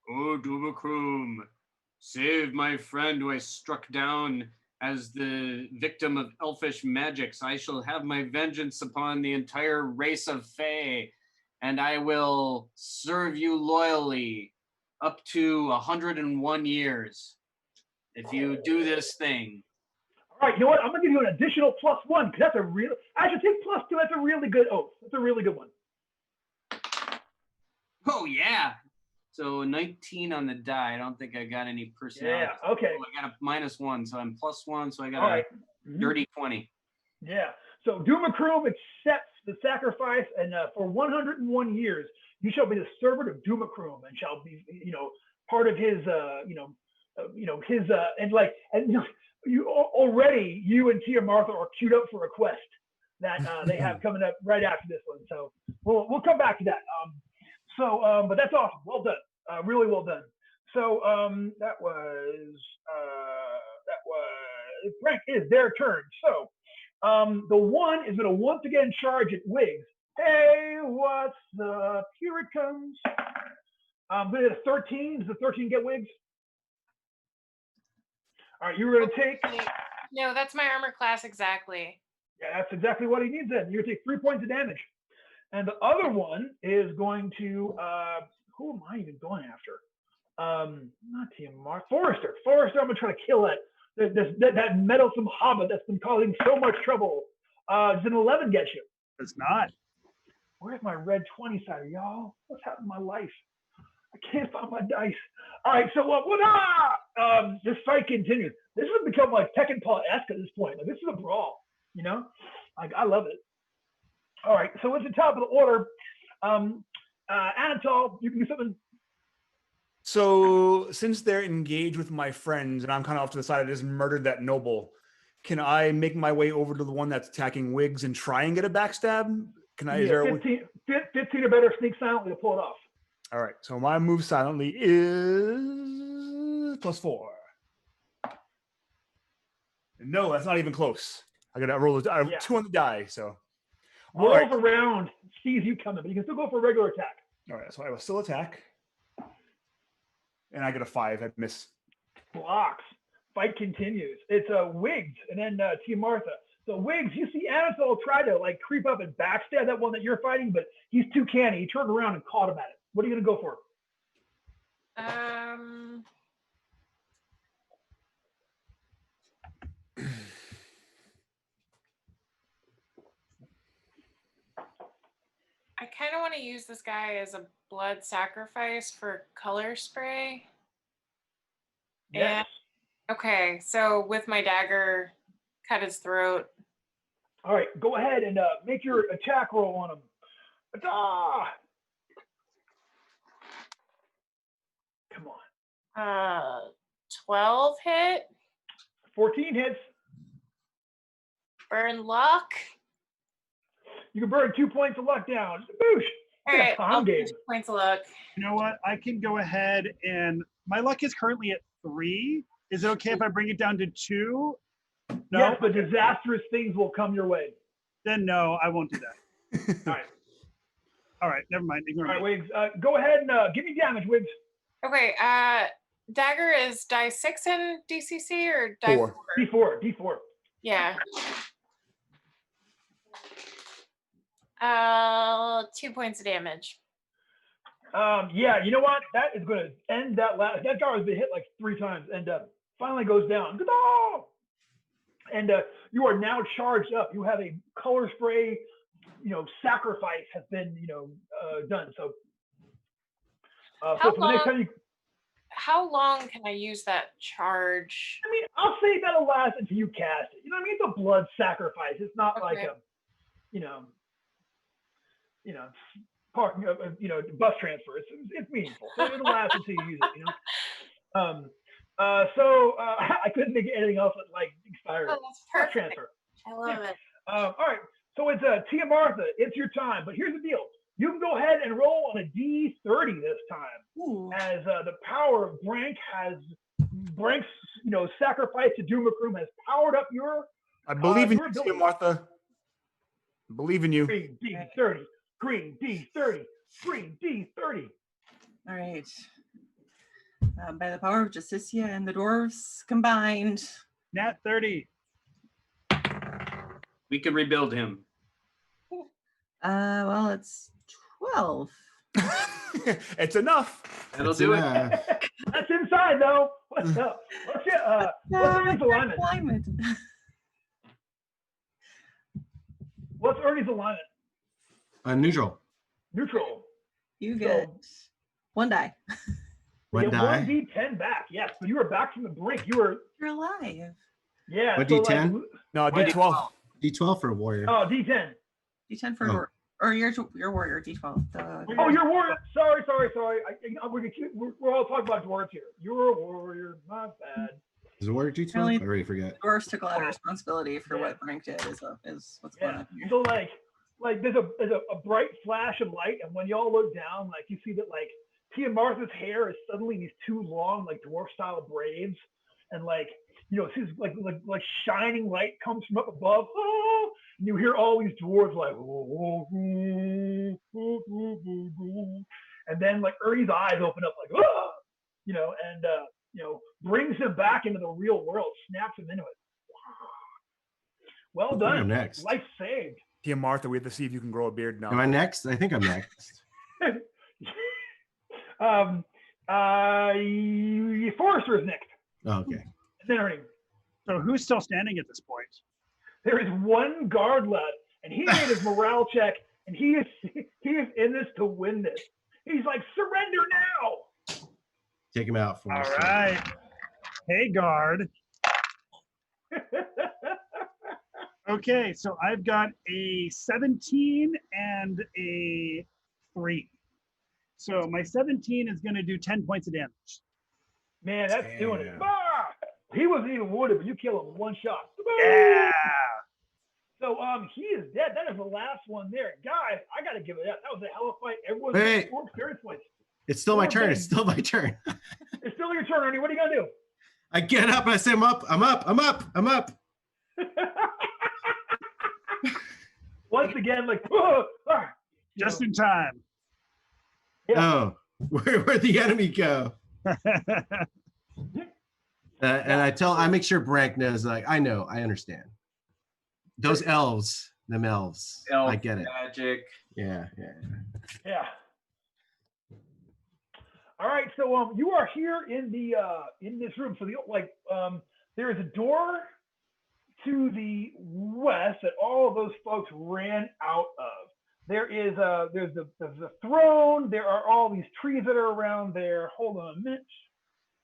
Oh, Doomacroom, save my friend who I struck down as the victim of elfish magics. I shall have my vengeance upon the entire race of Fae, and I will serve you loyally up to 101 years if you do this thing. All right, you know what? I'm gonna give you an additional +1 because that's I should take +2. That's a really good oath. That's a really good one. Oh yeah. So 19 on the die. I don't think I got any personality. Yeah. Okay. Oh, I got a -1, so I'm +1. So I got All a right. dirty 20. Yeah. So Doomacroom accepts the sacrifice, and for 101 years, you shall be the servant of Doomacroom, and shall be, part of his, you and Tia Martha are queued up for a quest that they have coming up right after this one. So we'll come back to that. But that's awesome. Well done. Really well done. So that was Frank. It is their turn. So the 1 is going to once again charge at Wiggs. Hey, what's up? Here it comes. I'm going to hit a 13. Does the 13 get Wiggs? All right, you were going to take. No, that's my armor class exactly. Yeah, that's exactly what he needs then. You're going to take 3 points of damage. And the other one is going to, who am I even going after? Not Tia Mark. Forrester, I'm going to try to kill that meddlesome hobbit that's been causing so much trouble. Does an 11 get you? It's not. Where's my red 20 side, y'all? What's happened in my life? I can't find my dice. All right, so this fight continues. This has become like Tekken Paul-esque at this point. Like, this is a brawl, I love it. All right, so at the top of the order, Anatol, you can do something. So since they're engaged with my friends and I'm kind of off to the side, I just murdered that noble. Can I make my way over to the one that's attacking Wiggs and try and get a backstab? Can I? Yeah, 15 or better, sneak silently to pull it off. All right, so my move silently is +4. No, that's not even close. I got to roll 2 on the die, so. Rolls around, sees you coming, but you can still go for a regular attack. All right, so I will still attack. And I get a 5, I miss. Blocks. Fight continues. It's Wiggs and then Tia Martha. So Wiggs, you see Anatol try to like creep up and backstab that one that you're fighting, but he's too canny. He turned around and caught him at it. What are you gonna go for? I kind of want to use this guy as a blood sacrifice for color spray. Yes. And, okay, so with my dagger, cut his throat. All right, go ahead and make your attack roll on him. Ah! Come on. 12 hit. 14 hits. Burn luck. You can burn 2 points of luck down. Boosh! All right, I'll game. 2 points of luck. You know what? I can go ahead and my luck is currently at 3. Is it okay if I bring it down to 2? No? Yes, but disastrous things will come your way. Then no, I won't do that. All right. All right, never mind. Ignore All right, me. Wiggs. Go ahead and give me damage, Wiggs. Okay, Dagger is die 6 in DCC or die 4? D4. Yeah. 2 points of damage. Yeah, you know what? That is going to end that that guard has been hit like 3 times and finally goes down. And you are now charged up. You have a color spray, sacrifice has been, done. So, so for the next time how long can I use that charge? I mean, I'll say that'll last until you cast it. You know what I mean? It's a blood sacrifice. It's not like a, parking, bus transfer. It's meaningful. So it'll last until you use it. I couldn't think of anything else that like expired. Oh, that's perfect. Transfer. I love it. All right. So it's Tia Martha. It's your time. But here's the deal. You can go ahead and roll on a D30 this time. Ooh. As the power of Brank's sacrifice to Doom McCroom has powered up your. I believe in you, ability. Tia Martha. I believe in you. Green D30. Green D30. Green D30. All right. By the power of Justicia and the dwarves combined. Nat 30. We can rebuild him. Well, it's 12. It's enough. That'll do it. That's inside though. What's up? What's Ernie's alignment? What's Ernie's alignment? Neutral. Neutral. You get 1 die. One die. 1 D10 back. Yes, but you were back from the brink. You're alive. Yeah. What so D10? Like, No, D12. D12 for a warrior. oh, D10. D10 for or your warrior. D12. Oh, you're warrior. Sorry. We're all talking about dwarves here. You're a warrior. My bad. Is it warrior D12? Apparently- I already forget. Dwarves took a lot of responsibility for what Frank did. Is what's going on here. So like there's a bright flash of light, and when y'all look down, like you see that like Tia Martha's hair is suddenly these 2 long like dwarf style braids, and like it's like shining light comes from up above. Oh, and you hear all these dwarves like, oh, and then like Ernie's eyes open up like, oh, and brings him back into the real world, snaps him into it. Well done. I'm next. Life saved. Tia Martha, we have to see if you can grow a beard now. Am I next? I think I'm next. Forrester is next. Oh, okay. Then Ernie. So who's still standing at this point? There is 1 guard left, and he made his morale check, and he is in this to win this. He's like, surrender now. Take him out for All us. right. Hey, guard. Okay, so I've got a 17 and a 3. So my 17 is going to do 10 points of damage. Man, that's doing it. Ah! He wasn't even wounded, but you kill him 1 shot. Yeah. So he is dead. That is the last one there. Guys, I got to give it up. That was a hell of a fight. Everyone's Wait. 4 experience points. It's still my turn. It's still my turn. It's still your turn, Ernie. What are you going to do? I get up and I say, I'm up. Once again, like, Just in time. Yeah. Oh, where'd the enemy go? And I make sure Brank knows, like, I know, I understand. Those elves, them elves. I get it. Magic. Yeah. Yeah. All right, so you are here in the in this room. So there is a door to the west that all of those folks ran out of. There's the throne. There are all these trees that are around there. Hold on a minute.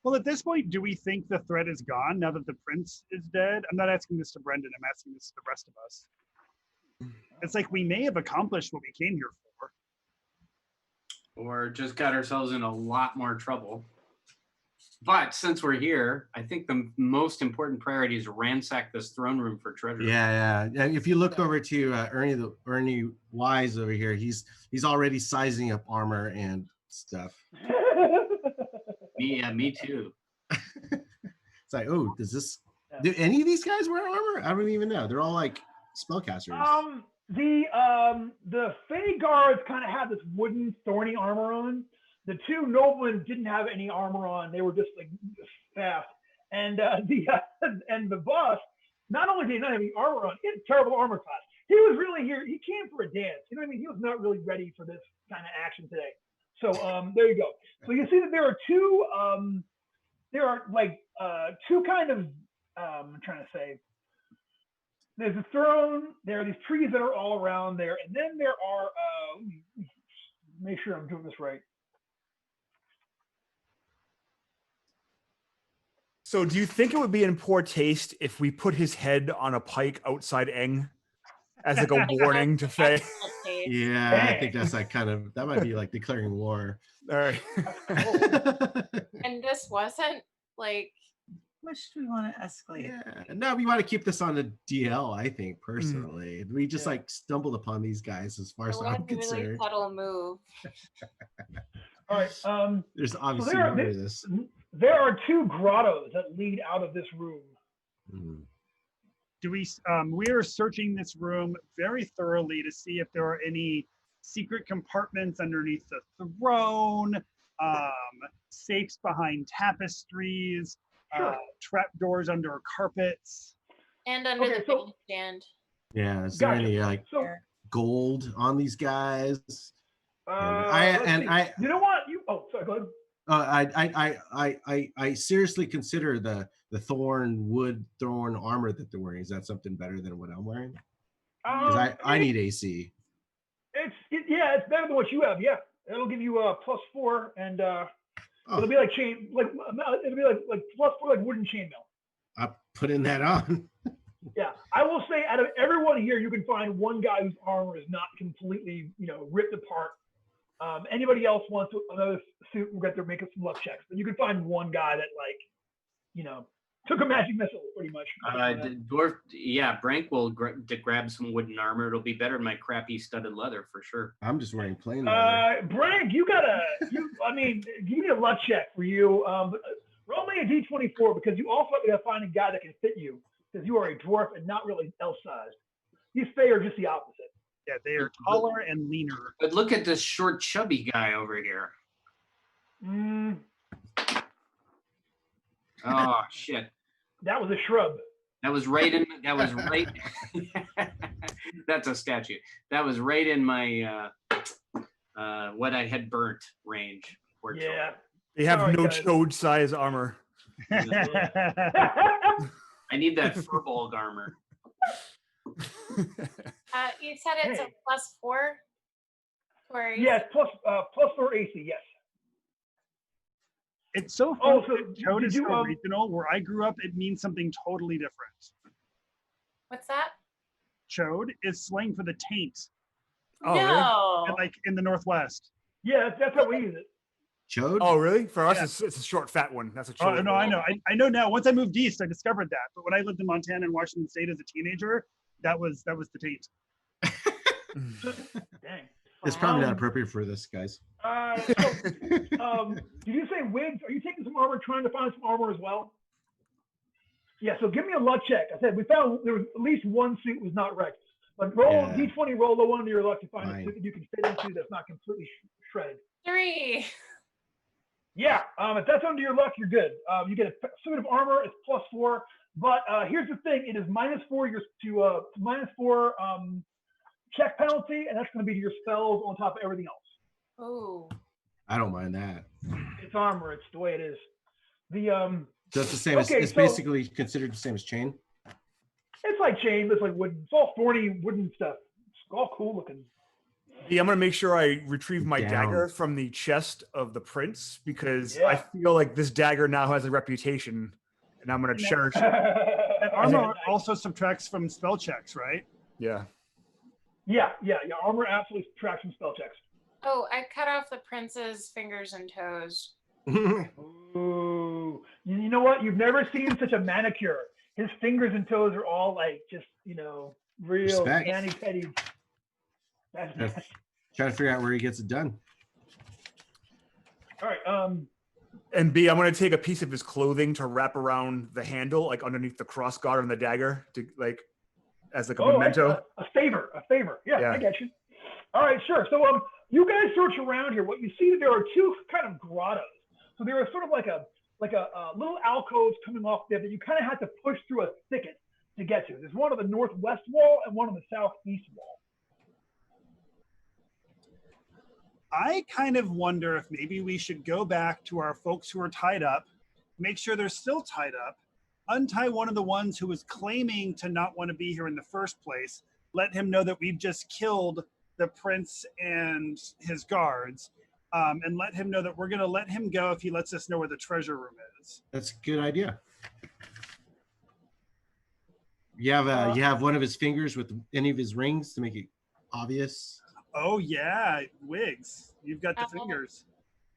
Well, at this point, do we think the threat is gone now that the prince is dead? I'm not asking this to Brendan. I'm asking this to the rest of us. It's like we may have accomplished what we came here for. Or just got ourselves in a lot more trouble. But since we're here, I think the most important priority is ransack this throne room for treasure. Yeah. If you look over to Ernie Wise over here, he's already sizing up armor and stuff. Me too. It's like, oh, do any of these guys wear armor? I don't even know. They're all like spellcasters. The Fey guards kind of have this wooden thorny armor on. the two noblemen didn't have any armor on. They were just like just fast. And the boss, not only did he not have any armor on, he had terrible armor class. He was really here. He came for a dance. You know what I mean? He was not really ready for this kind of action today. So there you go. So you see that there are two. There are like two kind of. I'm trying to say. There's a throne. There are these trees that are all around there, and then there are. Make sure I'm doing this right. So do you think it would be in poor taste if we put his head on a pike outside Eng as like a warning to Faye? Excellent taste. Yeah, I think that's like kind of that might be like declaring war. All right. And this wasn't like How much do we want to escalate? Yeah, no, we want to keep this on the DL. I think personally, we just Yeah. like stumbled upon these guys as far it as was I'm a really concerned. subtle move. All right. There's obviously there are- more to this. There are two grottos that lead out of this room. Mm. Do we? We are searching this room very thoroughly to see if there are any secret compartments underneath the throne, safes behind tapestries, Sure. trapdoors under carpets. And under Okay, the so- big stand. Yeah, is there Gotcha. any like So gold on these guys? let's see. You know what? Sorry, go ahead. I seriously consider the wood thorn armor that they're wearing. Is that something better than what I'm wearing? Because I need AC. It's better than what you have. Yeah, it'll give you a +4, and it'll be like it'll be like +4 like wooden chainmail. I'm putting that on. Yeah, I will say out of everyone here, you can find one guy whose armor is not completely ripped apart. Anybody else wants another suit, we'll get to make some luck checks. But you can find one guy that took a magic missile pretty much. Dwarf, yeah, Brank will grab some wooden armor. It'll be better than my crappy studded leather for sure. I'm just wearing plain leather. Brank, you need a luck check for you. But roll me a d24 because you also have to find a guy that can fit you because you are a dwarf and not really elf-sized. These Fae are just the opposite. Yeah, they are taller and leaner. But look at this short, chubby guy over here. Oh shit! That was a shrub. That was right in. That was right. That's a statue. That was right in my what I had burnt range. Poor Yeah. They have Sorry, no guys. chode size armor. I need that furbolg armor. You said it's a Hey. +4? Or Yes, +4 AC. Yes. It's so Oh, funny so that chode did is you, so regional. Where I grew up, it means something totally different. What's that? Chode is slang for the taint, Oh, really? No. and like in the Northwest. Yeah, that's how we use it. Chode? Oh, really? For us, Yeah. it's a short, fat one. That's a Oh chode. no, I know. I know now. Once I moved east, I discovered that. But when I lived in Montana and Washington State as a teenager, that was the taint. Dang. It's probably not Um, appropriate for this, guys. Did you say wigs? Are you taking some armor, trying to find some armor as well? Yeah, so give me a luck check. I said we found there was at least one suit was not wrecked. But roll Yeah. d20, roll the one to your luck to find a Fine. suit that you can fit into that's not completely shredded. 3. Yeah, if that's under your luck, you're good. You get a suit of armor, it's +4. But here's the thing: it is -4 -4 check penalty, and that's going to be to your spells on top of everything else. Oh. I don't mind that. It's armor; it's the way it is. The So it's the same. Okay, It's so- basically considered the same as chain. it's like chain, it's like wood. It's all thorny wooden stuff. It's all cool looking. Yeah, I'm gonna make sure I retrieve my Down. dagger from the chest of the prince because I Yeah. feel like this dagger now has a reputation, and I'm gonna cherish it. And armor also subtracts from spell checks, right? Yeah. Yeah. Armor absolutely subtracts from spell checks. Oh, I cut off the prince's fingers and toes. Ooh, you know what? You've never seen such a manicure. His fingers and toes are all like just real Respect. mani petty. That's Yes. Trying to figure out where he gets it done. all right. And B, I'm gonna take a piece of his clothing to wrap around the handle, like underneath the cross guard on the dagger, to like as like a memento. A favor. Yeah, Yeah. I get you. All right, sure. So you guys search around here. What you see, there are two kind of grottos. So there are sort of like a little alcoves coming off there that you kind of have to push through a thicket to get to. There's one on the northwest wall and one on the southeast wall. I kind of wonder if maybe we should go back to our folks who are tied up, make sure they're still tied up, untie one of the ones who was claiming to not want to be here in the first place, let him know that we've just killed the prince and his guards, and let him know that we're going to let him go if he lets us know where the treasure room is. That's a good idea. You have one of his fingers with any of his rings to make it obvious. Oh yeah, Wiggs, you've got the fingers.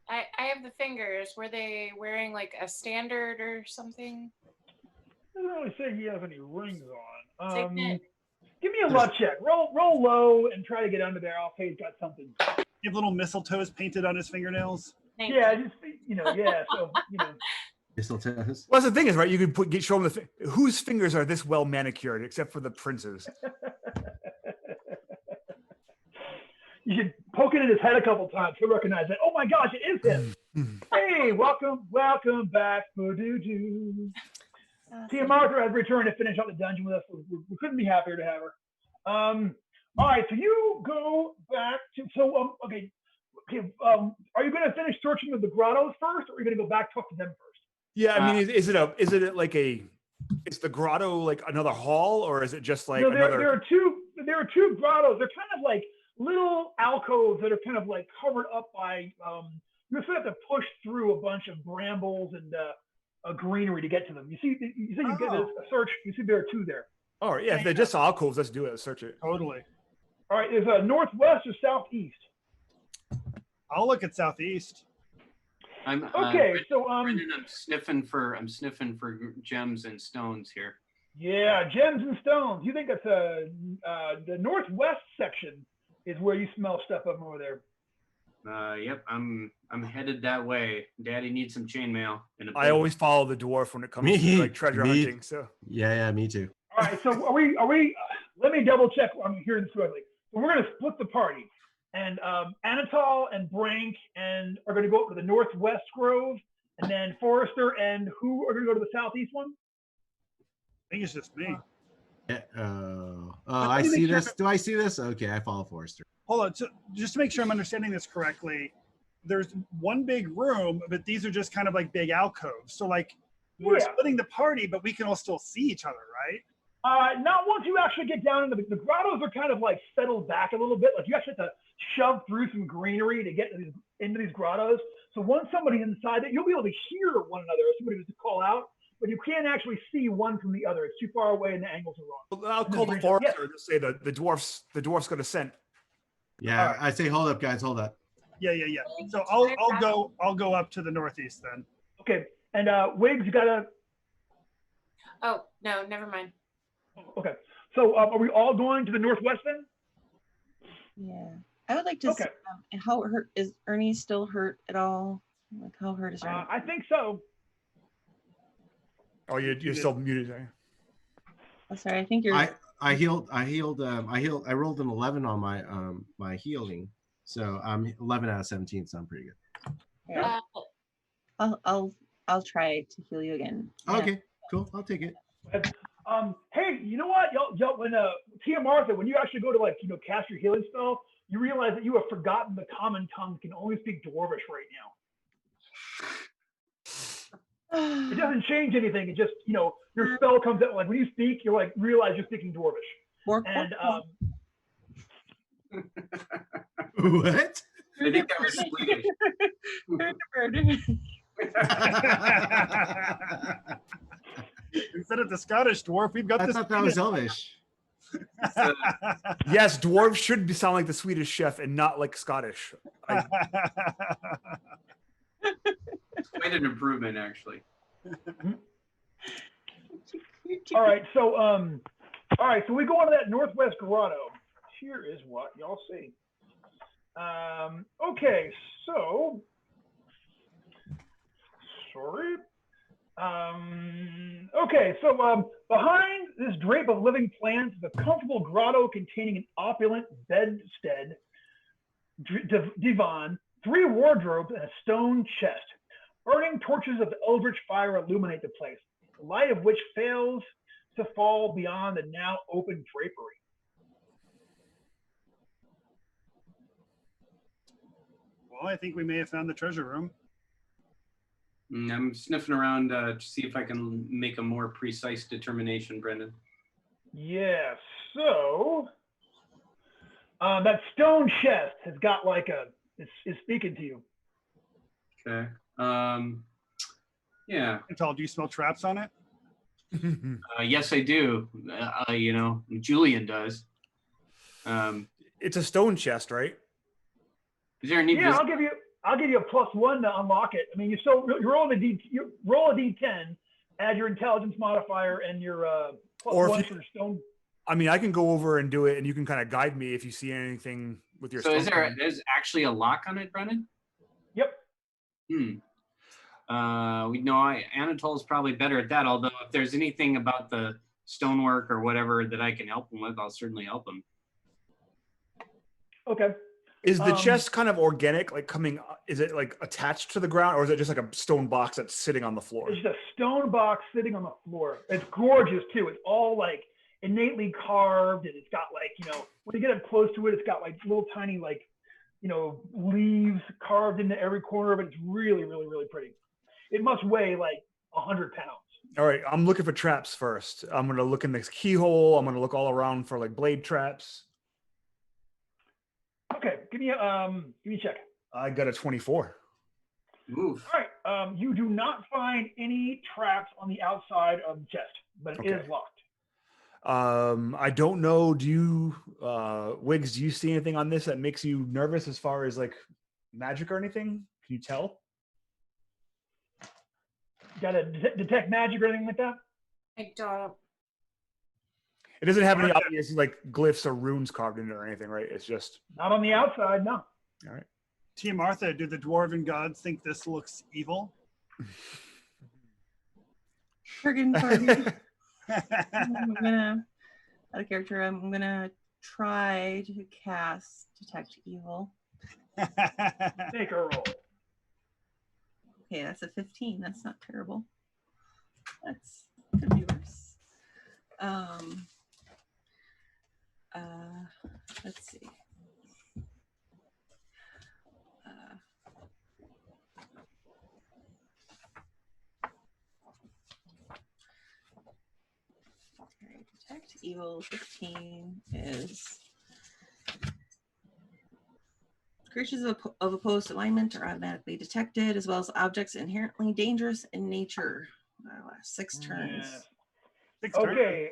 I have the fingers. Were they wearing like a standard or something? I don't really say he has any rings on. Signet. Give me a luck check. Roll low and try to get under there. I'll say he's got something. You have little mistletoes painted on his fingernails. Yeah, just yeah. So Mistletoes. Well, that's the thing is, right? You could show them whose fingers are this well manicured, except for the prince's. You should poke it in his head a couple times. He'll recognize it. Oh my gosh, it is him. Hey, welcome back. Doo-doo-doo. Tia Martha has returned to finish out the dungeon with us. We couldn't be happier to have her. All right, so you go back to okay. Are you going to finish searching of the grottos first, or are you going to go back talk to them first? Yeah, I mean, is it like is the grotto like another hall, or is it just like another? There are two grottos. They're kind of like little alcoves that are kind of like covered up by. You just have to push through a bunch of brambles and greenery to get to them. You see you get a search. You see there are two there. Oh yeah, if they're just alcoves, let's do it. Let's search it. Totally. All right, is northwest or southeast? I'll look at southeast. I'm okay. So Brendan, I'm sniffing for gems and stones here. Yeah, gems and stones. You think that's the northwest section is where you smell stuff up over there. Yep, I'm headed that way. Daddy needs some chainmail. I always follow the dwarf when it comes to like treasure hunting. So yeah, me too. All right, so are we? Let me double check. I'm hearing this correctly. So we're going to split the party, and Anatol and Brank are going to go up to the northwest grove, and then Forrester and who are going to go to the southeast one? I think it's just me. I see this. Do I see this? Okay, I follow Forrester. Hold on. So just to make sure I'm understanding this correctly, there's one big room, but these are just kind of like big alcoves. So like we're splitting the party, but we can all still see each other, right? Not once you actually get down into the grottos are kind of like settled back a little bit. Like you actually have to shove through some greenery to get into these grottos. So once somebody's inside it, you'll be able to hear one another if somebody was to call out, but you can't actually see one from the other. It's too far away and the angles are wrong. Well, I'll call the forester to say the dwarf's going to send. Yeah, right. I say hold up, guys, hold up. Yeah. So I'll go up to the northeast then. Okay, and Wiggs, you gotta. Oh no, never mind. Okay, so are we all going to the northwest then? Yeah, I would like to. Okay. See, how hurt is Ernie? Still hurt at all? Like how hurt is Ernie? I think so. Oh, you're still muted. Oh, sorry, I think you're. I rolled an 11 on my my healing, so I'm 11 out of 17, so I'm pretty good. Yeah. I'll try to heal you again. Okay, Yeah. cool. I'll take it. Hey, you know what? Y'all when Tia Martha, when you actually go to cast your healing spell, you realize that you have forgotten the common tongue can only speak Dwarvish right now. It doesn't change anything. It just your spell comes out like when you speak, you realize you're speaking Dwarvish. And what? I think that was Swedish. Instead of the Scottish dwarf, we've got I this. thought that was Elvish. Yes, dwarves should sound like the Swedish chef and not like Scottish. Quite an improvement, actually. all right, so we go on to that northwest grotto. Here is what y'all see. Okay, so sorry. Okay, so behind this drape of living plants is a comfortable grotto containing an opulent bedstead divan, 3 wardrobes, and a stone chest. Burning torches of eldritch fire illuminate the place, the light of which fails to fall beyond the now open drapery. Well, I think we may have found the treasure room. I'm sniffing around to see if I can make a more precise determination, Brendan. Yeah, so that stone chest has got like is speaking to you. Okay. Yeah. Antal, do you smell traps on it? Yes, I do. Julian does. It's a stone chest, right? Is there any? Yeah, I'll give you a +1 to unlock it. I mean, you roll a d10, add your intelligence modifier and your +1 for stone. I mean, I can go over and do it, and you can kind of guide me if you see anything with your. So there's actually a lock on it, Brendan? Yep. Anatol's probably better at that. Although if there's anything about the stonework or whatever that I can help him with, I'll certainly help him. Okay. Is the chest kind of organic, like is it like attached to the ground, or is it just like a stone box that's sitting on the floor? It's just a stone box sitting on the floor. It's gorgeous too. It's all like innately carved, and it's got like, when you get up close to it, it's got like little tiny like, leaves carved into every corner of it. It's really, really, really pretty. It must weigh like 100 pounds. All right, I'm looking for traps first. I'm gonna look in this keyhole. I'm gonna look all around for like blade traps. Okay, give me a check. I got a 24. Oof. All right, you do not find any traps on the outside of the chest, but it is locked. I don't know. Do you, Wiggs? Do you see anything on this that makes you nervous as far as like magic or anything? Can you tell? Got to detect magic or anything like that? I don't. It doesn't have any obvious like glyphs or runes carved in it or anything, right? It's just not on the outside, no. All right. Tia Martha, do the dwarven gods think this looks evil? I'm gonna, out of character, I'm gonna try to cast Detect Evil. Take a roll. Okay, that's a 15. That's not terrible. That's could be worse. Let's see. Okay, Detect Evil 15 is creatures of opposed alignment are automatically detected, as well as objects inherently dangerous in nature. 6 turns. Yeah. Okay.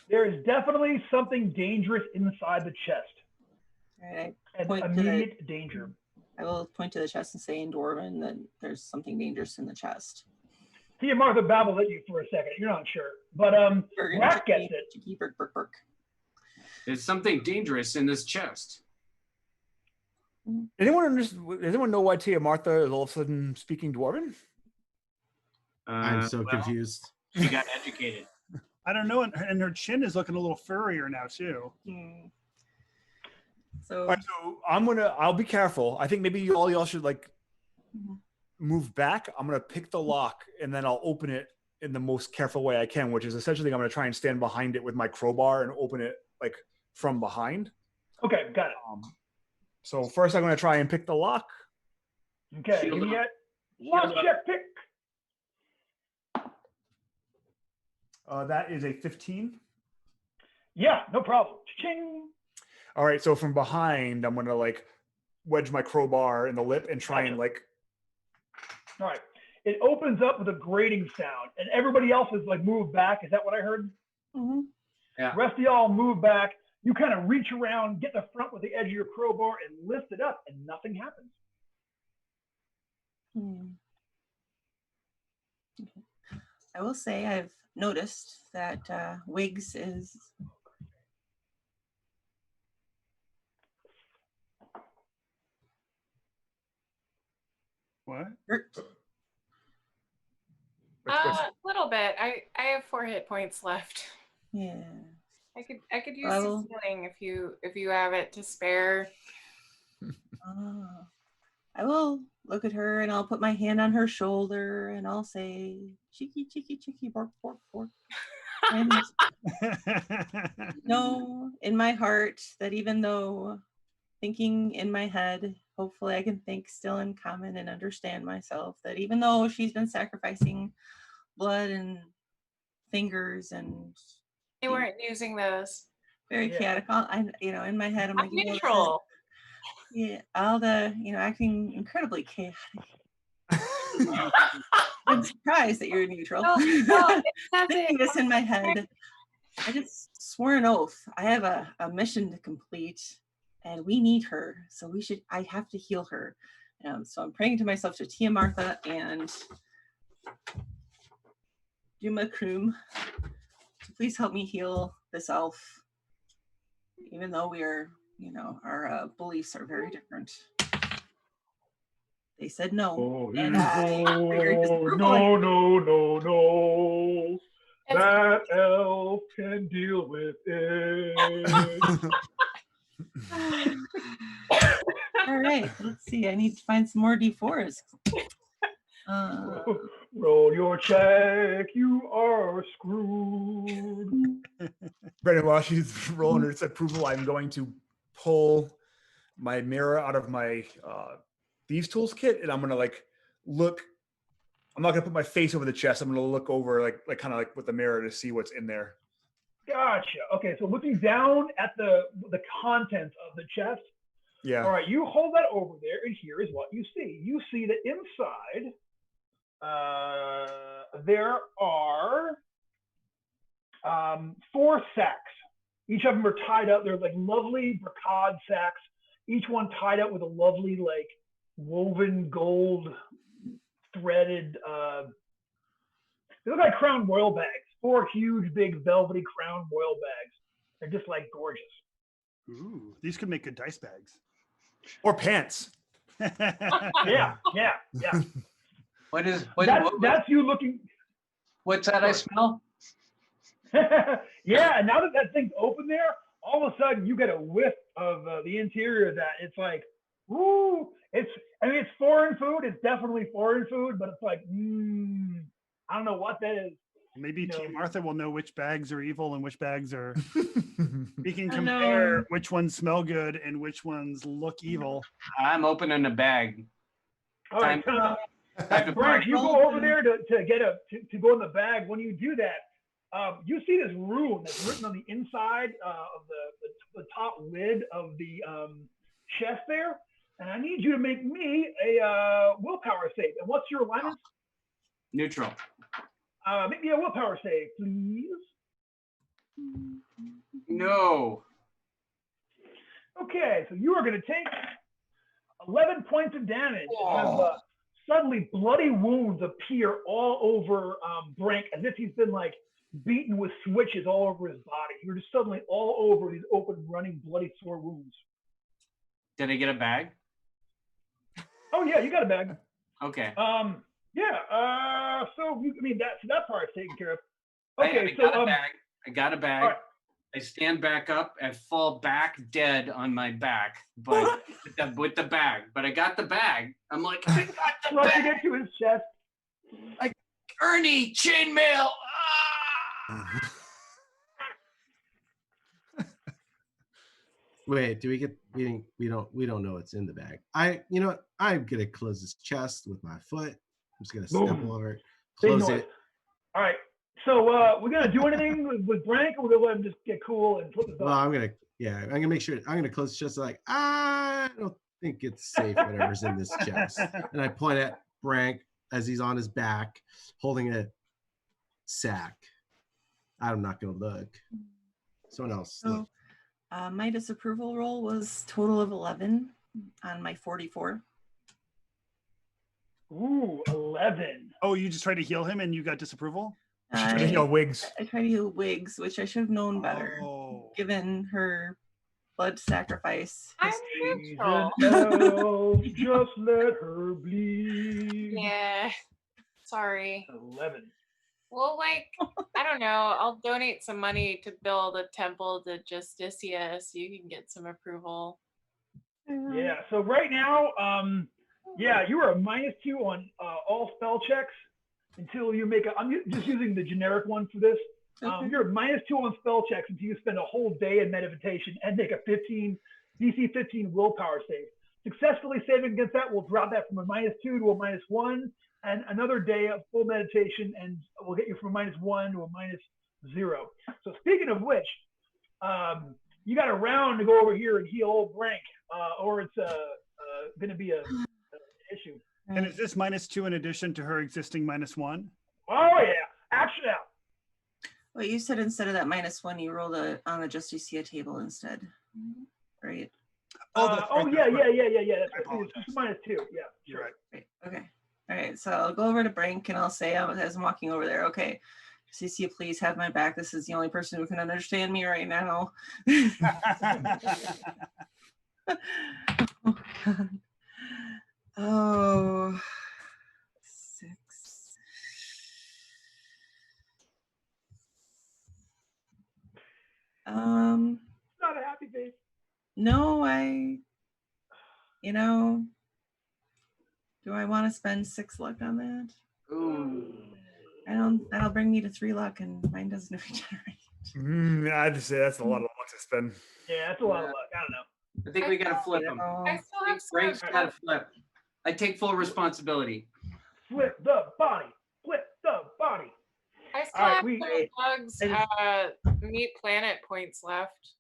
There is definitely something dangerous inside the chest. All right. Immediate danger. I will point to the chest and say in Dwarven that there's something dangerous in the chest. Tia Martha babbled at you for a second. You're not sure, but Rack gets it. There's something dangerous in this chest. Anyone know why Tia Martha is all of a sudden speaking Dwarven? I'm so confused. She got educated. I don't know, and her chin is looking a little furrier now too. So, right, so I'll be careful. I think maybe all y'all should like move back. I'm gonna pick the lock and then I'll open it in the most careful way I can, which is essentially I'm gonna try and stand behind it with my crowbar and open it like from behind. Okay, got it. So first I'm gonna try and pick the lock. Okay, give me a lock check pick. That is a 15. Yeah, no problem. Ching. All right, so from behind, I'm gonna like wedge my crowbar in the lip and try and like. All right, it opens up with a grating sound, and everybody else is like moved back. Is that what I heard? Mm-hmm. Yeah. The rest of y'all move back. You kind of reach around, get the front with the edge of your crowbar, and lift it up, and nothing happens. Okay. I will say I've noticed that Wiggs is what? A little bit. I have 4 hit points left. Yeah. I could use some healing if you have it to spare. I will look at her and I'll put my hand on her shoulder and I'll say, cheeky, cheeky, cheeky, bork, bork, bork. And know in my heart that even though thinking in my head, hopefully I can think still in common and understand myself, that even though she's been sacrificing blood and fingers and They weren't using those. very chaotic, in my head, I'm like, Neutral. yeah, all the, acting incredibly chaotic. I'm surprised that you're neutral. No, that's Thinking it. this in my head, I just swore an oath. I have a mission to complete, and we need her. So I have to heal her. So I'm praying to myself to Tia Martha and Duma Kroom to please help me heal this elf, even though we are, our beliefs are very different. They said no. Oh, And I figured disapproval. No. That elf can deal with it. All right, let's see. I need to find some more D4s. Roll your check, you are screwed. Brandon, while she's rolling her approval, I'm going to pull my mirror out of my Thieves Tools kit, and I'm gonna look. I'm not gonna put my face over the chest. I'm gonna look over like kind of like with the mirror to see what's in there. Gotcha. Okay, so looking down at the contents of the chest. Yeah. All right, you hold that over there, and here is what you see. You see that inside there are 4 sacks. Each of them are tied up. They're like lovely brocade sacks. Each one tied up with a lovely woven gold threaded. They look like crown royal bags. 4 huge, big, velvety crown royal bags. They're just gorgeous. Ooh, these could make good dice bags. Or pants. Yeah. That's you looking. What's that I smell? Yeah, and now that thing's open there, all of a sudden you get a whiff of the interior of that. It's like, ooh, it's foreign food. It's definitely foreign food, but it's like, I don't know what that is. Maybe Tia Martha will know which bags are evil and which bags are. We can I compare know. which ones smell good and which ones look evil. I'm opening a bag. All right, Time to Frank, you go over there to go in the bag. When you do that, you see this rune that's written on the inside of the top lid of the chest there, and I need you to make me a willpower save. And what's your alignment? Neutral. Make me a willpower save, please. No. Okay, so you are going to take 11 points of damage. As suddenly bloody wounds appear all over Brink, as if he's been beaten with switches all over his body. You're just suddenly all over these open, running, bloody, sore wounds. Did I get a bag? Oh yeah, you got a bag. Okay. Yeah. So that part's taken care of. Okay. I got a bag. Right. I stand back up and fall back dead on my back, but with the bag. But I got the bag. I'm like, I got the Rushing bag. it to his chest. Ernie, chainmail. Wait, do we get? We don't know what's in the bag. I'm gonna close his chest with my foot. I'm just gonna step Boom. over it, Big close noise. it. All right. So we're gonna do anything with Brank, or we're gonna let him just get cool and flip his Well, I'm gonna make sure. I'm gonna close the chest. I don't think it's safe. Whatever's in this chest, and I point at Brank as he's on his back, holding a sack. I'm not gonna look. Someone else. So, my disapproval roll was total of 11 on my 44. Ooh, 11. Oh, you just tried to heal him and you got disapproval? Wigs. I tried to heal Wiggs, which I should have known better, given her blood sacrifice. I'm She's neutral. an elf, just let her bleed. Yeah. Sorry. 11. Well, I don't know. I'll donate some money to build a temple to Justicia so you can get some approval. Yeah. So right now, yeah, you are a -2 on all spell checks until you make a. I'm just using the generic one for this. Okay. You're a -2 on spell checks until you spend a whole day in meditation and make a DC 15 willpower save. Successfully saving against that will drop that from a -2 to a -1, and another day of full meditation, and we'll get you from a -1 to a -0. So speaking of which, you got a round to go over here and heal old Brank, or it's going to be a issue. And is this -2 in addition to her existing -1? Oh yeah, action out. Well, you said instead of that -1, you rolled on a just you see a table instead, right? That's Oh right, yeah. that's right. That's I right. It's just -2. Yeah, You're sure. right. Right. Okay. All right. So I'll go over to Brink and I'll say as I'm walking over there, okay, Cece, please have my back. This is the only person who can understand me right now. Oh, God. Oh, 6. Not a happy face. No, do I want to spend 6 luck on that? Ooh. That'll bring me to 3 luck, and mine doesn't regenerate. I'd just say that's a lot of luck to spend. Yeah, that's a lot of luck. I don't know. I think we got to flip them. I still have Frank's some. got to flip. I take full responsibility. Flip the body. Flip the body. I still All right, have we- some bugs meat planet points left.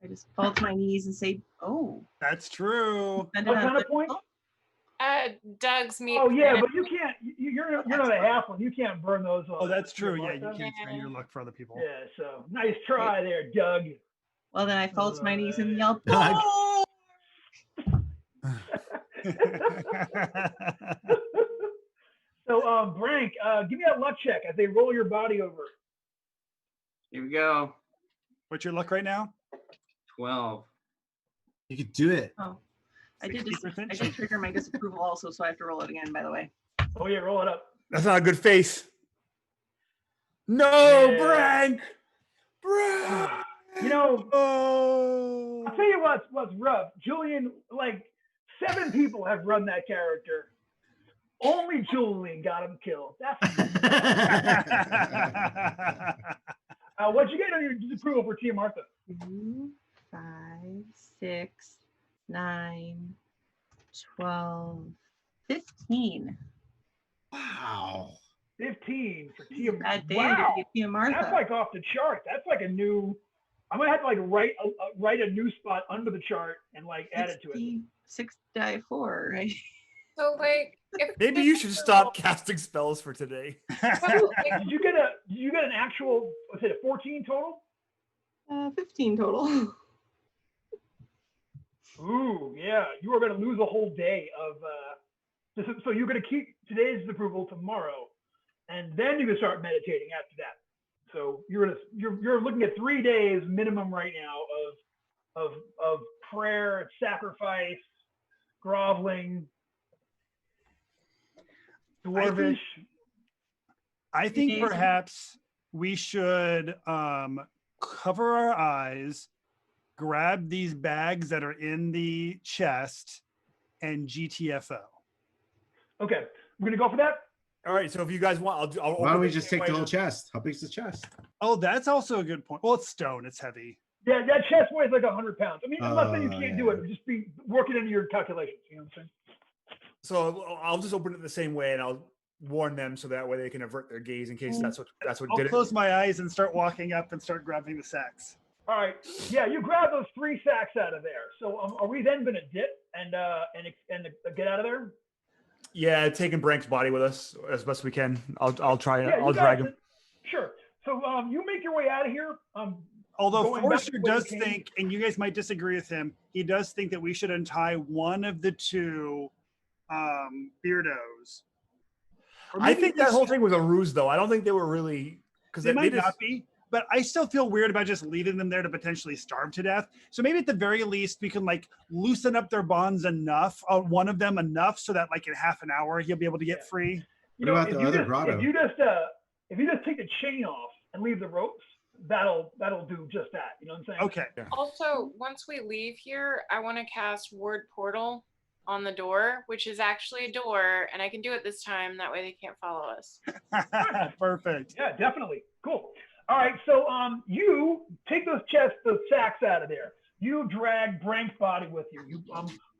I just fall to my knees and say, "Oh, That's true. spend it What on kind of good- points? Doug's meat. Oh yeah, planet. but you can't. You're not a half one. You can't burn those. Oh, that's true. Yeah, you Martha. can't spend your luck for other people. Yeah. So nice try there, Doug. Well, then I fall to my knees and yell, Doug. "Oh!" So Brank, give me a luck check as they roll your body over. Here we go. What's your luck right now? 12. You could do it. Oh, I did 60%? trigger my disapproval also, so I have to roll it again. By the way. Oh yeah, roll it up. That's not a good face. No, Yeah. Brank. Brank. You know, Oh. I'll tell you what's rough. Julian, like 7 people have run that character. Only Julian got him killed. That's what'd you get on your disapproval for Tia Martha? 2, 5, 6, 9, 12, 15. Wow. 15 for Tia. Bad day Wow, to get Tia Martha. that's like off the chart. That's like a new. I'm gonna have to like write a new spot under the chart and like add it to it. 6 die 4, right? So like, if Maybe you should stop casting spells for today. So, like, Did you get an actual? Was it a 14 total? 15 total. Ooh, yeah. You are gonna lose a whole day of. So you're gonna keep today's disapproval tomorrow, and then you can start meditating after that. So you're looking at 3 days minimum right now of prayer, sacrifice, groveling, dwarvish. I think Amazing. perhaps we should cover our eyes, grab these bags that are in the chest, and GTFO. Okay, we're gonna go for that. All right. So if you guys want, I'll Why don't we open just it take the right whole now. chest? How big's the chest? Oh, that's also a good point. Well, it's stone. It's heavy. Yeah, that chest weighs like 100 pounds. I mean, I'm not saying you can't do yeah. it, but just be working into your calculations. You know what I'm saying? So I'll just open it the same way, and I'll warn them so that way they can avert their gaze in case that's what I'll did close it. my eyes and start walking up and start grabbing the sacks. All right. Yeah, you grab those 3 sacks out of there. So are we then gonna dip and get out of there? Yeah, taking Brank's body with us as best we can. I'll try it. Yeah, I'll you drag guys- him. Sure. So you make your way out of here. Although Going back Forrester to where you does came- think, and you guys might disagree with him, he does think that we should untie one of the 2 beardos. Or I maybe think they that whole should- thing was a ruse, though. I don't think they were really because they might just, not be, but I still feel weird about just leaving them there to potentially starve to death. So maybe at the very least we can like loosen up their bonds enough, one of them enough, so that like in half an hour he'll be able to get free. You What know, about the other grotto? if you just take the chain off and leave the ropes, that'll do just that. You know what I'm saying? Okay. Also, once we leave here, I want to cast Ward Portal on the door, which is actually a door, and I can do it this time. That way they can't follow us. Perfect. Yeah, definitely. Cool. All right, so you take those sacks out of there. You drag Brank's body with you. You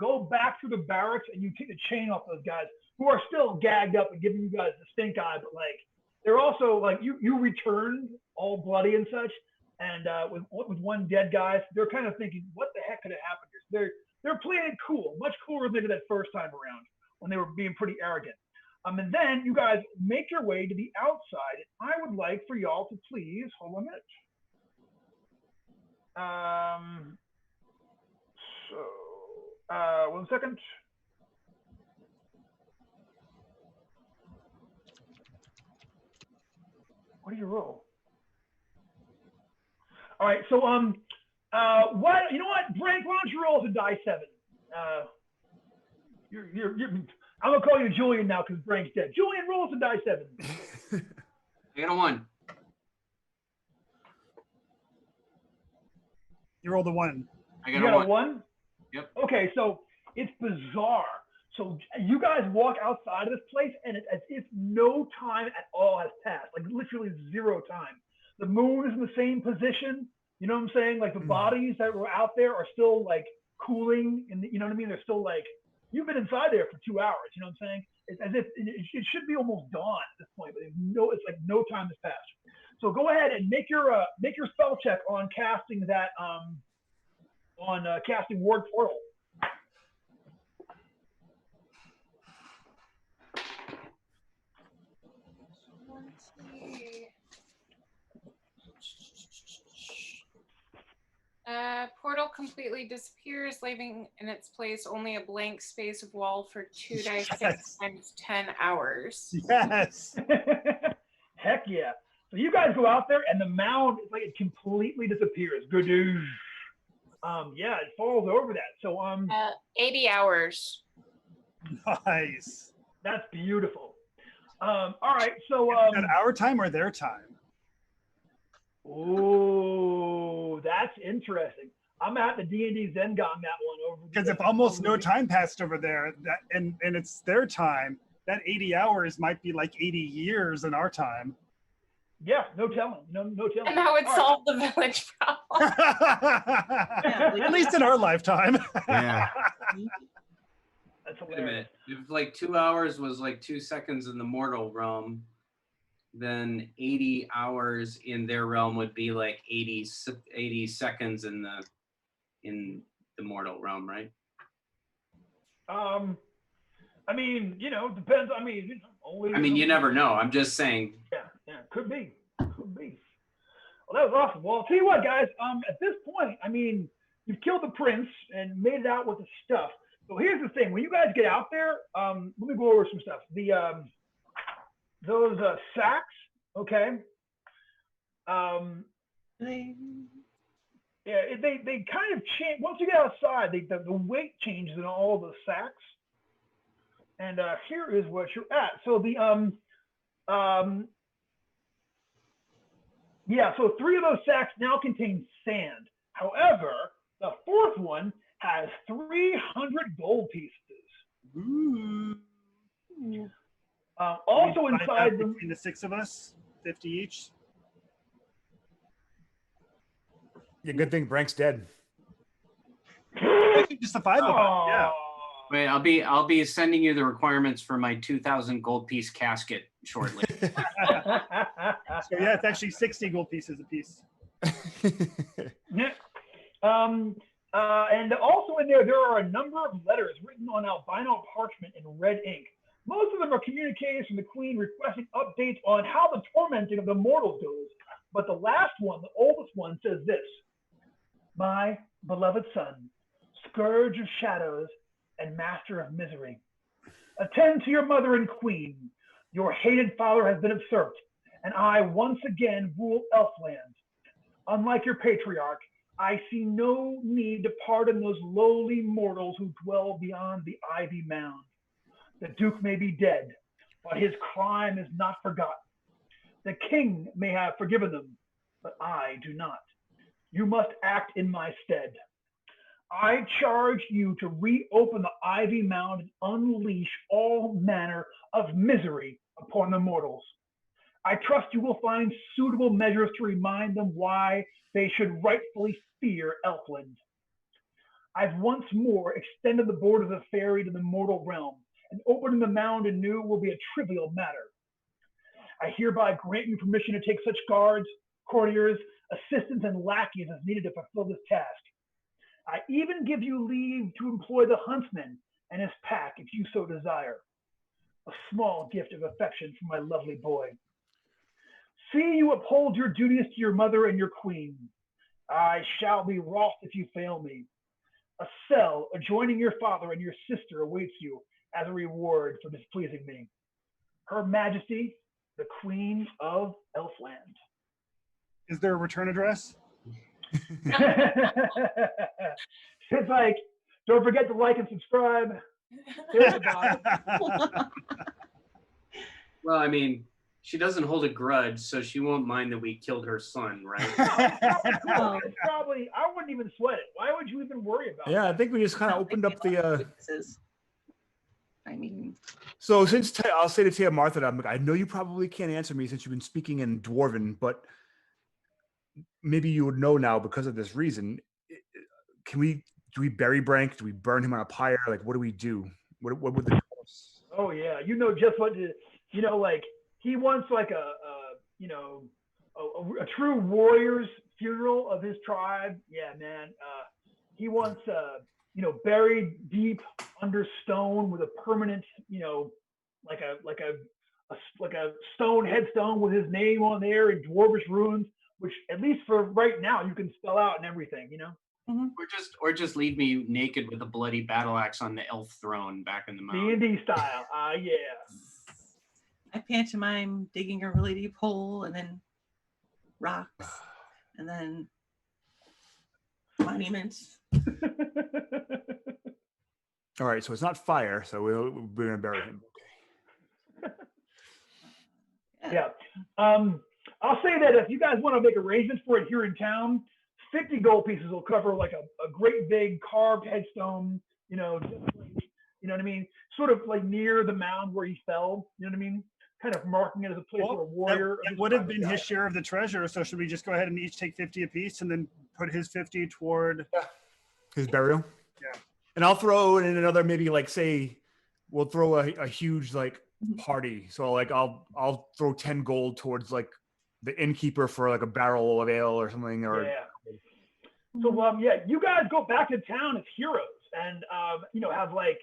go back through the barracks and you take the chain off those guys who are still gagged up and giving you guys the stink eye, but like they're also like you returned all bloody and such, and with one dead guy, they're kind of thinking, what the heck could have happened here? So they're playing it cool, much cooler than they did that first time around when they were being pretty arrogant. And then you guys make your way to the outside. I would like for y'all to please hold on a minute. So 1 second. What do you roll? All right, so what you know what, Brank, why don't you roll as a die 7? I'm gonna call you Julian now because Brank's dead. Julian, roll as a die 7. I got a 1. You rolled a 1. I You got got a a 1. 1? Yep. Okay, so it's bizarre. So you guys walk outside of this place, and it's as if no time at all has passed, like literally 0 time. The moon is in the same position. You know what I'm saying? Like the bodies that were out there are still like cooling, and you know what I mean? They're still like, you've been inside there for 2 hours. You know what I'm saying? It's as if it should be almost dawn at this point, but it's like no time has passed. So go ahead and make your spell check on casting that casting Ward Portal. Portal completely disappears, leaving in its place only a blank space of wall for 2 dice 6 times 10 hours. Yes. Heck yeah. So you guys go out there and the mound is like it completely disappears. Good news. Yeah, it falls over that. So 80 hours. Nice. that's beautiful. All right, so Is that our time or their time? oh, that's interesting. I'm at the D&D Zen Gong that one over Because if almost no time passed over there, and it's their time, that 80 hours might be like 80 years in our time. Yeah, no telling. No telling. And that would All solve the village problem. At least in our lifetime. Yeah. That's Wait a hilarious. minute. If like 2 hours was like 2 seconds in the mortal realm, then 80 hours in their realm would be like 80 seconds in the mortal realm, right? I mean, you know, depends. I mean, you know, only. I mean, you never know. I'm just saying. Yeah, could be. Well, that was awesome. Well, I'll tell you what, guys. At this point, I mean, you've killed the prince and made it out with the stuff. So here's the thing: when you guys get out there, let me go over some stuff. Those sacks, okay. Yeah, they kind of change once you get outside. The weight changes in all the sacks. And here is what you're at. So so 3 of those sacks now contain sand. However, the 4th one has 300 gold pieces. Ooh. Also We divide inside that the between the 6 of us, 50 each. Yeah, good thing Brank's dead. Just the 5 of us. Yeah. Wait, I'll be sending you the requirements for my 2,000 gold piece casket shortly. So yeah, it's actually 60 gold pieces a piece. Yeah. And also in there are a number of letters written on albino parchment in red ink. Most of them are communiques from the queen requesting updates on how the tormenting of the mortals goes. But the last one, the oldest one, says this: "My beloved son, scourge of shadows and master of misery, attend to your mother and queen. Your hated father has been usurped, and I once again rule Elfland. Unlike your patriarch, I see no need to pardon those lowly mortals who dwell beyond the ivy mound. The Duke may be dead, but his crime is not forgotten. The king may have forgiven them, but I do not. You must act in my stead. I charge you to reopen the ivy mound and unleash all manner of misery upon the mortals. I trust you will find suitable measures to remind them why they should rightfully fear Elfland. I've once more extended the borders of fairy to the mortal realm, and opening the mound anew will be a trivial matter. I hereby grant you permission to take such guards, courtiers, assistants, and lackeys as needed to fulfill this task. I even give you leave to employ the huntsman and his pack if you so desire. A small gift of affection from my lovely boy. See you uphold your duties to your mother and your queen. I shall be wroth if you fail me. A cell adjoining your father and your sister awaits you as a reward for displeasing me. Her Majesty, the Queen of Elfland. Is there a return address? It's like, don't forget to like and subscribe. There's the bottom. Well, I mean, she doesn't hold a grudge, so she won't mind that we killed her son, right? It's probably, I wouldn't even sweat it. Why would you even worry about it? Yeah, I think we just kind of opened up the. I mean, So since I'll say to Tia Martha, I know you probably can't answer me since you've been speaking in Dwarven, but maybe you would know now because of this reason. Do we bury Brank? Do we burn him on a pyre? Like, what do we do? What would the Oh yeah, you know just what to, you know, like he wants like a true warrior's funeral of his tribe. Yeah, man. He wants buried deep under stone with a permanent, like a stone headstone with his name on there in dwarvish runes, which at least for right now you can spell out and everything, Mm-hmm. Or just leave me naked with a bloody battle axe on the elf throne back in the mountain. D&D style. Yeah. I pantomime digging a really deep hole and then rocks and then monuments. All right, so it's not fire, so we're gonna bury him. Okay. Yeah. I'll say that if you guys want to make arrangements for it here in town, 50 gold pieces will cover like a great big carved headstone, just like, you know what I mean? Sort of like near the mound where he fell, you know what I mean? Kind of marking it as a place where a warrior. That would have been his share of the treasure. So should we just go ahead and each take 50 apiece and then put his 50 toward His burial? Yeah. And I'll throw in another, maybe like say, we'll throw a huge like party. So like I'll throw 10 gold towards like the innkeeper for like a barrel of ale or something. Or Yeah. So you guys go back to town as heroes and have like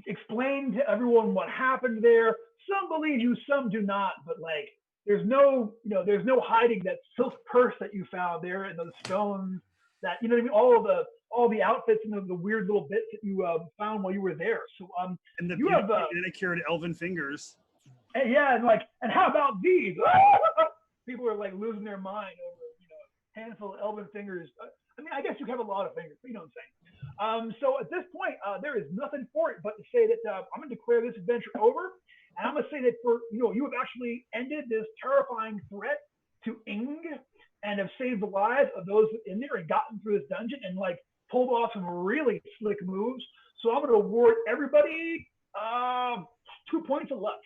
explain to everyone what happened there. Some believe you, some do not, but like there's no hiding that silk purse that you found there and those stones that all the outfits and the weird little bits that you found while you were there. So and the you have manicured elven fingers. and and how about these? People are like losing their mind over handful of elven fingers. I mean, I guess you have a lot of fingers, but you know what I'm saying. So at this point, there is nothing for it but to say that I'm going to declare this adventure over, and I'm going to say that you have actually ended this terrifying threat to Ing, and have saved the lives of those in there and gotten through this dungeon and like pulled off some really slick moves. So I'm going to award everybody 2 points of luck.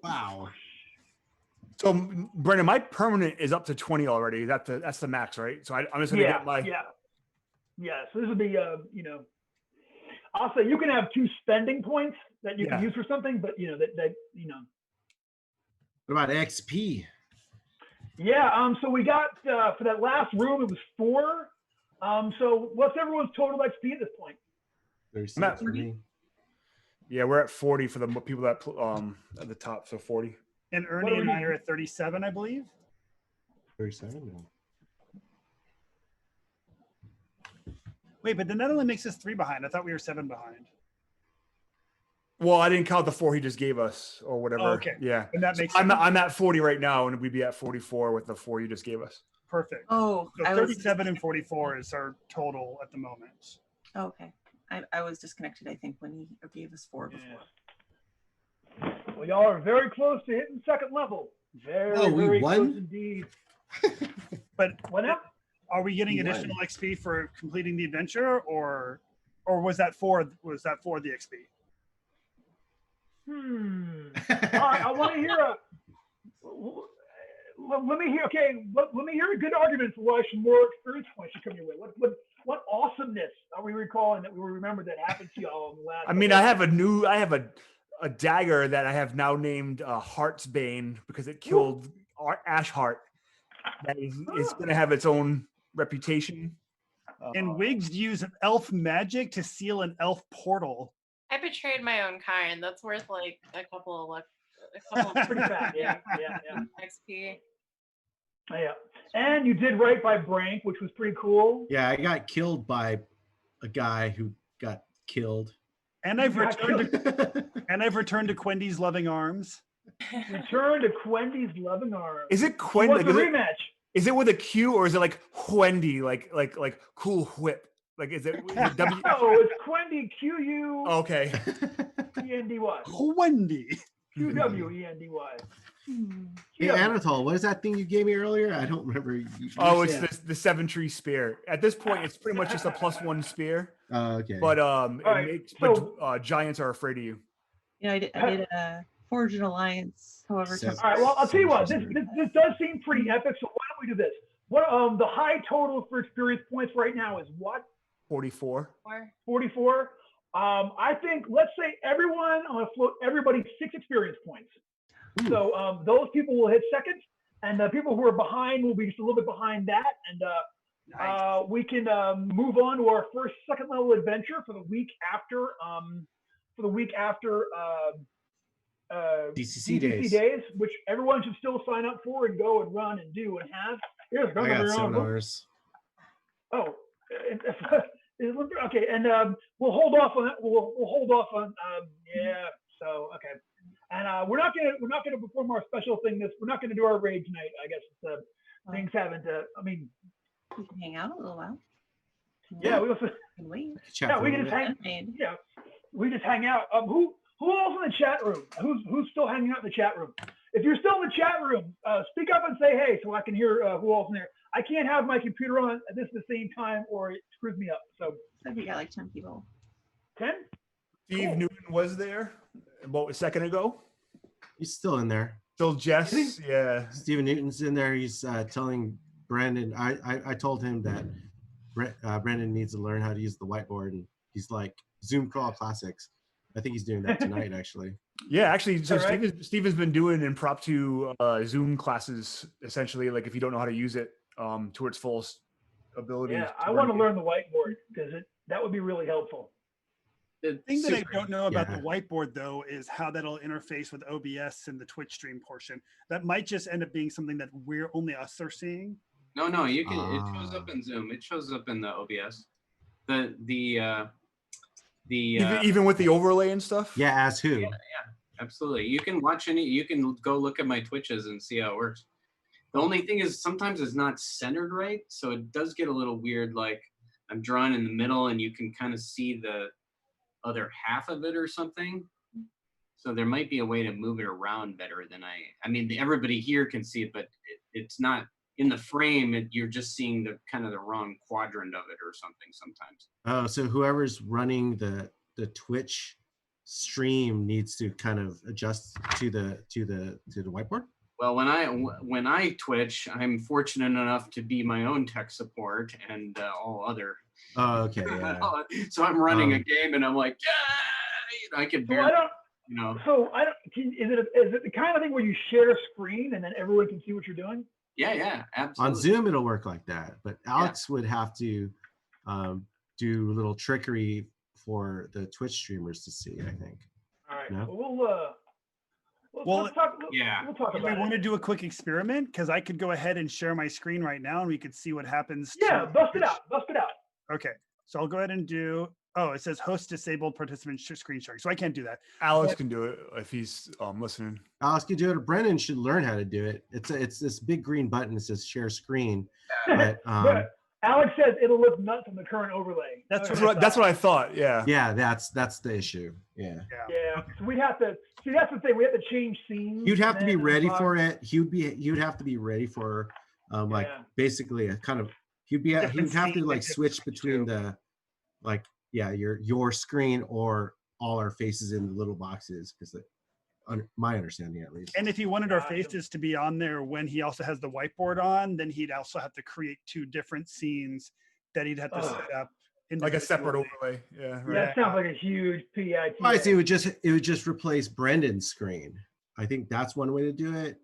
Wow. so Brendan, my permanent is up to 20 already. That's the max, right? So I'm just gonna get my So this would be I'll say you can have 2 spending points that you can use for something, but What about XP? Yeah, so we got for that last room it was 4. So what's everyone's total XP at this point? 36 for me. Yeah, we're at 40 for the people that at the top, so 40. And Ernie and I are at 37, I believe. 37? No. Wait, but then that only makes us 3 behind. I thought we were 7 behind. Well, I didn't count the 4 he just gave us or whatever. Oh, okay. Yeah. And that makes I'm at 40 right now, and we'd be at 44 with the 4 you just gave us. perfect. Oh, So 37 and 44 is our total at the moment. Okay. I was disconnected, I think, when he gave us 4 before. Well, y'all are very close to hitting second level. Very, Oh, we very won? close indeed. But What now? are we getting We won. additional XP for completing the adventure, or was that for the XP? All right, I want to hear a. Let me hear. Okay, let me hear a good argument for why some more experience points should come your way. What awesomeness are we recalling that we remembered that happened to y'all in the last? I mean, I have a dagger that I have now named Heart's Bane because it killed Ash Heart. That is going to have its own reputation. And Wiggs used elf magic to seal an elf portal. I betrayed my own kind. That's worth like a couple of pretty fat. Yeah. XP. Yeah, and you did right by Brank, which was pretty cool. Yeah, I got killed by a guy who got killed. And I've returned to Quendy's loving arms. Return to Quendy's loving arms. Is it What's Quendy? the rematch? Is it with a Q or is it like Quendy, like cool whip? Like is it W? Oh, it's Quendy. QU. Okay. ENDY. Quendy. QWENDY. Hey, Anatole, what is that thing you gave me earlier? I don't remember. It's the 7-tree spear. At this point, it's pretty much just a +1 spear. Okay. But right, giants are afraid of you. Yeah, I did Forge an Alliance. However, So- All right. Well, I'll tell you what. This does seem pretty epic. So why don't we do this? What the high total for experience points right now is what? 44. 44. I think let's say everyone. I'm gonna float everybody 6 experience points. So those people will hit second, and the people who are behind will be just a little bit behind that, and we can move on to our first second level adventure for the week after. DCC days, which everyone should still sign up for and go and run and do and have. Here's I got 7 hours. Oh, okay, and we'll hold off on that. We'll hold off on So okay. And we're not gonna perform our special thing. We're not gonna do our raid tonight. I guess it's, things haven't. I mean, we can hang out a little while. Yeah, we also. Wait. Yeah, we can just hang. Yeah, we just hang out. Who else in the chat room? Who's still hanging out in the chat room? If you're still in the chat room, speak up and say hey, so I can hear who else in there. I can't have my computer on at the same time, or it screws me up. So we got like 10 people. 10. Steve Cool. Newton was there about a second ago. He's still in there. Still Jess, yeah. Stephen Newton's in there. He's telling Brandon. I told him that Brandon needs to learn how to use the whiteboard, and he's like Zoom Crawl Classics. I think he's doing that tonight, actually. Yeah, actually, so right? Steve has been doing impromptu Zoom classes, essentially, like if you don't know how to use it to its fullest ability. Yeah, I want to learn the whiteboard because that would be really helpful. The thing that I don't know about the whiteboard, though, is how that'll interface with OBS and the Twitch stream portion. That might just end up being something that only us are seeing. No, you can. It shows up in Zoom. It shows up in the OBS. Even with the overlay and stuff. Yeah, as who? Yeah, absolutely. You can watch you can go look at my Twitches and see how it works. The only thing is sometimes it's not centered right, so it does get a little weird. Like I'm drawn in the middle, and you can kind of see the other half of it or something. So there might be a way to move it around better than I mean, everybody here can see it, but it's not in the frame. You're just seeing the kind of the wrong quadrant of it or something sometimes. Oh, so whoever's running the Twitch stream needs to kind of adjust to the whiteboard. Well, when I Twitch, I'm fortunate enough to be my own tech support and all other. Oh, okay. Yeah. So I'm running a game, and I'm like, yeah, I can barely, So I don't. Is it the kind of thing where you share a screen and then everyone can see what you're doing? Yeah, absolutely. On Zoom, it'll work like that, but Alex would have to do a little trickery for the Twitch streamers to see, I think. All right. No? Let's talk if about we want to do a quick experiment, because I could go ahead and share my screen right now, and we could see what happens. Yeah, bust it out. Okay, so I'll go ahead and do. Oh, it says host disabled participant screen sharing, so I can't do that. Alex can do it if he's listening. Alex can do it. Brennan should learn how to do it. It's this big green button that says share screen. But Alex says it'll look nuts on the current overlay. That's Okay. what That's what I thought. Yeah. Yeah, that's the issue. Yeah. Yeah, so we'd have to see. That's the thing. We have to change scenes. You'd have to be and then ready unbox. for it. You'd have to be ready for like Yeah. basically a kind of he'd Different have to scene, like different switch between too. the like your screen or all our faces in the little boxes because my understanding at least. And if he wanted our Gotcha. faces to be on there when he also has the whiteboard on, then he'd also have to create 2 different scenes that he'd have to Ugh. set up. Like a separate individually. overlay. Yeah. Right. That sounds like a huge PIT. I see. It would just replace Brendan's screen. I think that's one way to do it.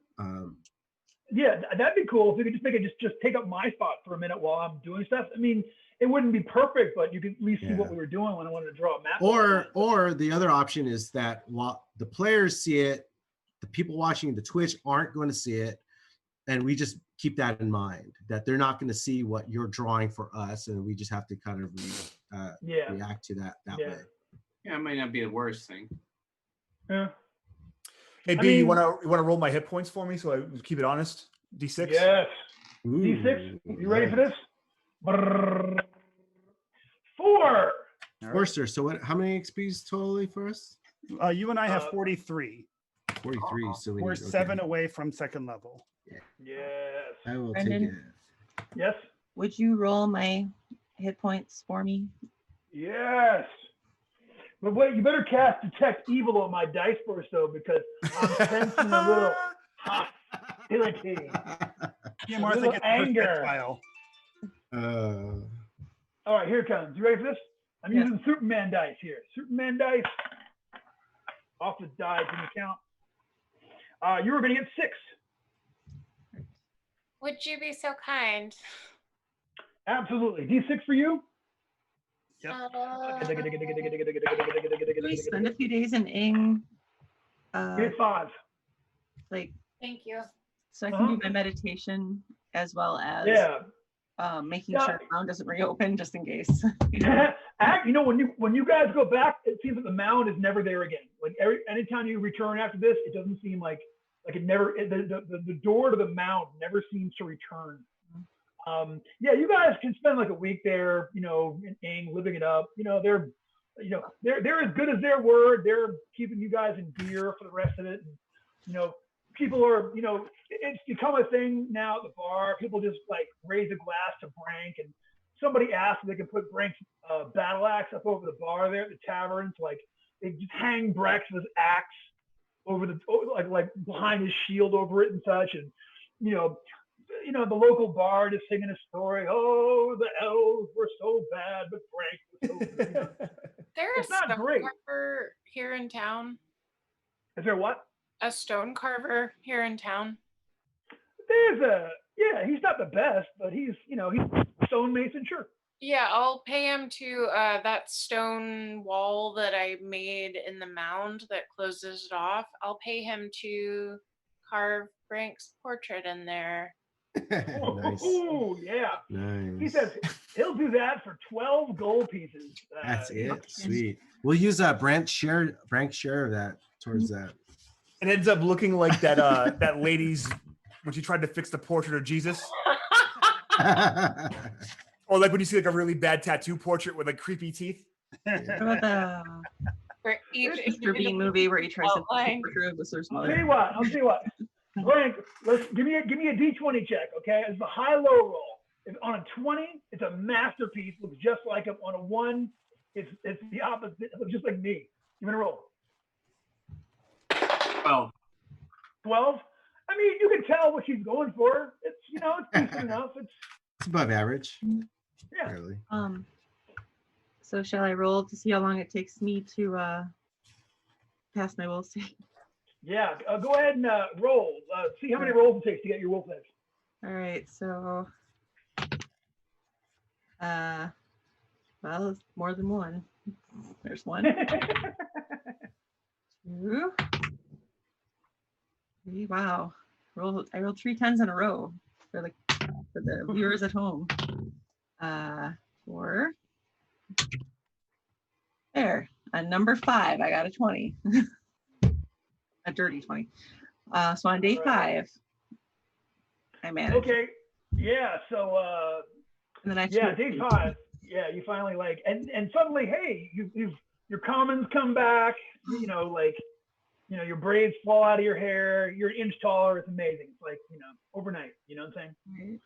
Yeah, that'd be cool if we could just make it just take up my spot for a minute while I'm doing stuff. I mean, it wouldn't be perfect, but you could at least see what Yeah. we were doing when I wanted to draw a map. Or the other option is that while the players see it, the people watching the Twitch aren't going to see it, and we just keep that in mind that they're not going to see what you're drawing for us, and we just have to kind of yeah, react to that Yeah. way. Yeah, it might not be the worst thing. yeah, Hey I B, you mean- wanna roll my hit points for me so I keep it honest? D6. yes. Ooh, D6, you ready for nice. this? Brrr. 4. Forster, so what? How many XPs totally for us? You and I have Uh, 43. 43. So We're okay. 7 away from second level. Yes. I will Brendan? take it. Yes. Would you roll my hit points for me? Yes. But wait, you better cast Detect Evil on my dice first, though, because I'm sensing a little hostility. Yeah, A Martha little gets anger. file. All right, here it comes. You ready for this? I'm Yes. using Superman dice here. Superman dice. Off the die from the count. You were going to get 6. Would you be so kind? Absolutely. D6 for you? Yep. Can we spend a few days in Ing? Get 5. Like, Thank you. so I can do my meditation as well as Yeah. making Yeah. sure the mound doesn't reopen just in case. You know, when you guys go back, it seems that the mound is never there again. Like anytime you return after this, it doesn't seem like it never the door to the mound never seems to return. Yeah, you guys can spend like a week there, you know, in living it up. You know, they're as good as their word. They're keeping you guys in gear for the rest of it. And, you know, people are, you know, it's become a thing now at the bar. People just like raise a glass to Brank, and somebody asked if they can put Brank's battle axe up over the bar there at the tavern. So like they just hang Brax's axe over the like behind his shield over it and such, and you know the local bard is singing a story. Oh, the elves were so bad, but Brank was so good. You know. There's It's not a stone great. carver here in town. Is there what? A stone carver here in town. He's not the best, but he's stonemason, sure. Yeah, I'll pay him to that stone wall that I made in the mound that closes it off. I'll pay him to carve Frank's portrait in there. Nice. Oh, yeah. Nice. He says he'll do that for 12 gold pieces. That's it. Sweet. We'll use Brank's share of that towards that. It ends up looking like that that lady's when she tried to fix the portrait of Jesus. Or like when you see like a really bad tattoo portrait with like creepy teeth. What about the For each Mr. Bean movie where he tries to outline. portray with their I'll mother? tell you what. Frank, give me a D20 check, okay? It's a high-low roll. If on a 20, it's a masterpiece. Looks just like him. On a 1, it's the opposite. It looks just like me. Give me a roll. 12. 12. I mean, you can tell what she's going for. It's it's decent enough. It's It's above average. yeah. Barely. So shall I roll to see how long it takes me to pass my will save? Yeah, go ahead and roll. See how many rolls it takes to get your wolf eggs. All right, so well, it's more than one. There's one, 2, 3. Wow, I rolled 3 10s in a row for the viewers at home. 4. There, on number 5, I got a 20. A dirty 20. So on day All right. 5, I managed. Okay. Yeah. So And then I Yeah, day 5. Yeah, you finally like, and suddenly, hey, your commons come back. You know, like, you know, your braids fall out of your hair. You're an inch taller. It's amazing. It's like, you know, overnight. You know what I'm saying?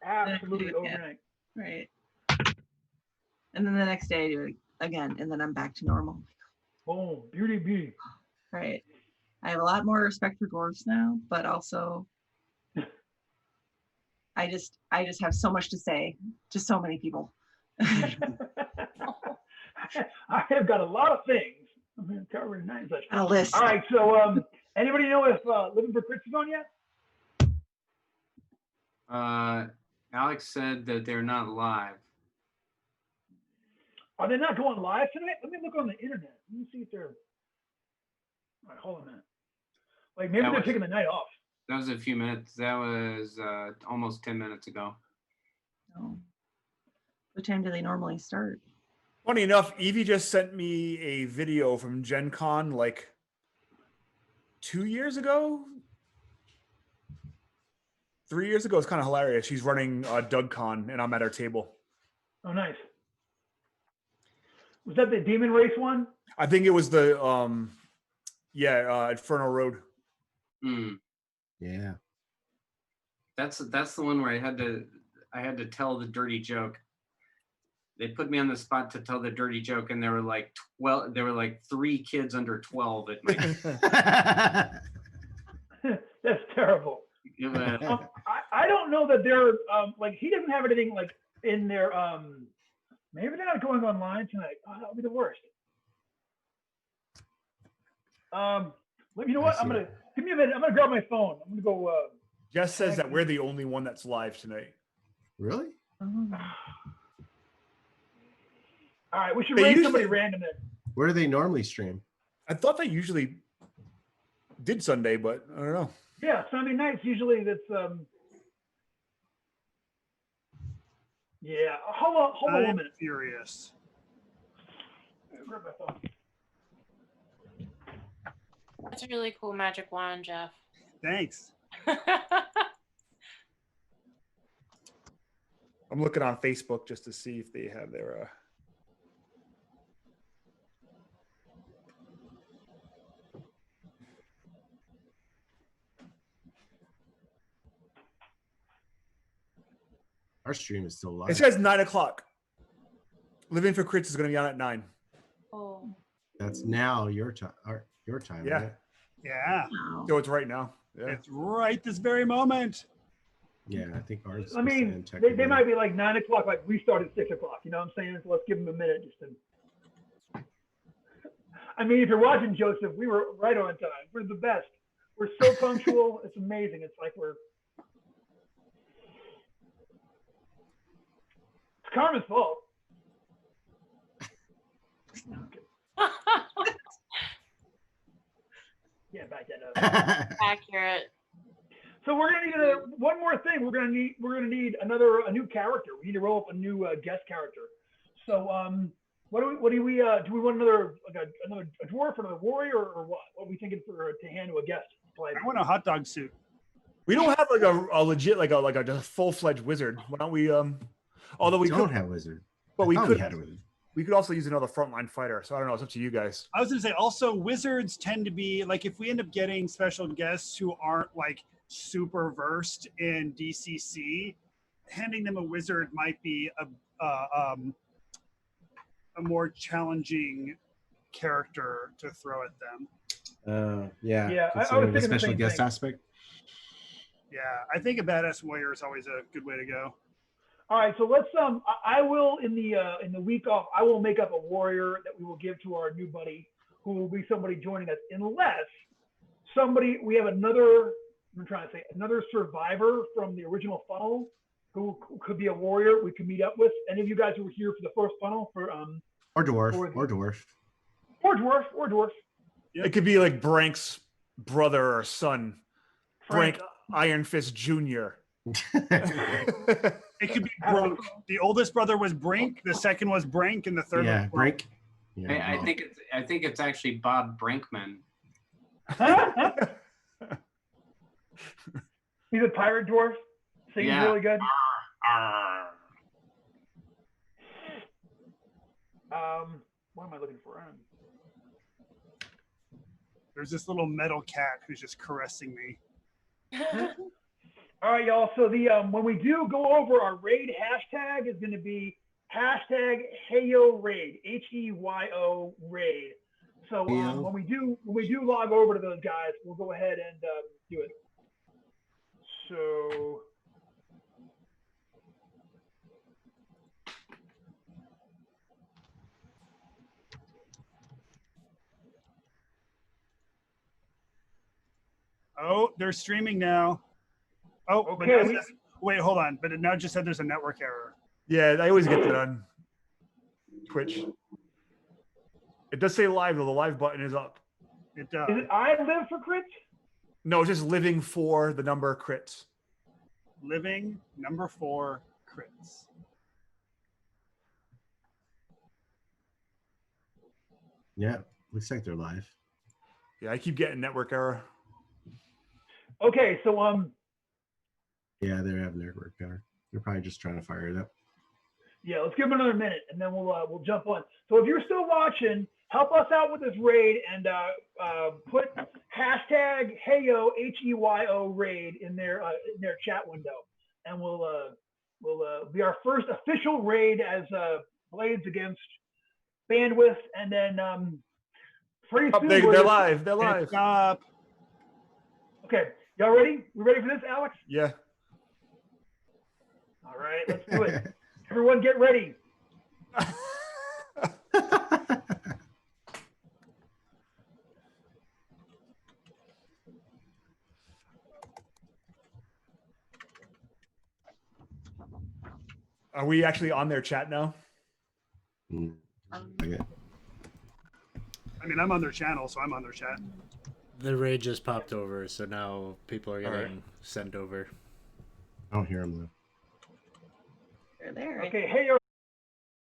Right. Absolutely Yeah. overnight. Right. And then the next day I do it again, and then I'm back to normal. Boom, beauty bee. Right. I have a lot more respect for dwarves now, but also I just have so much to say to so many people. I have got a lot of things. I'm going to cover tonight. A list. All right, so anybody know if Living for Crits is on yet? Alex said that they're not live. Are they not going live tonight? Let me look on the internet. Let me see if they're. All right, hold on a minute. Like maybe they're taking the night off. That was a few minutes. That was almost 10 minutes ago. Oh. What time do they normally start? Funny enough, Evie just sent me a video from Gen Con like 2 years ago. 3 years ago. It's kind of hilarious. She's running Doug Con and I'm at her table. Oh, nice. Was that the Demon Race one? I think it was the Inferno Road. Yeah. That's the one where I had to tell the dirty joke. They put me on the spot to tell the dirty joke, and there were like 12. There were like 3 kids under 12 at my. That's terrible. I don't know that they're like he doesn't have anything like in their maybe they're not going online tonight. Oh, that'll be the worst. You know what? I'm gonna give me a minute. I'm gonna grab my phone. I'm gonna go. Jess says that we're the only one that's live tonight. Really? Oh. All right, we should They raise usually- somebody random then. Where do they normally stream? I thought they usually did Sunday, but I don't know. Yeah, Sunday nights usually that's yeah. Hold on a I'm minute. furious. Grab my phone. That's a really cool magic wand, Jeff. Thanks. I'm looking on Facebook just to see if they have their Our stream is still live. It says 9 o'clock. Living for Crits is going to be on at 9. Oh. That's now your time. Your time. Yeah. Right? Yeah. Wow. So it's right now. Yeah. It's right this very moment. Yeah, I think ours. I mean, they might be like 9 o'clock, like we start at 6 o'clock. You know what I'm saying? So let's give them a minute just to. I mean, if you're watching, Joseph, we were right on time. We're the best. We're so punctual. It's amazing. It's like we're. It's Carmen's fault. Yeah, back that up. Accurate. So we're gonna need one more thing. We're gonna need a new character. We need to roll up a new guest character. So what do we do we want another a dwarf or another warrior or what? What are we thinking to hand to a guest? Play? I want a hot dog suit. We don't have like a legit like a full-fledged wizard. Why don't we although we don't could have wizard. but we I thought could had a wizard. we could also use another frontline fighter. So I don't know, it's up to you guys. I was gonna say also wizards tend to be like if we end up getting special guests who aren't like super versed in DCC, handing them a wizard might be a more challenging character to throw at them. Yeah. Yeah, I was considering thinking the special same guest thing. aspect. Yeah, I think a badass warrior is always a good way to go. All right, so let's I will in the week off I will make up a warrior that we will give to our new buddy who will be somebody joining us unless we have another survivor from the original funnel who could be a warrior we could meet up with. Any of you guys who were here for the first funnel for Or dwarf. or dwarf. Yep. It could be like Brank's brother or son. Frank. Brank Iron Fist Jr. It could be Brink. The oldest brother was Brink, the second was Brink, and the third Yeah, was break. Yeah, I well, think it's actually Bob Brinkman. He's a pirate dwarf. Sings Yeah. really good. Arr. what am I looking for? There's this little metal cat who's just caressing me. All right, y'all. So the when we do go over our raid hashtag is going to be hashtag Heyo Raid, HEYO Raid. So when we do log over to those guys, we'll go ahead and do it. So. Oh, they're streaming now. Oh, Okay, but now it says, wait, hold on. But it now just said there's a network error. Yeah, I always get that on Twitch. It does say live though. The live button is up. It does. Is it I live for crits? No, it's just living for the number of crits. Living number 4 crits. Yeah, looks like they're live. Yeah, I keep getting network error. Okay, so Yeah, they're having network error. They're probably just trying to fire it up. yeah, let's give them another minute and then we'll jump on. So if you're still watching, help us out with this raid and put hashtag Heyo HEYO Raid in their chat window, and we'll be our first official raid as Blades against Bandwidth, and then pretty soon They're live. They're live. It's up. Okay, y'all ready? We ready for this, Alex? Yeah. All right, let's do it. Everyone, get ready. Are we actually on their chat now? Okay. I mean, I'm on their channel, so I'm on their chat. The raid just popped over, so now people are All getting right. sent over. I don't hear them though. They're there. Okay, Heyo